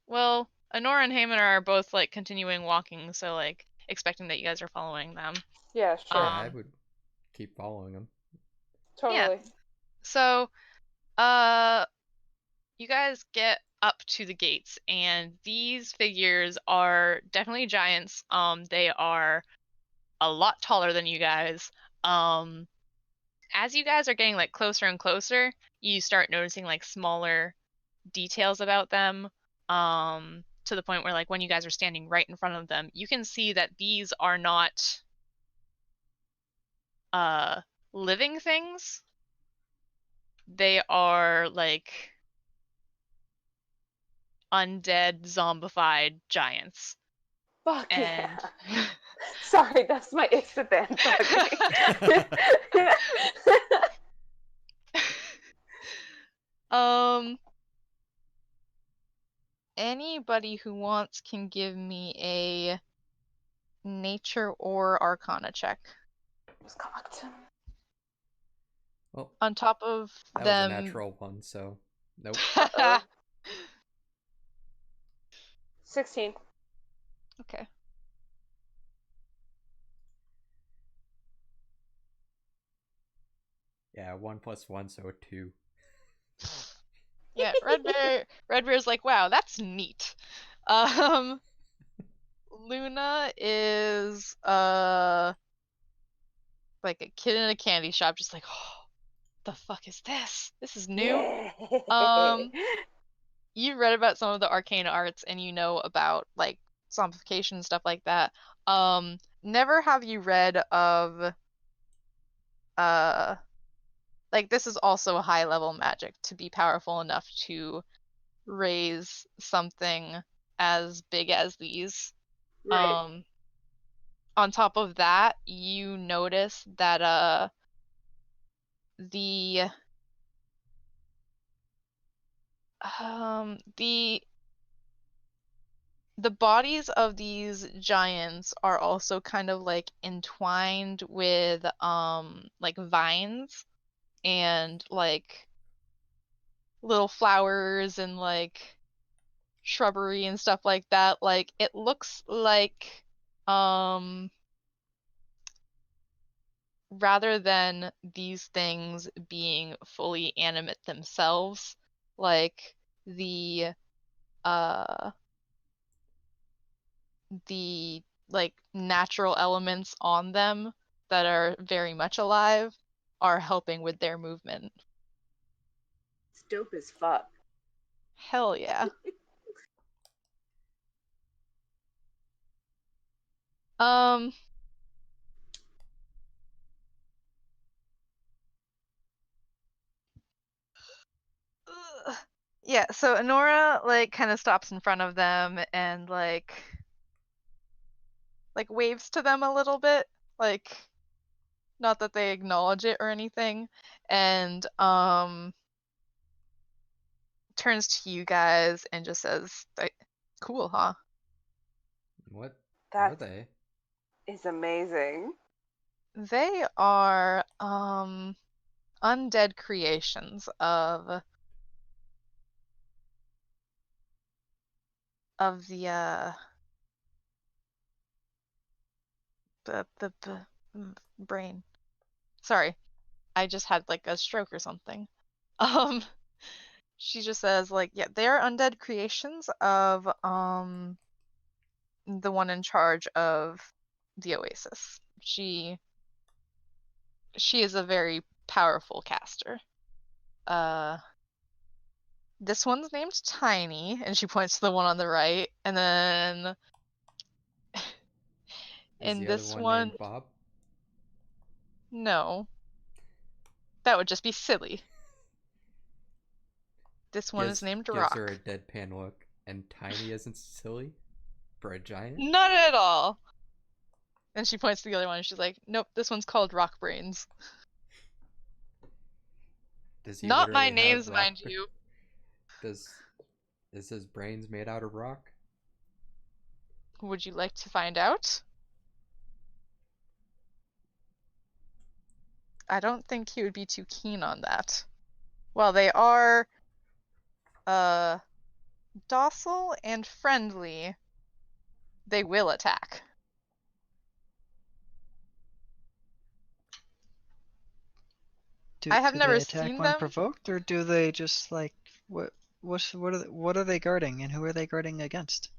Well, Honora and Haman are both like continuing walking, so like expecting that you guys are following them. Yeah, sure. Yeah, I would keep following them. Totally. Yeah. So, you guys get up to the gates, and these figures are definitely giants. They are a lot taller than you guys. As you guys are getting like closer and closer, you start noticing like smaller details about them. To the point where like when you guys are standing right in front of them, you can see that these are not living things. They are like undead, zombified giants. Fuck And yeah. Sorry, that's my instant then. Anybody who wants can give me a nature or arcana check. It's cocked. Well, On top of that was a them. natural one, so nope. Uh-oh. 16. Okay. Yeah, 1 + 1, so 2. Yeah, Red Bear's like, wow, that's neat. Um, Luna is like a kid in a candy shop, just like, oh, the fuck is this? This is new. You read about some of the arcane arts and you know about like zombification and stuff like that. Never have you read of like this is also a high level magic to be powerful enough to raise something as big as these. Right. On top of that, you notice that the the bodies of these giants are also kind of like entwined with like vines and like little flowers and like shrubbery and stuff like that. Like it looks like rather than these things being fully animate themselves, like uh the like natural elements on them that are very much alive are helping with their movement. It's dope as fuck. Hell yeah. Um ugh. Yeah, so Honora like kind of stops in front of them and like waves to them a little bit, like not that they acknowledge it or anything, and turns to you guys and just says like, cool, huh? What are That they? is amazing. They are undead creations of the brain. Sorry, I just had like a stroke or something. Um, she just says like, yeah, they are undead creations of the one in charge of the Oasis. She is a very powerful caster. This one's named Tiny, and she points to the one on the right, and then Is in the other this one one, named Bob? no, that would just be silly. This one is named Gives her a Rock. deadpan look, and Tiny isn't silly for a giant. Not at all. And she points to the other one, and she's like, nope, this one's called Rock Brains. Does he Not my literally have names, rock? mind you. Is his brains made out of rock? Would you like to find out? I don't think he would be too keen on that. While they are docile and friendly, they will attack. I have Do never they attack seen when them. provoked, or do they just like what are they guarding, and who are they guarding against?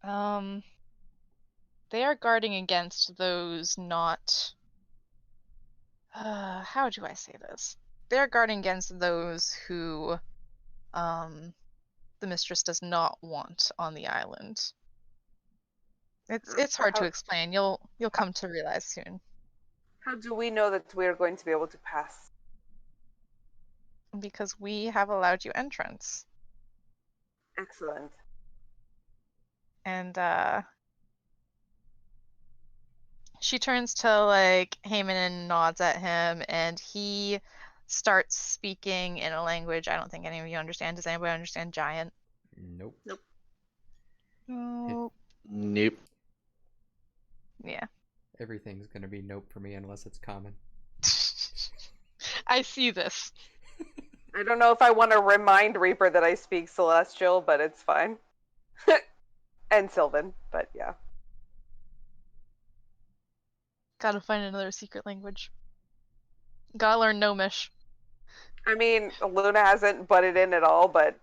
They are guarding against those not. How do I say this? They are guarding against those who, the mistress does not want on the island. It's hard to explain. You'll come to realize soon. How do we know that we're going to be able to pass? Because we have allowed you entrance. Excellent. And she turns to like Heyman and nods at him, and he starts speaking in a language I don't think any of you understand. Does anybody understand giant? Nope. No. Nope. Yeah. Everything's gonna be nope for me unless it's common. I see this. I don't know if I want to remind Reaper that I speak Celestial, but it's fine. And Sylvan, but yeah. Gotta find another secret language. Gotta learn Gnomish. I mean, Luna hasn't butted in at all, but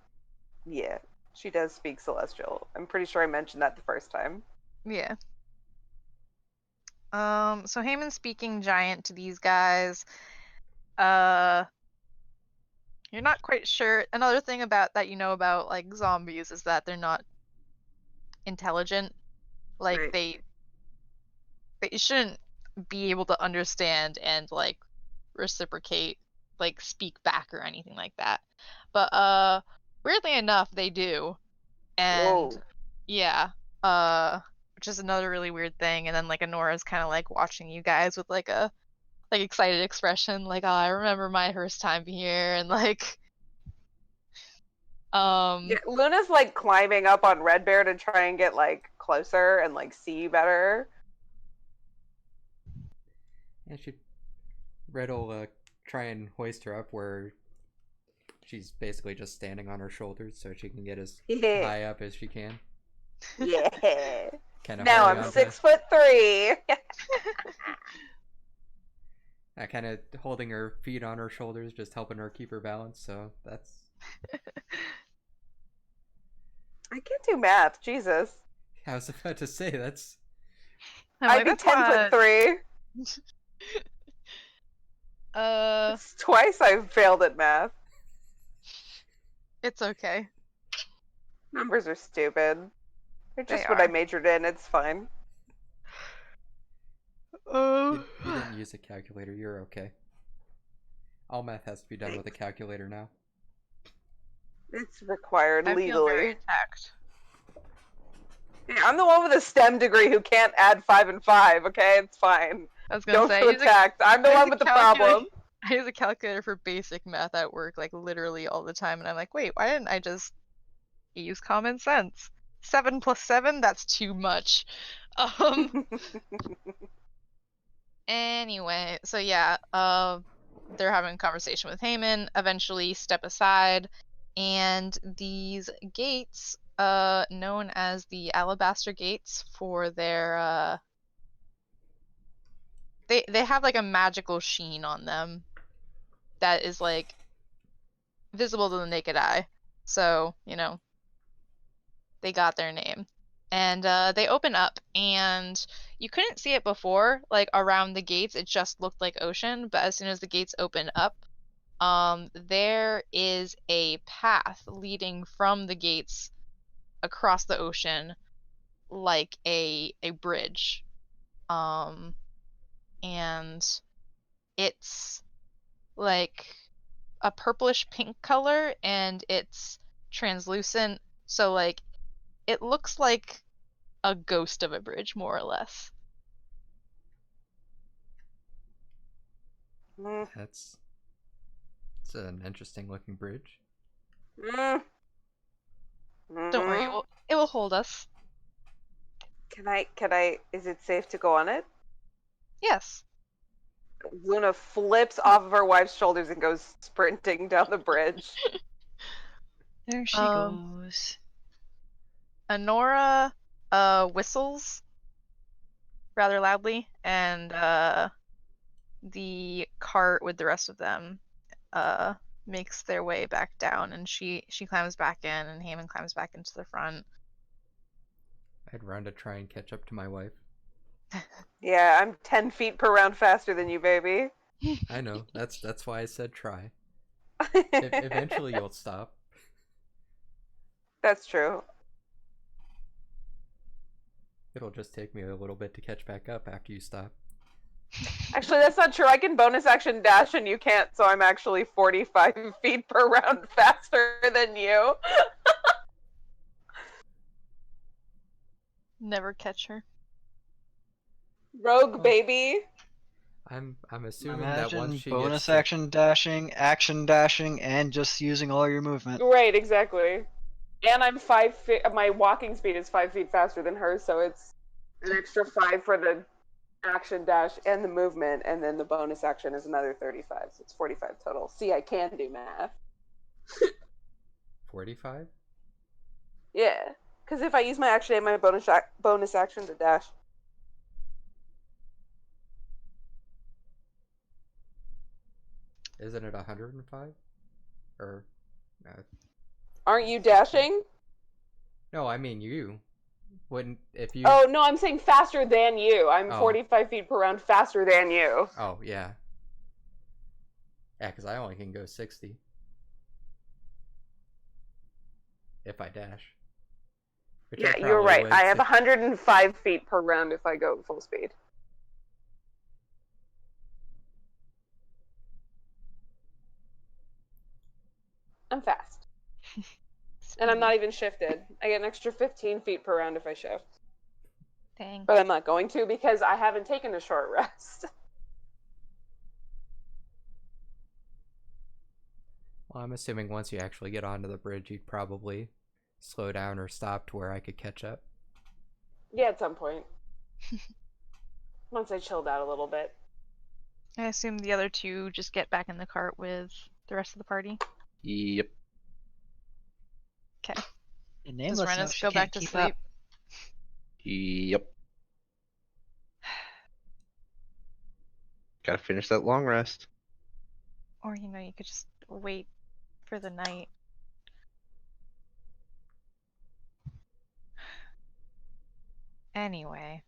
yeah, she does speak Celestial. I'm pretty sure I mentioned that the first time. Yeah. So Heyman's speaking giant to these guys. You're not quite sure. Another thing about that you know about like zombies is that they're not intelligent. Like Right. they shouldn't be able to understand and like reciprocate, like speak back or anything like that. But weirdly enough, they do. And Whoa. yeah, which is another really weird thing. And then like Anora's kind of like watching you guys with like a like excited expression, like, oh, I remember my first time here, and like Yeah, Luna's like climbing up on Red Bear to try and get like closer and like see better. And Red will try and hoist her up where she's basically just standing on her shoulders so she can get as Yeah. high up as she can. Yeah. Kind of Now I'm 6'3". Kind of holding her feet on her shoulders, just helping her keep her balance. So that's. I can't do math. Jesus. I was about to say that's. I'd be 10'3". It's twice I've failed at math. It's okay. Numbers are stupid. They're They just what I are. majored in. It's fine. You didn't use a calculator. You're okay. All math has to be done with a calculator now. It's required I feel very legally. attacked. Yeah, I'm the one with a STEM degree who can't add 5 and 5. Okay, it's fine. I was gonna Don't say, feel I use a- attacked. I'm the I use one a with the calculator- problem. I use a calculator for basic math at work, like literally all the time, and I'm like, wait, why didn't I just use common sense? 7 plus 7? That's too much. Anyway, so yeah, they're having a conversation with Heyman, eventually step aside, and these gates, known as the Alabaster Gates for their, they have like a magical sheen on them that is like visible to the naked eye. So, you know, they got their name. And they open up, and you couldn't see it before, like around the gates, it just looked like ocean, but as soon as the gates open up, there is a path leading from the gates across the ocean like a bridge. And it's like a purplish pink color, and it's translucent, so like it looks like a ghost of a bridge, more or less. It's an interesting looking bridge. Don't worry, it will hold us. Can I, is it safe to go on it? Yes. Luna flips off of her wife's shoulders and goes sprinting down the bridge. There she Um, goes. Anora whistles rather loudly, and the cart with the rest of them makes their way back down, and she climbs back in, and Heyman climbs back into the front. I'd run to try and catch up to my wife. Yeah, I'm 10 feet per round faster than you, baby. I know. That's why I said try. Eventually you'll stop. That's true. It'll just take me a little bit to catch back up after you stop. Actually, that's not true. I can bonus action dash and you can't, so I'm actually 45 feet per round faster than you. Never catch her. Rogue baby. I'm assuming that Imagine once she bonus gets action dashing, and just using all your movement. Right, exactly. And I'm 5 feet. My walking speed is 5 feet faster than hers, so it's an extra 5 for the action dash and the movement, and then the bonus action is another 35, so it's 45 total. See, I can do math. 45. Yeah, because if I use my action and my bonus action to dash. Isn't it 105? Or Aren't you dashing? no, I mean you. Wouldn't if you? Oh, no, I'm saying faster than you. I'm Oh. 45 feet per round faster than you. Oh yeah. Yeah, because I only can go 60 if I dash. Which I Yeah, you're probably right. would I have since- 105 feet per round if I go full speed. I'm fast. And I'm not even shifted. I get an extra 15 feet per round if I shift. Dang. But I'm not going to because I haven't taken a short rest. Well, I'm assuming once you actually get onto the bridge, you'd probably slow down or stop to where I could catch up. Yeah, at some point. Once I chilled out a little bit. I assume the other two just get back in the cart with the rest of the party. Yep. Okay. And Does Nameless knows Renus she go back can't to keep sleep? up. Yep. Gotta finish that long rest. Or, you could just wait for the night. Anyway.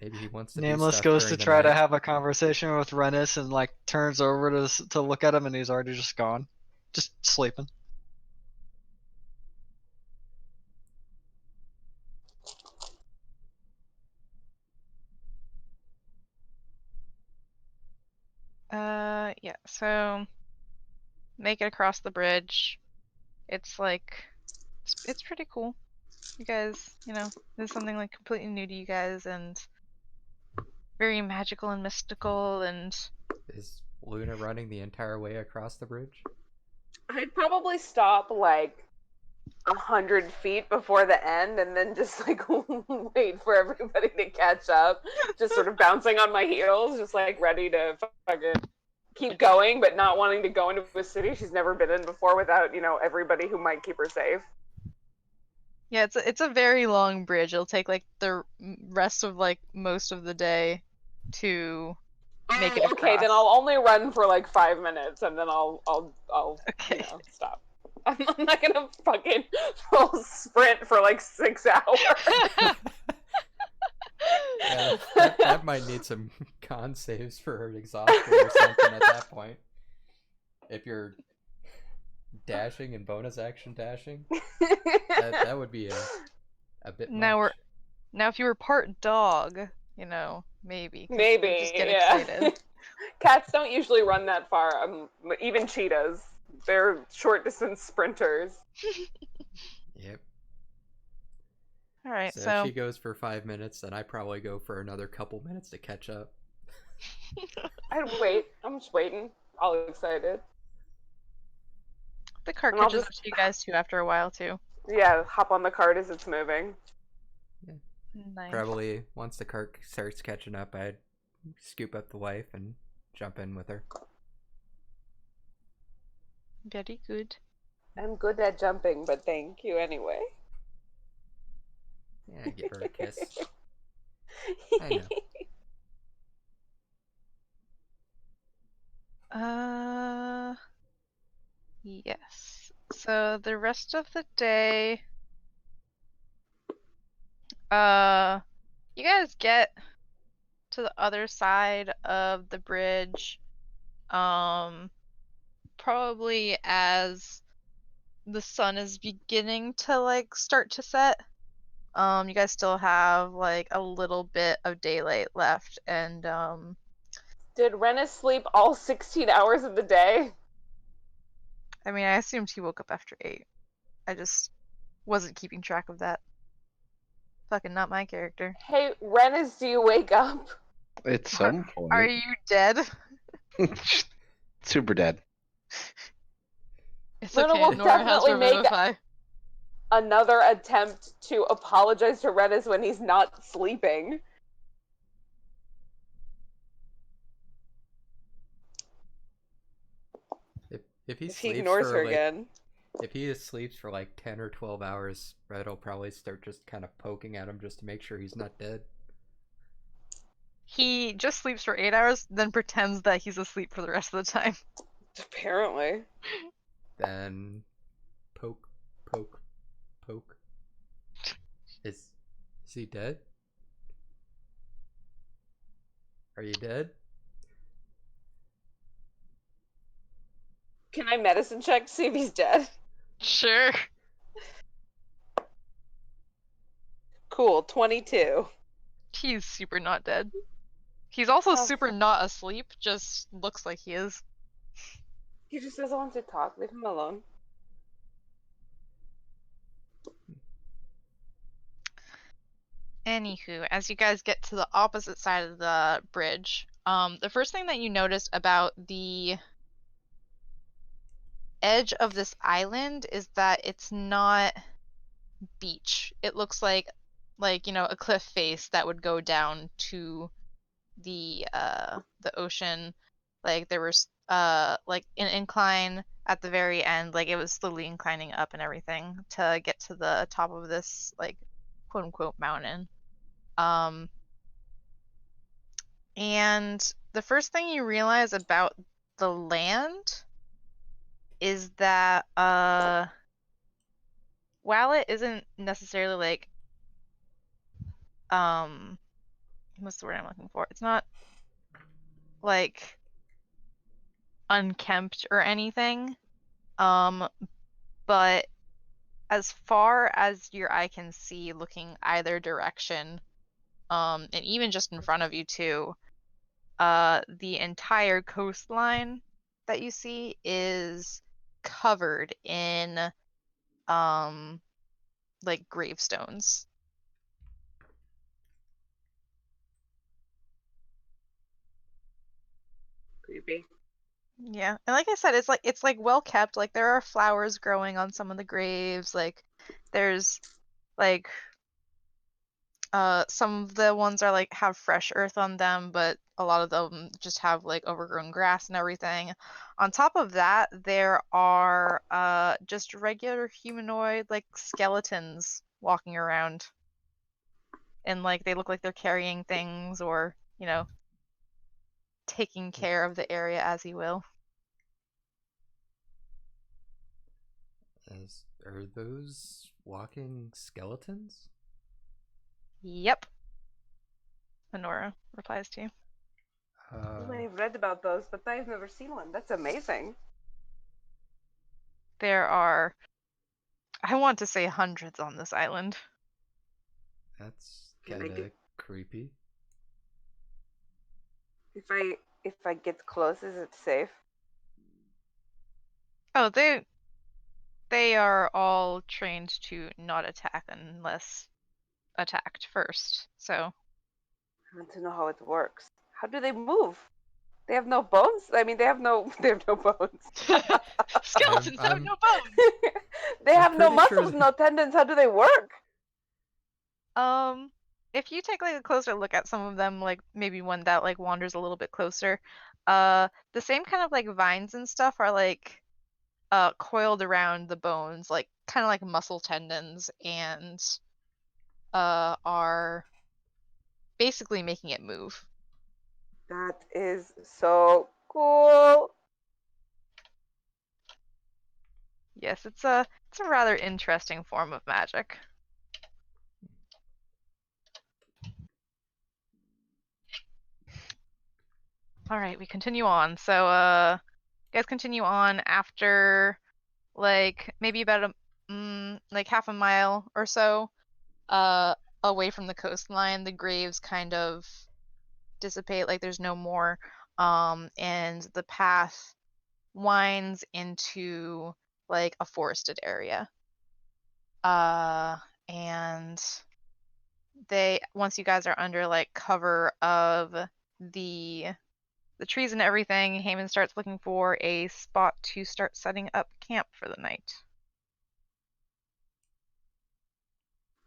Maybe he wants to do Nameless stuff goes during to the try to night. have a conversation with Renus and like turns over to look at him, and he's already just gone, just sleeping. Yeah, so make it across the bridge. It's like, it's pretty cool. You guys, this is something like completely new to you guys and very magical and mystical and Is Luna running the entire way across the bridge? I'd probably stop like 100 feet before the end and then just like wait for everybody to catch up. Just sort of bouncing on my heels, just like ready to fucking keep going, but not wanting to go into a city she's never been in before without, everybody who might keep her safe. yeah, it's a very long bridge. It'll take like the rest of like most of the day to make it Okay, then across. I'll only run for like 5 minutes and then I'll Okay. stop. I'm not gonna fucking full sprint for like 6 hours. Yeah, that might need some con saves for her exhaustion or something at that point. If you're dashing and bonus action dashing, that would be a bit Now much. Now if you were part dog, maybe. 'Cause Maybe, they'll just get yeah. excited. Cats don't usually run that far. Even cheetahs, they're short distance sprinters. Yep. Alright, So so if she goes for 5 minutes, then I probably go for another couple minutes to catch up. I'd wait. I'm just waiting, all excited. the cart and I'll catches up just- to you guys too after a while too. Yeah, hop on the cart as it's moving. Nice. Probably once the cart starts catching up, I'd scoop up the wife and jump in with her. Very good. I'm good at jumping, but thank you anyway. Yeah, give her a kiss. I know. Yes. So the rest of the day, you guys get to the other side of the bridge, probably as the sun is beginning to like start to set. You guys still have like a little bit of daylight left, and Did Renus sleep all 16 hours of the day? I mean, I assumed he woke up after 8. I just wasn't keeping track of that. Fucking not my character. Hey, Rennis, do you wake up? At some point. Are you dead? Super dead. It's Luna okay. will Nora has definitely make Revivify. another attempt to apologize to Rennis when he's not sleeping. If he If he sleeps ignores for her like again. if he sleeps for like 10 or 12 hours, Red will probably start just kind of poking at him just to make sure he's not dead. He just sleeps for 8 hours, then pretends that he's asleep for the rest of the time. Apparently. Then poke, poke, poke. Is he dead? Are you dead? Can I medicine check to see if he's dead? Sure. Cool, 22. He's super not dead. He's also Oh, super not asleep, just looks like he is. He just doesn't want to talk. Leave him alone. Anywho, as you guys get to the opposite side of the bridge, the first thing that you notice about the edge of this island is that it's not beach. It looks like a cliff face that would go down to the ocean. Like there was like an incline at the very end, like it was slowly inclining up and everything to get to the top of this like quote unquote mountain. And the first thing you realize about the land is that while it isn't necessarily like what's the word I'm looking for? It's not like unkempt or anything. But as far as your eye can see looking either direction, and even just in front of you too, the entire coastline that you see is covered in like gravestones. Creepy. Yeah, and like I said, it's like well kept. Like there are flowers growing on some of the graves. Like there's like some of the ones are like have fresh earth on them, but a lot of them just have like overgrown grass and everything. On top of that, there are just regular humanoid like skeletons walking around. And like they look like they're carrying things or, taking care of the area as you will. Are those walking skeletons? Yep. Honora replies to you. I've read about those, but I've never seen one. That's amazing. There are, I want to say hundreds on this island. That's Can I kind of get- creepy. If I get close, is it safe? Oh, they are all trained to not attack unless attacked first. So I want to know how it works. How do they move? They have no bones? I mean, they have no bones. skeletons have I'm- no bones. They I'm have no pretty sure muscles, no tendons. How do they work? If you take like a closer look at some of them, like maybe one that like wanders a little bit closer, the same kind of like vines and stuff are like coiled around the bones, like kind of like muscle tendons, and are basically making it move. That is so cool. Yes, it's a rather interesting form of magic. All right, we continue on. So, you guys continue on after like maybe about like half a mile or so away from the coastline. The graves kind of dissipate, like there's no more, and the path winds into like a forested area. And once you guys are under like cover of the trees and everything, Heyman starts looking for a spot to start setting up camp for the night.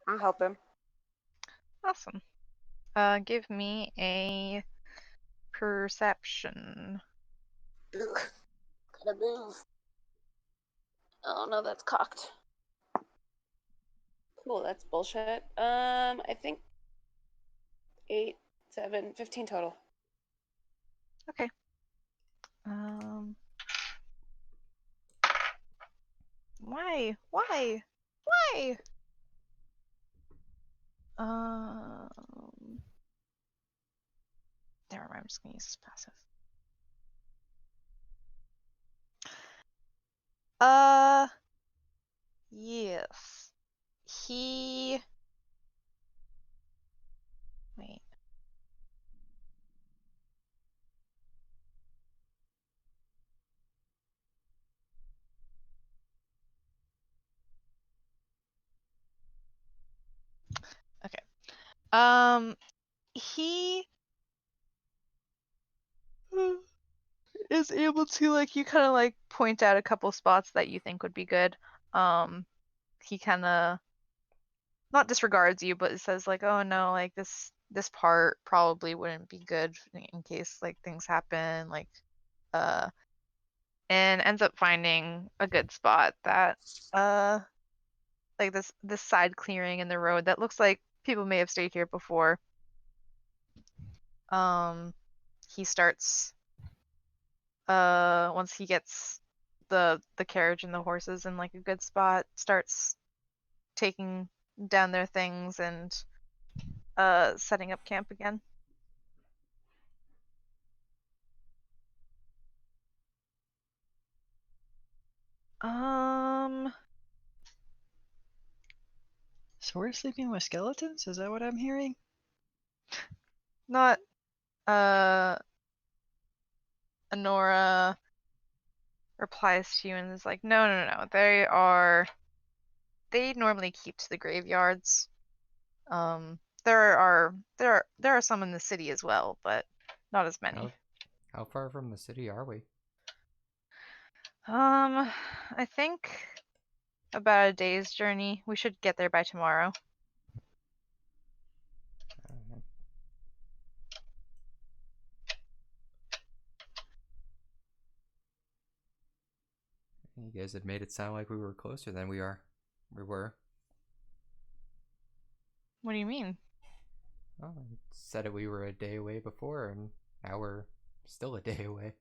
I'll help him. Awesome. Give me a perception. Ugh. Gotta move. Oh no, that's cocked. Cool, that's bullshit. I think 8, 7, 15 total. Okay. Why? Why? Why? Never mind, I'm just gonna use this passive. Yes. Wait. Okay. He is able to like you kind of like point out a couple spots that you think would be good. He kind of not disregards you, but it says like, oh no, like this part probably wouldn't be good in case like things happen, like and ends up finding a good spot that like this side clearing in the road that looks like people may have stayed here before. He starts once he gets the carriage and the horses in like a good spot, starts taking down their things and setting up camp again. So we're sleeping with skeletons? Is that what I'm hearing? Not Honora replies to you and is like, no. They normally keep to the graveyards. There are some in the city as well, but not as many. How far from the city are we? I think about a day's journey. We should get there by tomorrow. You guys had made it sound like we were closer than we were. What do you mean? Well, I said it we were a day away before, and now we're still a day away.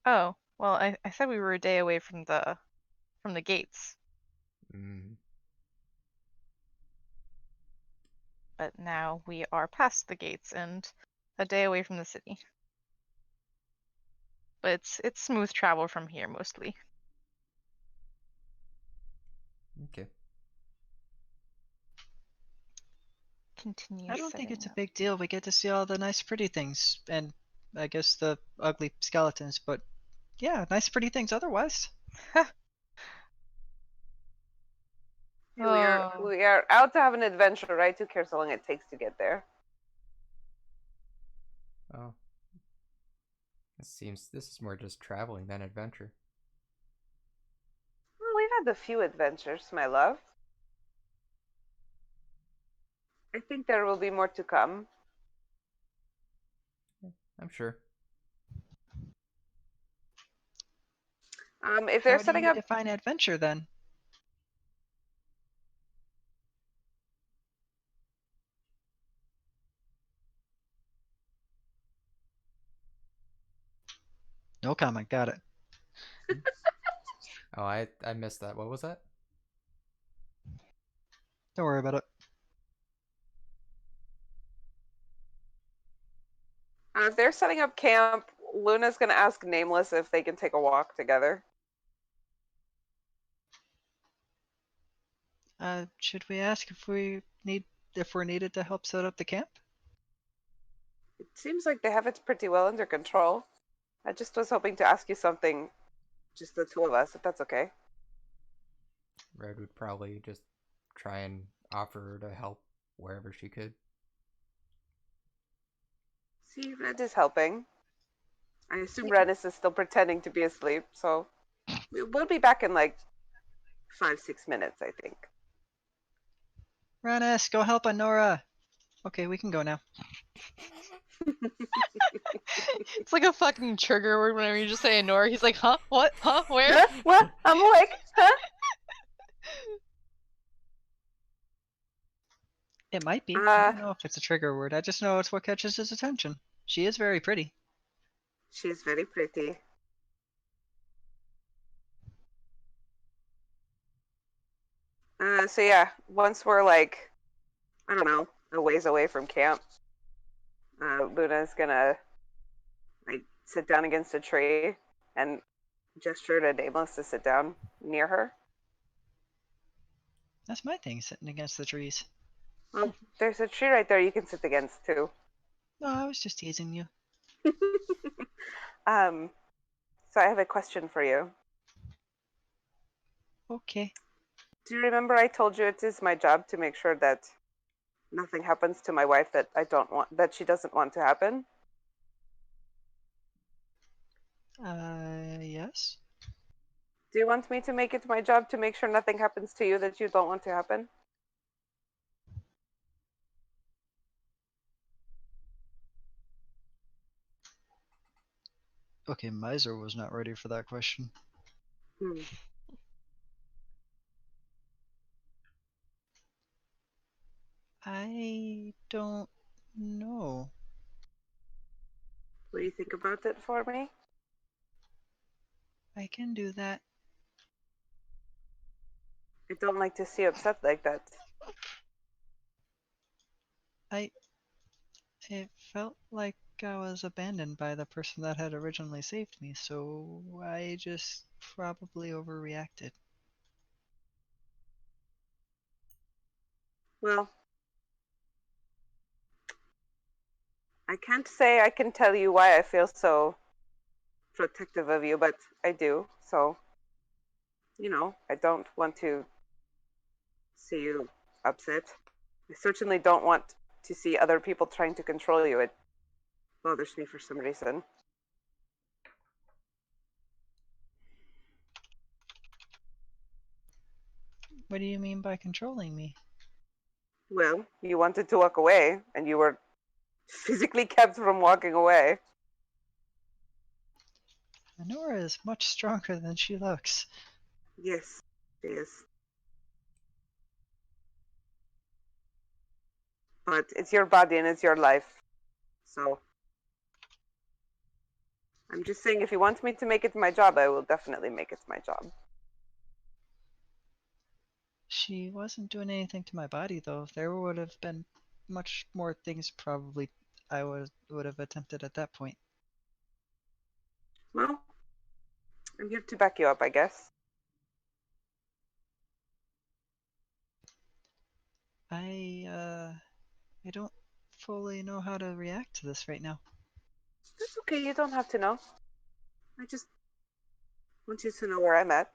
Oh, well, I said we were a day away from the gates. But now we are past the gates and a day away from the city. But it's smooth travel from here mostly. Okay. Continue. I don't think it's a setting big deal. We get to see all the nice pretty things and I guess the ugly skeletons, but yeah, nice pretty things otherwise. up. We are out to have an adventure, right? Who cares how long it takes to get there? Oh. This is more just traveling than adventure. Well, we've had a few adventures, my love. I think there will be more to come. I'm sure. If How they're do setting you up, define adventure then? No comment. Got it. Oh, I missed that. What was that? Don't worry about it. if they're setting up camp, Luna's gonna ask Nameless if they can take a walk together. Should we ask if we're needed to help set up the camp? It seems like they have it pretty well under control. I just was hoping to ask you something, just the two of us, if that's okay. Red would probably just try and offer to help wherever she could. See, Red is helping. I assume Redis is still pretending to be asleep, so we'll be back in like 5-6 minutes, I think. Rannis, go help Honora. Okay, we can go now. It's like a fucking trigger word whenever you just say Honora. He's like, huh? What? Huh? Where? Huh? What? I'm awake. Huh? It might be. I don't know if it's a trigger word. I just know it's what catches his attention. She is very pretty. She's very pretty. So yeah, once we're like, I don't know, a ways away from camp, Luna's gonna like sit down against a tree and gesture to Nameless to sit down near her. That's my thing, sitting against the trees. Well, there's a tree right there you can sit against too. No, I was just teasing you. So I have a question for you. Okay. Do you remember I told you it is my job to make sure that nothing happens to my wife that I don't want, that she doesn't want to happen? Yes? Do you want me to make it my job to make sure nothing happens to you that you don't want to happen? Okay, Miser was not ready for that question. Hmm. I don't know. Will you think about it for me? I can do that. I don't like to see you upset like that. It felt like I was abandoned by the person that had originally saved me, so I just probably overreacted. Well, I can't say I can tell you why I feel so protective of you, but I do. So, I don't want to see you upset. I certainly don't want to see other people trying to control you. It bothers me for some reason. What do you mean by controlling me? Well, you wanted to walk away, and you were physically kept from walking away. Honora is much stronger than she looks. Yes, she is. But it's your body and it's your life. So, I'm just saying, if you want me to make it my job, I will definitely make it my job. She wasn't doing anything to my body, though. There would have been much more things probably I would have attempted at that point. Well, I'm here to back you up, I guess. I don't fully know how to react to this right now. That's okay, you don't have to know. I just want you to know where I'm at.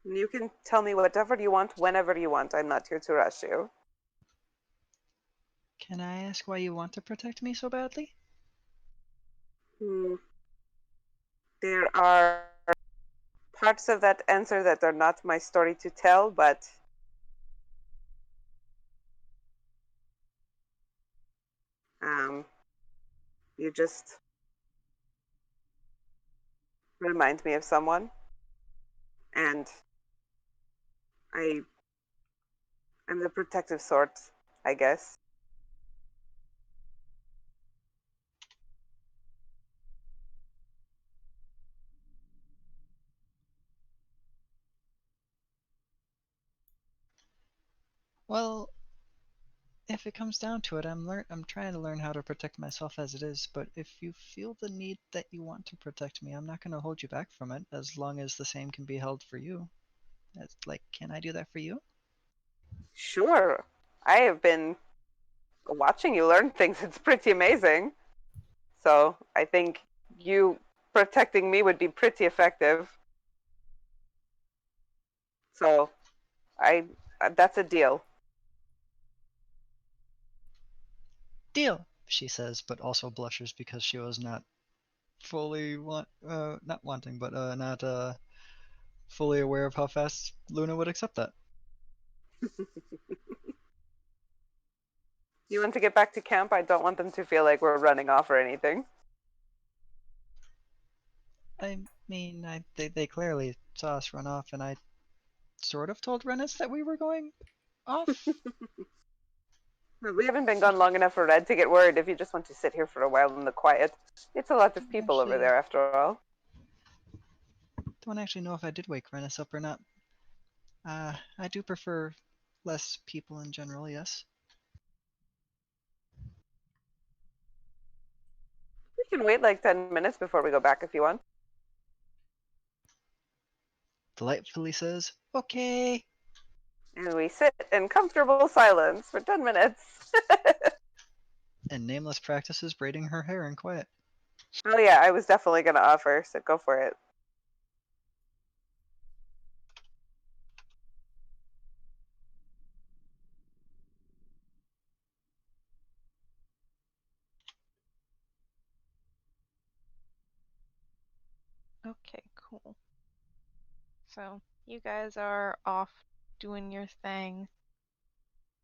And you can tell me whatever you want, whenever you want. I'm not here to rush you. Can I ask why you want to protect me so badly? There are parts of that answer that are not my story to tell, but you just remind me of someone, and I'm the protective sort, I guess. Well, if it comes down to it, I'm trying to learn how to protect myself as it is, but if you feel the need that you want to protect me, I'm not going to hold you back from it as long as the same can be held for you. It's like, can I do that for you? Sure. I have been watching you learn things. It's pretty amazing. So I think you protecting me would be pretty effective. So that's a deal. Deal, she says, but also blushes because she was not fully not wanting, but not fully aware of how fast Luna would accept that. You want to get back to camp? I don't want them to feel like we're running off or anything. I mean, they clearly saw us run off, and I sort of told Rennis that we were going off. We haven't been gone long enough for Red to get worried if you just want to sit here for a while in the quiet. It's a lot of people over Actually, there after all. Don't actually know if I did wake Rennis up or not. I do prefer less people in general, yes. We can wait like 10 minutes before we go back if you want. Delightfully says, okay. And we sit in comfortable silence for 10 minutes. And Nameless practices braiding her hair in quiet. Oh yeah, I was definitely going to offer, so go for it. Okay, cool. So you guys are off doing your thing.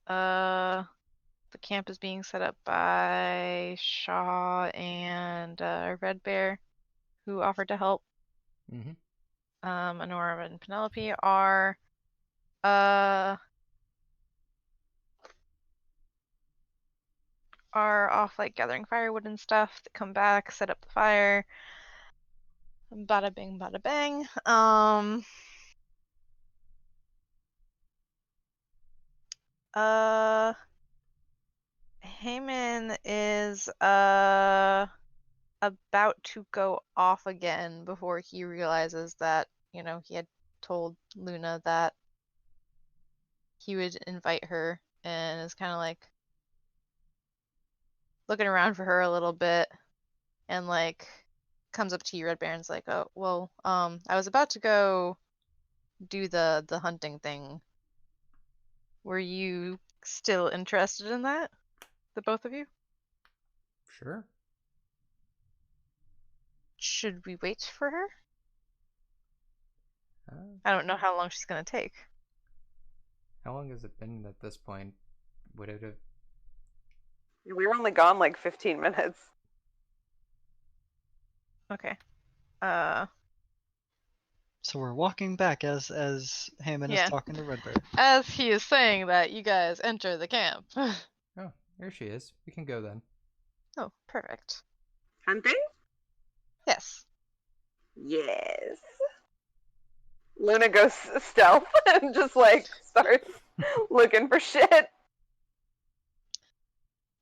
The camp is being set up by Shaw and Red Bear, who offered to help. Mm-hmm. Honora and Penelope are off like gathering firewood and stuff. They come back, set up the fire. Bada bing, bada bang. Heyman is about to go off again before he realizes that, you know, he had told Luna that he would invite her, and is kind of like looking around for her a little bit, and like comes up to you, Red Baron's like, oh well, I was about to go do the hunting thing. Were you still interested in that? The both of you? Sure. Should we wait for her? Uh, I don't know how long she's gonna take. how long has it been at this point? Would it have? We were only gone like 15 minutes. Okay. So we're walking back as Hammond Yeah. is talking to Red Bear. As he is saying that, you guys enter the camp. Oh, there she is. We can go then. Oh, perfect. Hunting? Yes. Yes. Luna goes stealth and just like starts looking for shit.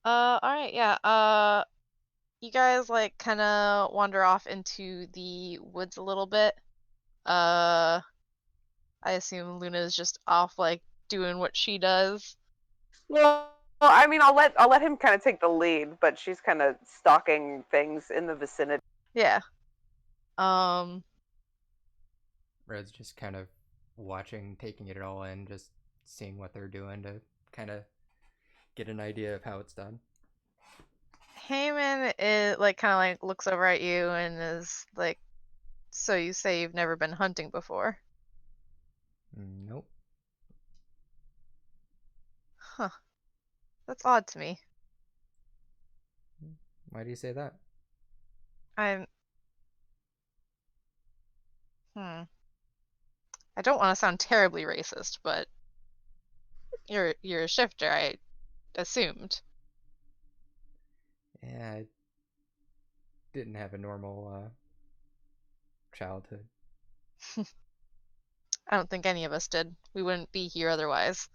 Alright, yeah. You guys like kind of wander off into the woods a little bit. I assume Luna's just off like doing what she does. Well, I mean, I'll let him kind of take the lead, but she's kind of stalking things in the vicinity. Yeah. Red's just kind of watching, taking it all in, just seeing what they're doing to kind of get an idea of how it's done. Heyman is like kind of like looks over at you and is like, so you say you've never been hunting before? Nope. Huh. That's odd to me. Why do you say that? I'm I don't want to sound terribly racist, but you're a shifter, I assumed. Yeah, I didn't have a normal childhood. I don't think any of us did. We wouldn't be here otherwise.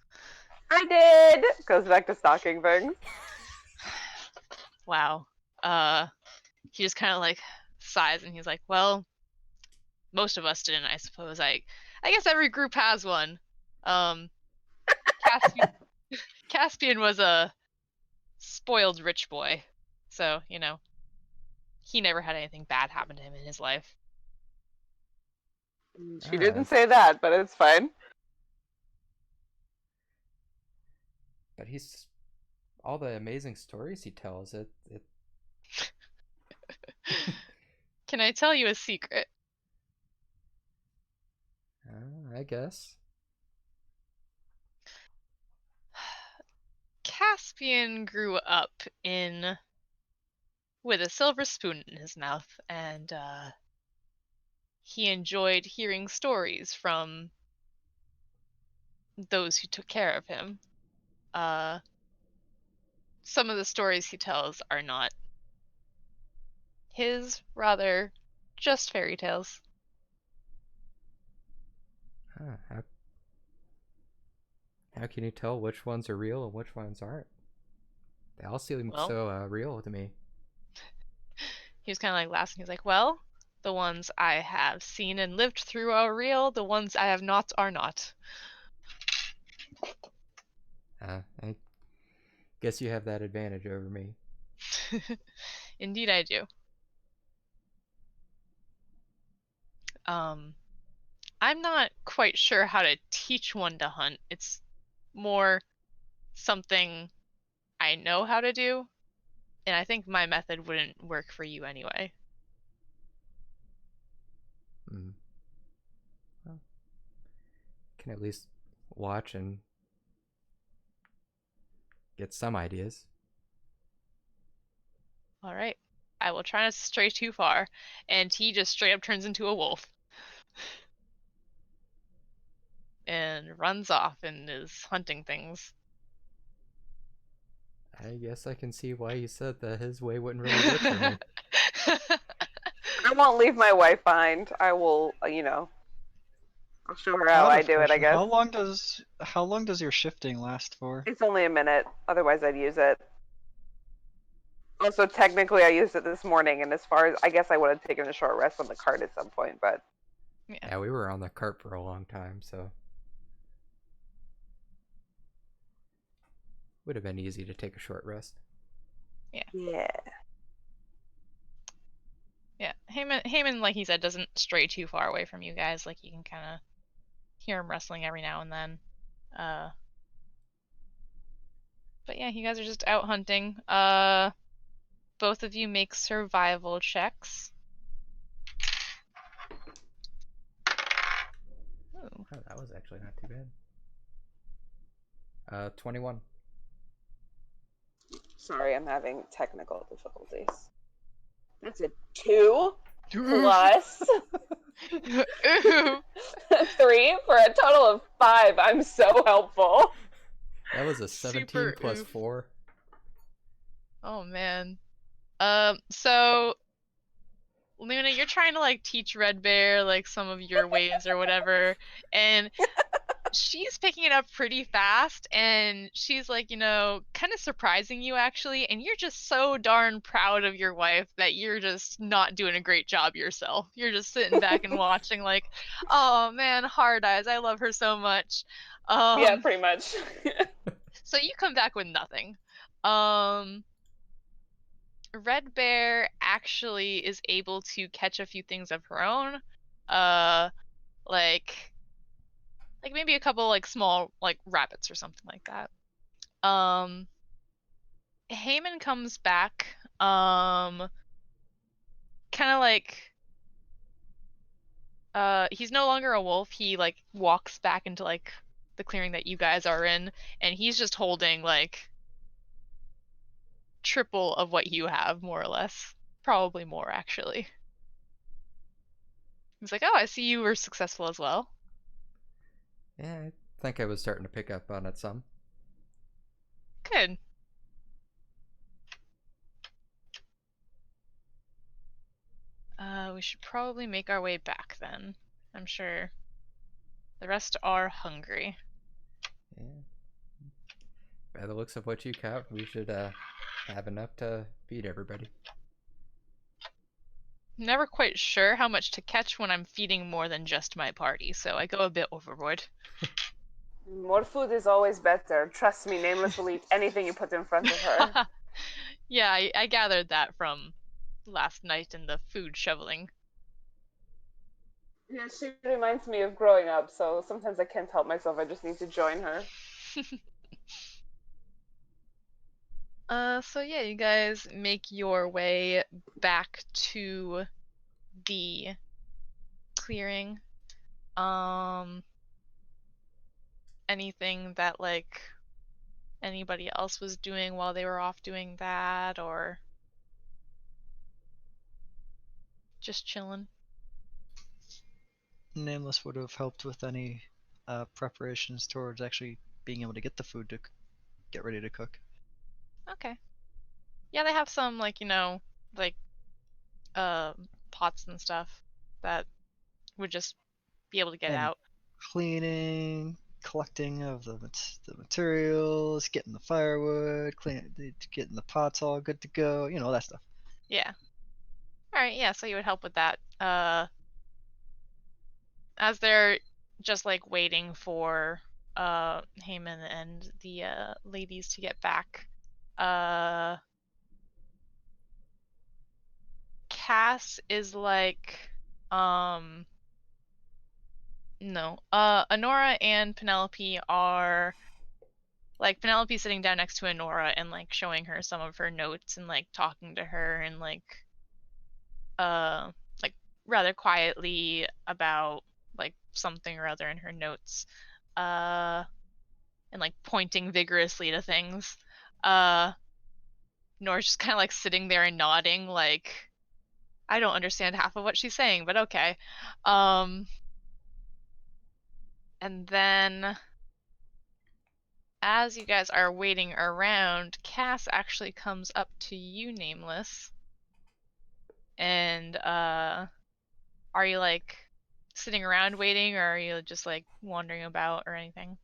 I did. Goes back to stalking things. Wow. He just kind of like sighs and he's like, well, most of us didn't, I suppose. I guess every group has one. Caspian was a spoiled rich boy. So, you know, he never had anything bad happen to him in his life. She didn't say that, but it's fine. But he's all the amazing stories he tells, it Can I tell you a secret? I guess. Caspian grew up with a silver spoon in his mouth, and he enjoyed hearing stories from those who took care of him. Some of the stories he tells are not his, rather just fairy tales. Huh, how can you tell which ones are real and which ones aren't? They all seem Well- so real to me. He was kind of like laughing. He's like, well, the ones I have seen and lived through are real. The ones I have not are not. I guess you have that advantage over me. Indeed, I do. I'm not quite sure how to teach one to hunt. It's more something I know how to do, and I think my method wouldn't work for you anyway. Hmm. Well, can at least watch and get some ideas. All right. I will try not to stray too far. And he just straight up turns into a wolf. And runs off and is hunting things. I guess I can see why you said that his way wouldn't really work for me. I won't leave my wife behind. I will, I'll show her how Out I of do it, I question, guess. how long does your shifting last for? It's only a minute, otherwise I'd use it. Also, technically, I used it this morning, and as far as I guess I would have taken a short rest on the cart at some point, but Yeah, we were on the cart for a long time, so would have been easy to take a short rest. yeah. Yeah. Heyman, like he said, doesn't stray too far away from you guys. Like you can kind of hear him rustling every now and then. But yeah, you guys are just out hunting. Both of you make survival checks. Ooh. Oh, that was actually not too bad. 21. Sorry, I'm having technical difficulties. That's a 2 plus Ooh. 3 for a total of 5. I'm so helpful. That was a 17 Super plus oof. 4. Oh man. So Luna, you're trying to like teach Red Bear like some of your ways or whatever, and she's picking it up pretty fast, and she's like, kind of surprising you actually, and you're just so darn proud of your wife that you're just not doing a great job yourself. You're just sitting back and watching like, oh man, Hard Eyes, I love her so much. Yeah, pretty much. So you come back with nothing. Red Bear actually is able to catch a few things of her own. Like maybe a couple like small like rabbits or something like that. Heyman comes back, kind of like he's no longer a wolf. He like walks back into like the clearing that you guys are in, and he's just holding like triple of what you have, more or less. Probably more, actually. He's like, oh, I see you were successful as well. Yeah, I think I was starting to pick up on it some. Good. We should probably make our way back then. I'm sure the rest are hungry. Yeah. By the looks of what you caught, we should have enough to feed everybody. Never quite sure how much to catch when I'm feeding more than just my party, so I go a bit overboard. More food is always better. Trust me, Nameless will eat anything you put in front of her. Yeah, I gathered that from last night in the food shoveling. Yeah, she reminds me of growing up, so sometimes I can't help myself. I just need to join her. So yeah, you guys make your way back to the clearing. Anything that like anybody else was doing while they were off doing that, or just chilling? Nameless would have helped with any preparations towards actually being able to get the food to get ready to cook. Okay. Yeah, they have some like, like pots and stuff that would just be able to get And out. cleaning, collecting of the materials, getting the firewood, getting the pots all good to go, you know, that stuff. Yeah. Alright, yeah, so you would help with that. As they're just like waiting for Heyman and the ladies to get back, Cass is like no. Honora and Penelope are like Penelope sitting down next to Honora and like showing her some of her notes and like talking to her and like like rather quietly about like something or other in her notes. And like pointing vigorously to things. Nora's just kind of like sitting there and nodding like I don't understand half of what she's saying, but okay. And then as you guys are waiting around, Cass actually comes up to you, Nameless. And are you like sitting around waiting, or are you just like wandering about or anything?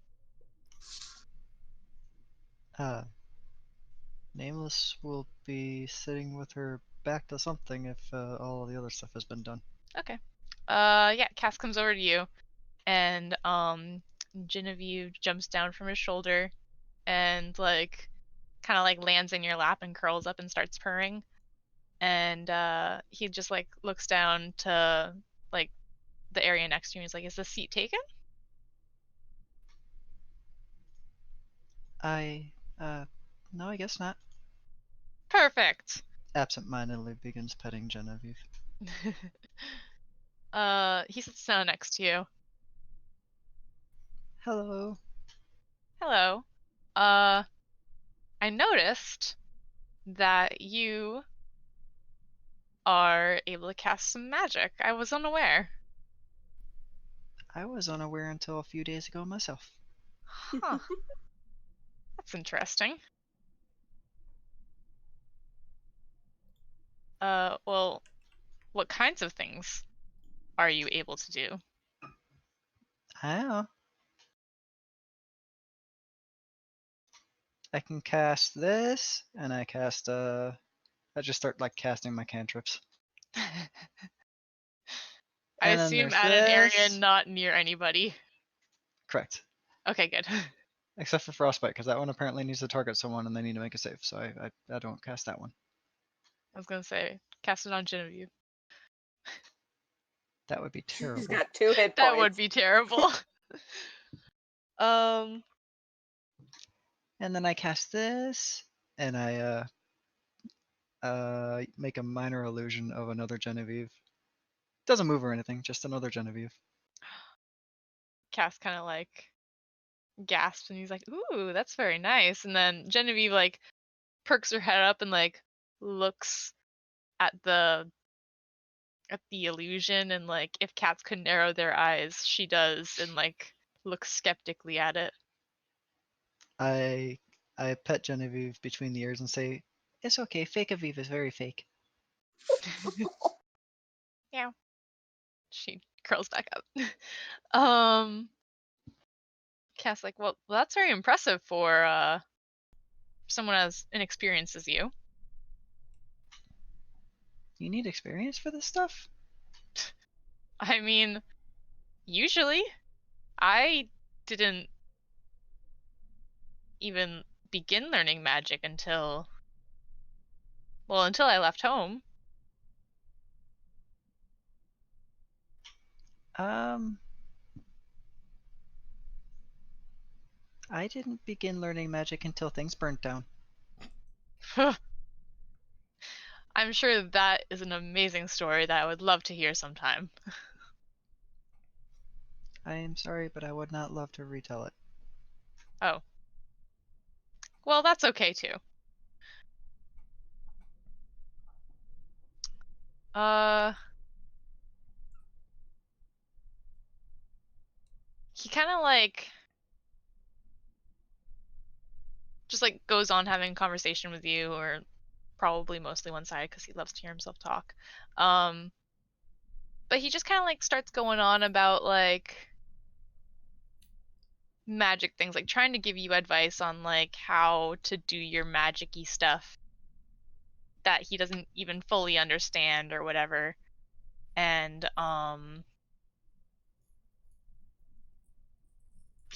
Nameless will be sitting with her back to something if all the other stuff has been done. Okay. Yeah, Cass comes over to you, and Genevieve jumps down from his shoulder and like kind of like lands in your lap and curls up and starts purring. And he just like looks down to like the area next to you. He's like, "Is the seat taken?" No, I guess not. Perfect. Absent-mindedly begins petting Genevieve. He sits down next to you. Hello. Hello. I noticed that you are able to cast some magic. I was unaware. I was unaware until a few days ago myself. Huh. That's interesting. Well, what kinds of things are you able to do? I can cast this, and I cast I just start like casting my cantrips. I And then assume there's at an area this. not near anybody. Correct. Okay, good. Except for frostbite, because that one apparently needs to target someone and they need to make a save, so I don't cast that one. I was gonna say, cast it on Genevieve. That would be terrible. She's got 2 hit points. That would be terrible. And then I cast this, and I make a minor illusion of another Genevieve. Doesn't move or anything, just another Genevieve. Cass kind of like gasps and he's like, "Ooh, that's very nice." And then Genevieve like perks her head up and like looks at the illusion, and like if cats could narrow their eyes, she does, and like looks skeptically at it. I pet Genevieve between the ears and say, "It's okay. Fake Aviv is very fake." Yeah. She curls back up. Cass like, well, that's very impressive for someone as inexperienced as you. You need experience for this stuff? I mean, usually I didn't even begin learning magic until I left home. I didn't begin learning magic until things burnt down. I'm sure that is an amazing story that I would love to hear sometime. I am sorry, but I would not love to retell it. Oh. Well, that's okay too. He kind of like just like goes on having a conversation with you, or probably mostly one side because he loves to hear himself talk. But he just kind of like starts going on about like magic things, like trying to give you advice on like how to do your magic-y stuff that he doesn't even fully understand or whatever. And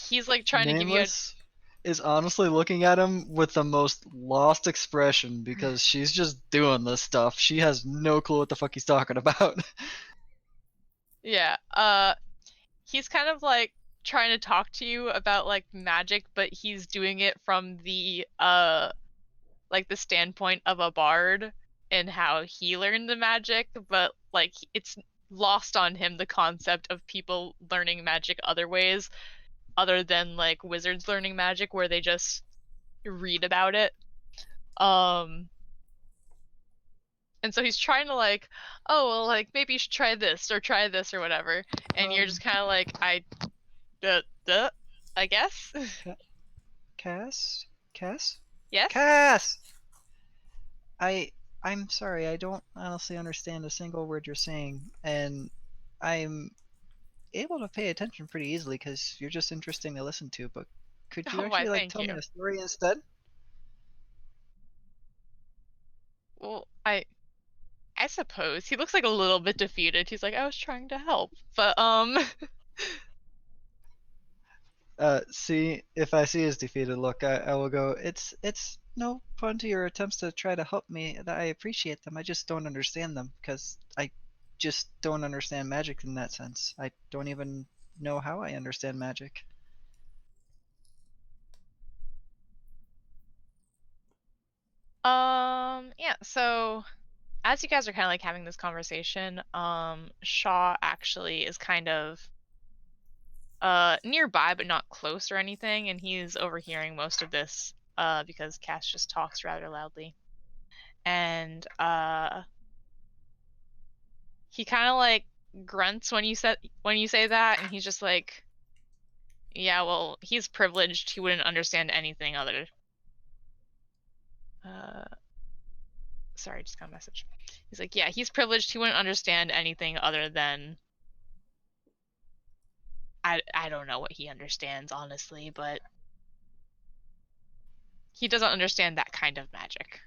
he's like trying to give you Nameless is honestly looking at him with the most lost expression because she's just doing this stuff. She has no clue what the fuck he's talking about. yeah, he's kind of like trying to talk to you about like magic, but he's doing it from the like the standpoint of a bard and how he learned the magic, but like it's lost on him the concept of people learning magic other ways other than like wizards learning magic where they just read about it. And so he's trying to like, oh well, like maybe you should try this or whatever, and you're just kind of like, I guess. Cass? Cass? Yes. Cass! I'm sorry, I don't honestly understand a single word you're saying, and I'm able to pay attention pretty easily because you're just interesting to listen to, but could you Oh, why, actually like thank tell me you. a story instead? Well, I suppose he looks like a little bit defeated. He's like, I was trying to help, but See, if I see his defeated look, I will go, it's no fun to your attempts to try to help me. That I appreciate them. I just don't understand them because I just don't understand magic in that sense. I don't even know how I understand magic. yeah. So as you guys are kind of like having this conversation, Shaw actually is kind of nearby but not close or anything, and he's overhearing most of this because Cass just talks rather loudly. And he kind of like grunts when you say that, and he's just like, yeah, well, he's privileged. He wouldn't understand anything other. Sorry, just got a message. He's like, yeah, he's privileged. He wouldn't understand anything other than I don't know what he understands, honestly, but he doesn't understand that kind of magic.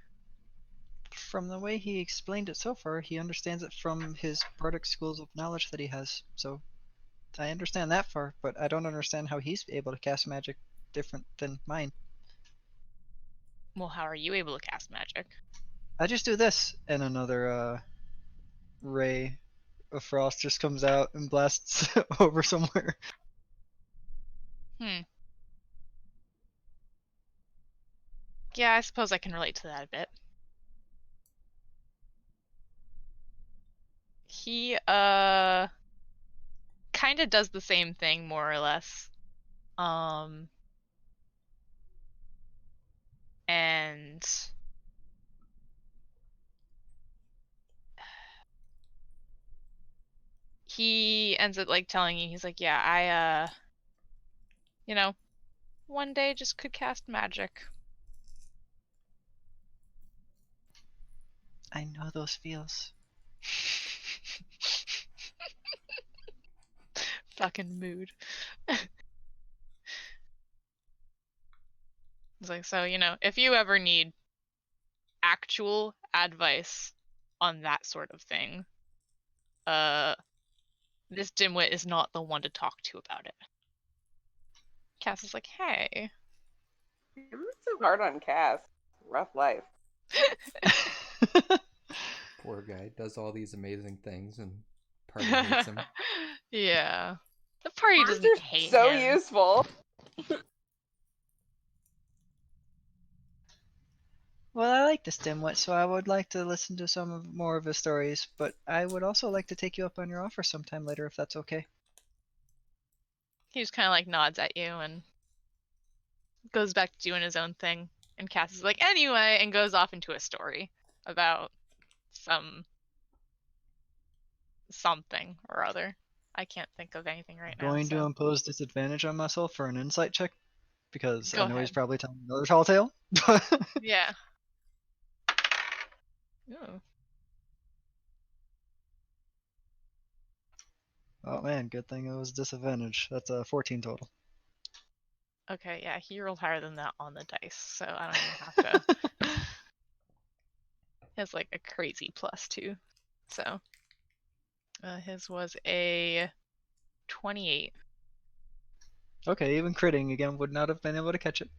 From the way he explained it so far, he understands it from his bardic schools of knowledge that he has. So I understand that far, but I don't understand how he's able to cast magic different than mine. Well, how are you able to cast magic? I just do this, and another ray of frost just comes out and blasts over somewhere. Yeah, I suppose I can relate to that a bit. He kind of does the same thing more or less. And he ends up like telling you, he's like, yeah, I you know, one day just could cast magic. I know those feels. Fucking mood. It's like, so, if you ever need actual advice on that sort of thing, this dimwit is not the one to talk to about it. Cass is like, hey. I'm not so hard on Cass. Rough life. Poor guy does all these amazing things and party hates him. Yeah. The party Words doesn't are hate so him. useful. Well, I like this dimwit, so I would like to listen to more of his stories, but I would also like to take you up on your offer sometime later if that's okay. He just kind of like nods at you and goes back to doing his own thing. And Cass is like, anyway, and goes off into a story about something or other. I can't think of anything right now. Going to So impose disadvantage on myself for an insight check because go I know he's ahead. probably telling another tall tale. Yeah. Ooh. Oh man, good thing it was disadvantage. That's a 14 total. Okay, yeah, he rolled higher than that on the dice, so I don't even have to. He has like a crazy +2. So his was a 28. Okay, even critting again would not have been able to catch it.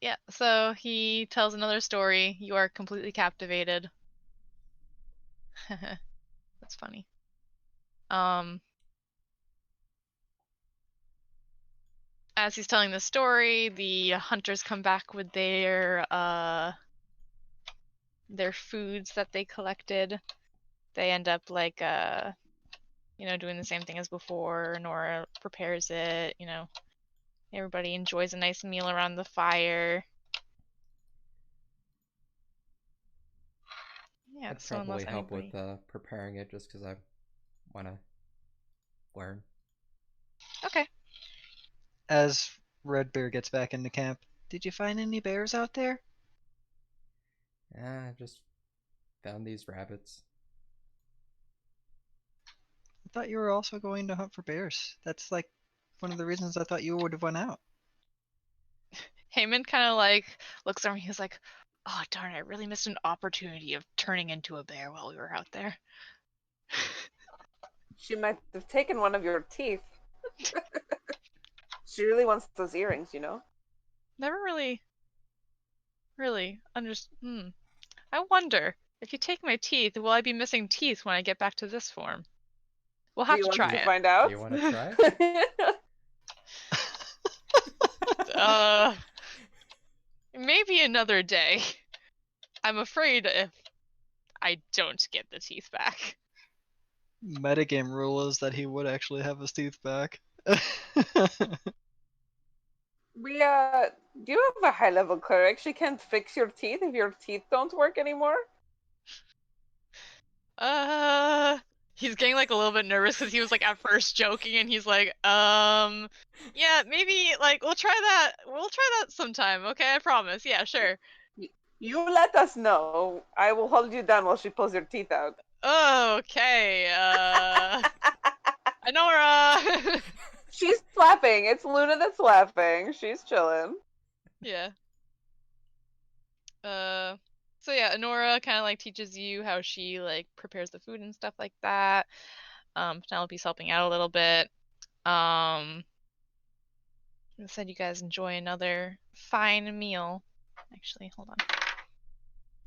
Yeah, so he tells another story. You are completely captivated. That's funny. As he's telling the story, the hunters come back with their foods that they collected. They end up like doing the same thing as before. Nora prepares it, everybody enjoys a nice meal around the fire. Yeah, I'd so unless probably help anybody... with preparing it just because I want to learn. Okay. As Red Bear gets back into camp, did you find any bears out there? I just found these rabbits. I thought you were also going to hunt for bears. That's like one of the reasons I thought you would have went out. Heyman kind of like looks at me. He's like, "Oh darn! I really missed an opportunity of turning into a bear while we were out there." She might have taken one of your teeth. She really wants those earrings, you know? Never really understand. I wonder if you take my teeth, will I be missing teeth when I get back to this form? We'll Do have you to want try to it. find Do out? you want to try? Maybe another day. I'm afraid if I don't get the teeth back. Metagame rule is that he would actually have his teeth back. We do you have a high level cleric? She can't fix your teeth if your teeth don't work anymore. He's getting like a little bit nervous because he was like at first joking, and he's like, yeah, maybe like we'll try that. We'll try that sometime. Okay, I promise. Yeah, sure. You let us know. I will hold you down while she pulls your teeth out. Okay. Anora. She's laughing. It's Luna that's laughing. She's chilling. Yeah. So yeah, Honora kind of like teaches you how she like prepares the food and stuff like that. Penelope's helping out a little bit. I said you guys enjoy another fine meal. Actually, hold on.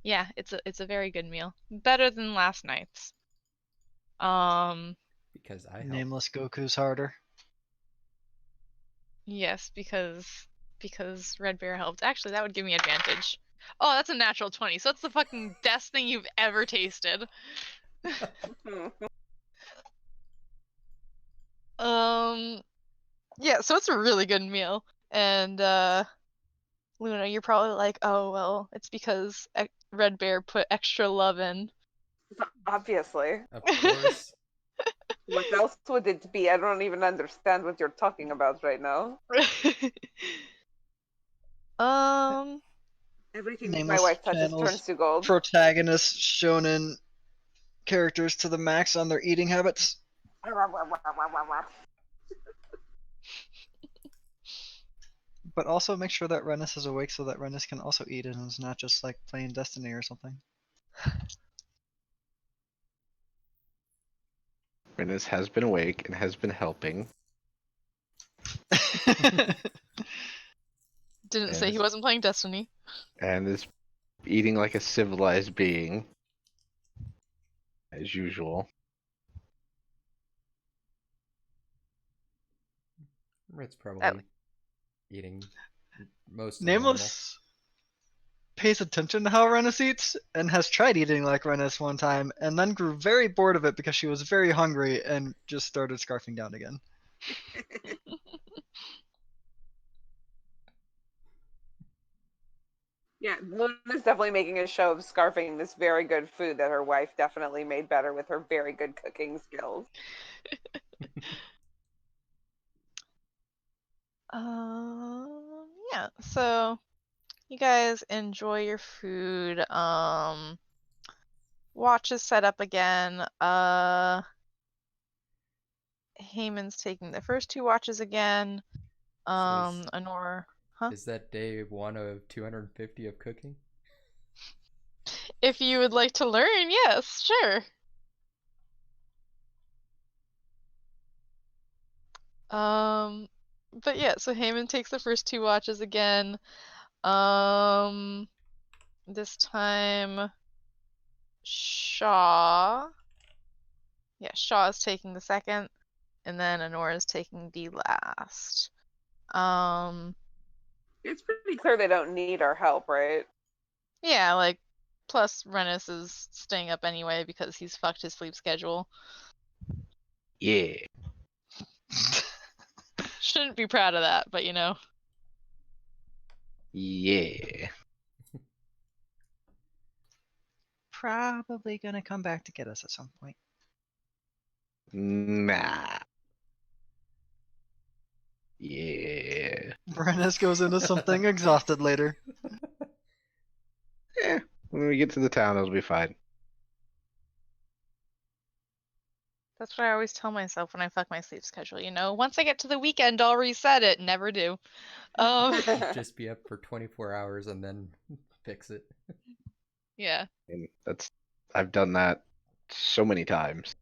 Yeah, it's a very good meal. Better than last night's. Because I helped. Nameless Goku's harder. Yes, because Red Bear helped. Actually, that would give me advantage. Oh, that's a natural 20. So that's the fucking best thing you've ever tasted. Yeah, so it's a really good meal. And Luna, you're probably like, "Oh, well, it's because Red Bear put extra love in." Obviously. Of course. What else would it be? I don't even understand what you're talking about right now. Everything my Nameless wife touches channels turns to gold. Protagonist shonen characters to the max on their eating habits. But also make sure that Rennis is awake so that Rennis can also eat and is not just like playing Destiny or something. Renus has been awake and has been helping. Didn't say he Yes. wasn't playing Destiny. And is eating like a civilized being. As usual. It's probably eating most of normal. Nameless pays attention to how Rennis eats and has tried eating like Rennis one time and then grew very bored of it because she was very hungry and just started scarfing down again. Yeah, Luna's definitely making a show of scarfing this very good food that her wife definitely made better with her very good cooking skills. Yeah, so you guys enjoy your food. Watch is set up again. Haemon's taking the first 2 watches again. Honor, huh? Is that day 1 of 250 of cooking? If you would like to learn, yes, sure. But yeah, so Haemon takes the first 2 watches again. This time Shaw. Yeah, Shaw is taking the second, and then Honora is taking the last. It's pretty clear they don't need our help, right? Yeah, like, plus Rennis is staying up anyway because he's fucked his sleep schedule. Yeah. Shouldn't be proud of that, but you know. Yeah. Probably gonna come back to get us at some point. Nah. Yeah. Rennis goes into something exhausted later. Eh, when we get to the town, it'll be fine. That's what I always tell myself when I fuck my sleep schedule, you know? Once I get to the weekend, I'll reset it. Never do. Just be up for 24 hours and then fix it. Yeah, And I've done that so many times.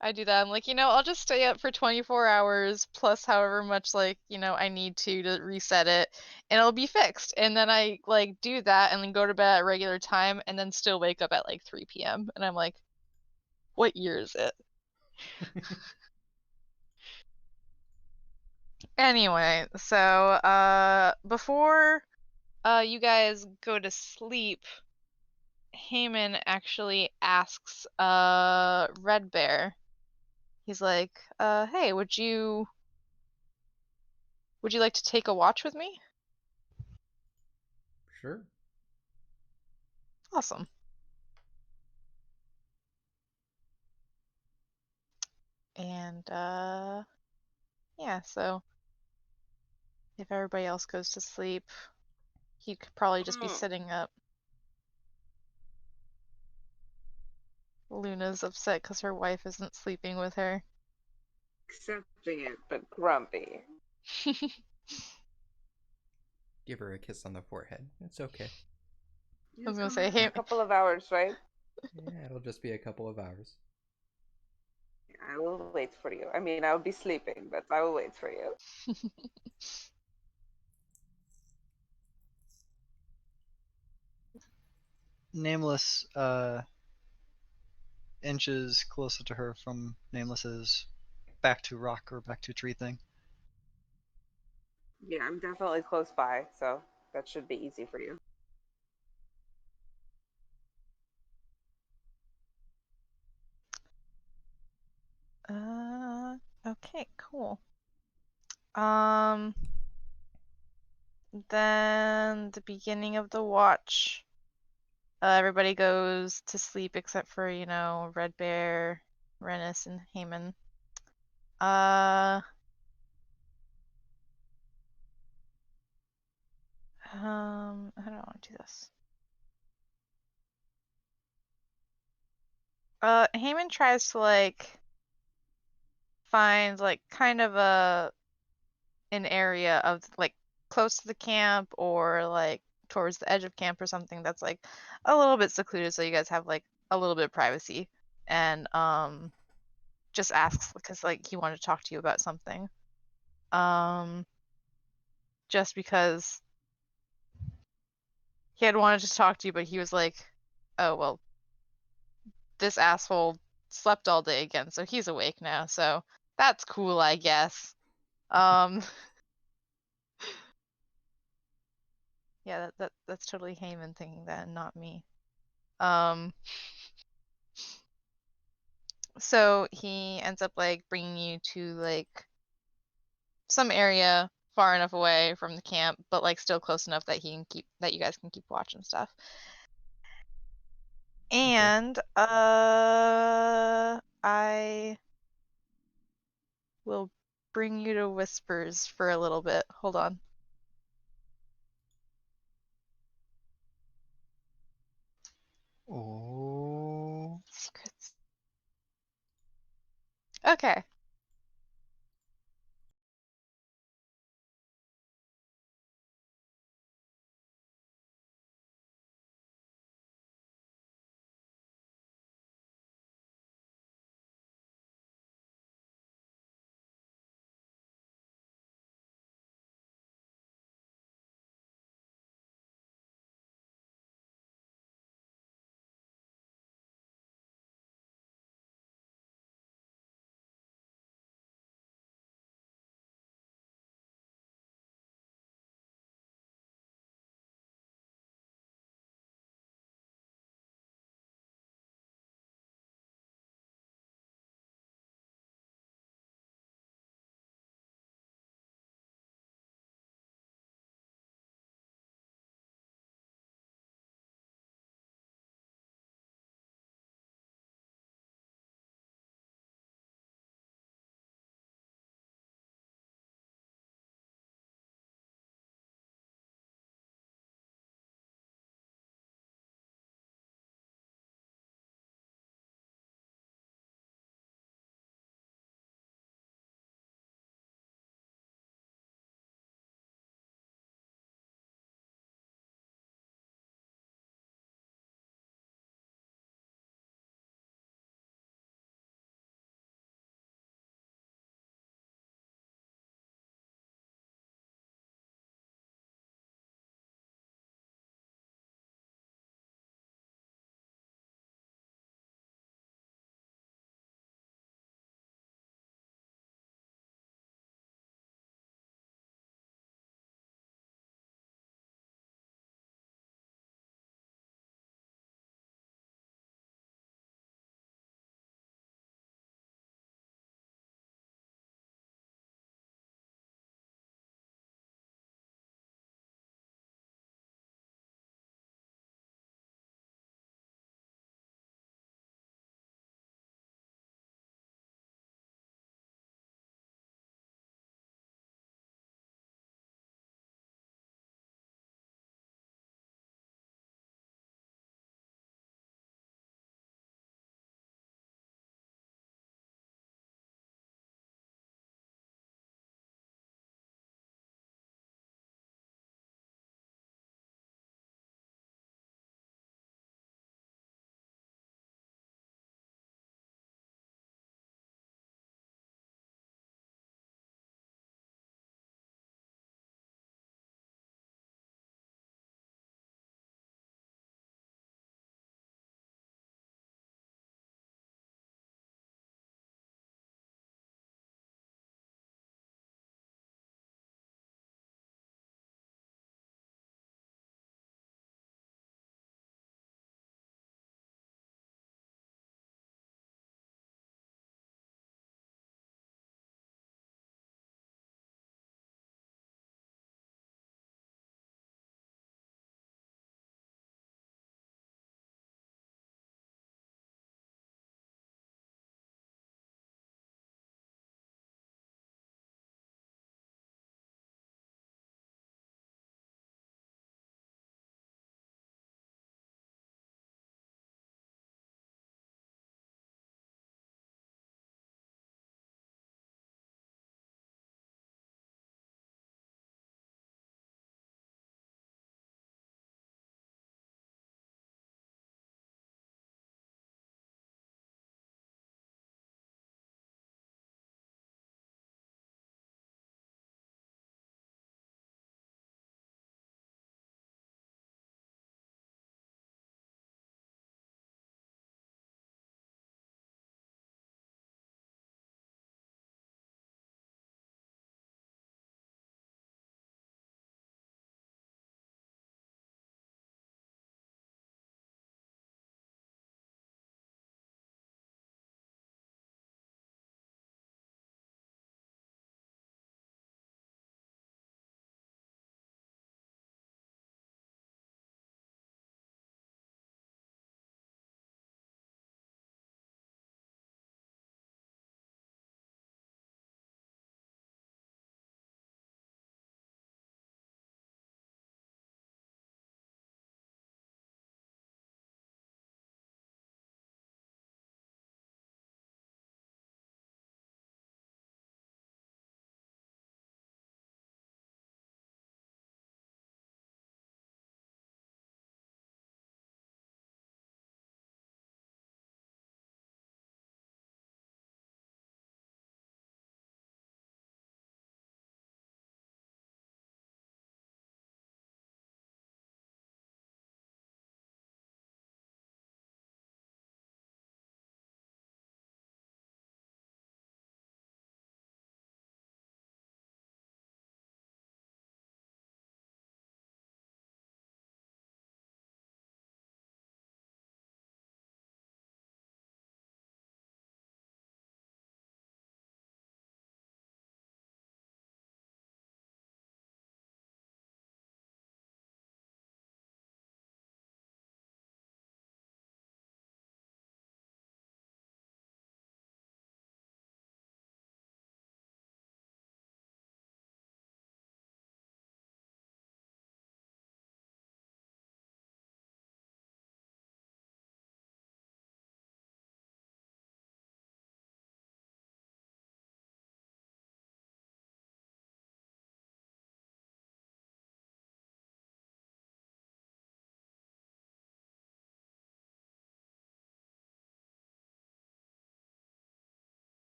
I do that. I'm like, you know, I'll just stay up for 24 hours plus however much, like, you know, I need to reset it, and it'll be fixed. And then I, like, do that and then go to bed at regular time and then still wake up at, like, 3 p.m. And I'm like, what year is it? Anyway, so before you guys go to sleep, Haemon actually asks Red Bear. He's like, hey, would you like to take a watch with me? Sure. Awesome. And yeah, so if everybody else goes to sleep, he could probably just be sitting up. Luna's upset because her wife isn't sleeping with her. Accepting it, but grumpy. Give her a kiss on the forehead. It's okay. I was gonna It's say, only hey, a couple of hours, right? Yeah, it'll just be a couple of hours. I will wait for you. I mean, I'll be sleeping, but I will wait for you. Nameless inches closer to her from Nameless's back to rock or back to tree thing. Yeah, I'm definitely close by, so that should be easy for you. Okay, cool. Then the beginning of the watch, everybody goes to sleep except for, you know, Red Bear, Rennis, and Haemon. How do I want to do this? Haemon tries to, like, find, like, kind of an area of, like, close to the camp or, like, towards the edge of camp or something that's, like, a little bit secluded so you guys have, like, a little bit of privacy. And, just asks because, like, he wanted to talk to you about something. Just because he had wanted to talk to you, but he was like, oh, well, this asshole slept all day again, so he's awake now, so that's cool, I guess. Yeah, that's totally Heyman thinking that, and not me. Um, so he ends up like bringing you to like some area far enough away from the camp, but like still close enough that you guys can keep watch and stuff. And I will bring you to Whispers for a little bit. Hold on. Oh. Secrets. Okay.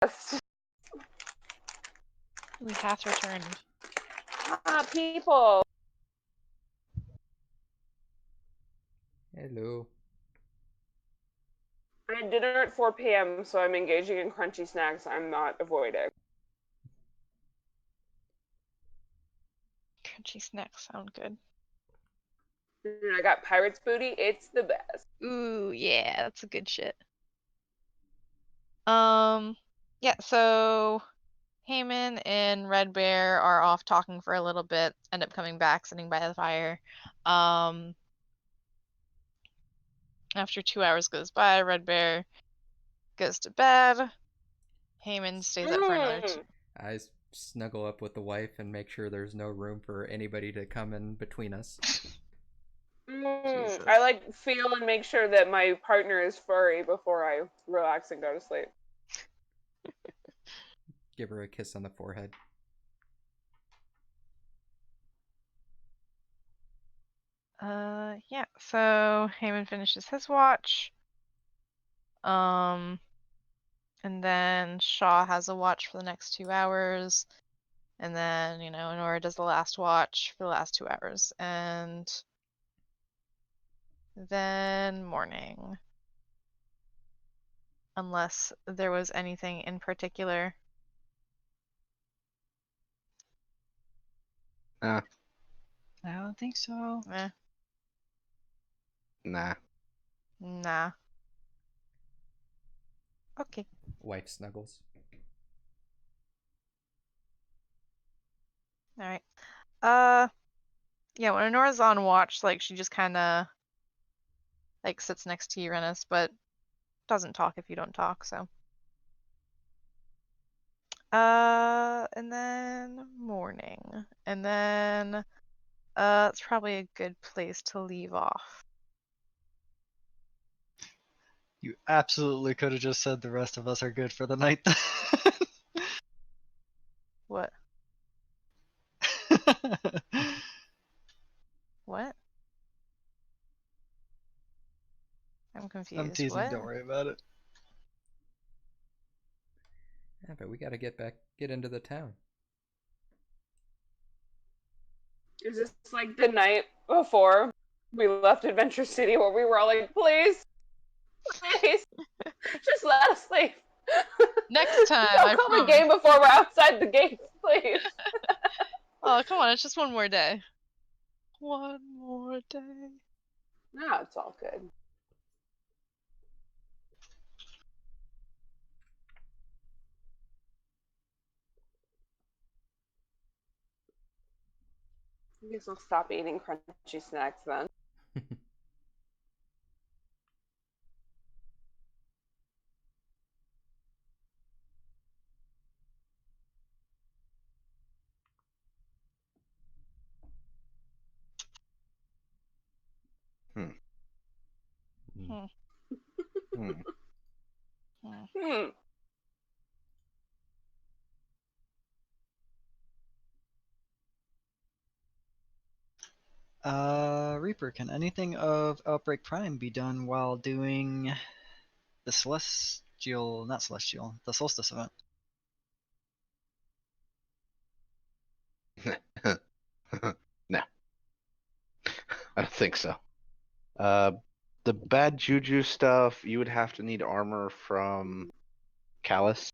We hath returned. Ah, people. Hello. I had dinner at 4 p.m., so I'm engaging in crunchy snacks I'm not avoiding. Crunchy snacks sound good. And I got Pirate's Booty. It's the best. Ooh, yeah, that's a good shit. Yeah, so Heyman and Red Bear are off talking for a little bit, end up coming back, sitting by the fire. After 2 hours goes by, Red Bear goes to bed. Heyman stays up for another two. I snuggle up with the wife and make sure there's no room for anybody to come in between us. Jesus. I like feel and make sure that my partner is furry before I relax and go to sleep. Give her a kiss on the forehead. Yeah, so Heyman finishes his watch. And then Shaw has a watch for the next 2 hours. And then, Nora does the last watch for the last 2 hours. And then morning. Unless there was anything in particular. I don't think so. Nah. Nah. Okay. Wife snuggles. Alright. Yeah, when Honora's on watch, she just kinda sits next to Uranus, but doesn't talk if you don't talk, so. And then morning. And then it's probably a good place to leave off. You absolutely could have just said the rest of us are good for the night. What? What? I'm confused. I'm teasing, What? don't worry about it. Yeah, but we gotta get into the town. Is this like the night before we left Adventure City where we were all like, please, please, just let us leave. Next time, Don't I come promise. again before we're outside the gates, please. Oh, come on, it's just one more day. One more day. No, it's all good. I guess I'll stop eating crunchy snacks then. Hmm. Hmm. Hmm. Hmm. Reaper, can anything of Outbreak Prime be done while doing the Celestial, not Celestial, the Solstice event? No. I don't think so. The bad juju stuff, you would have to need armor from Callus.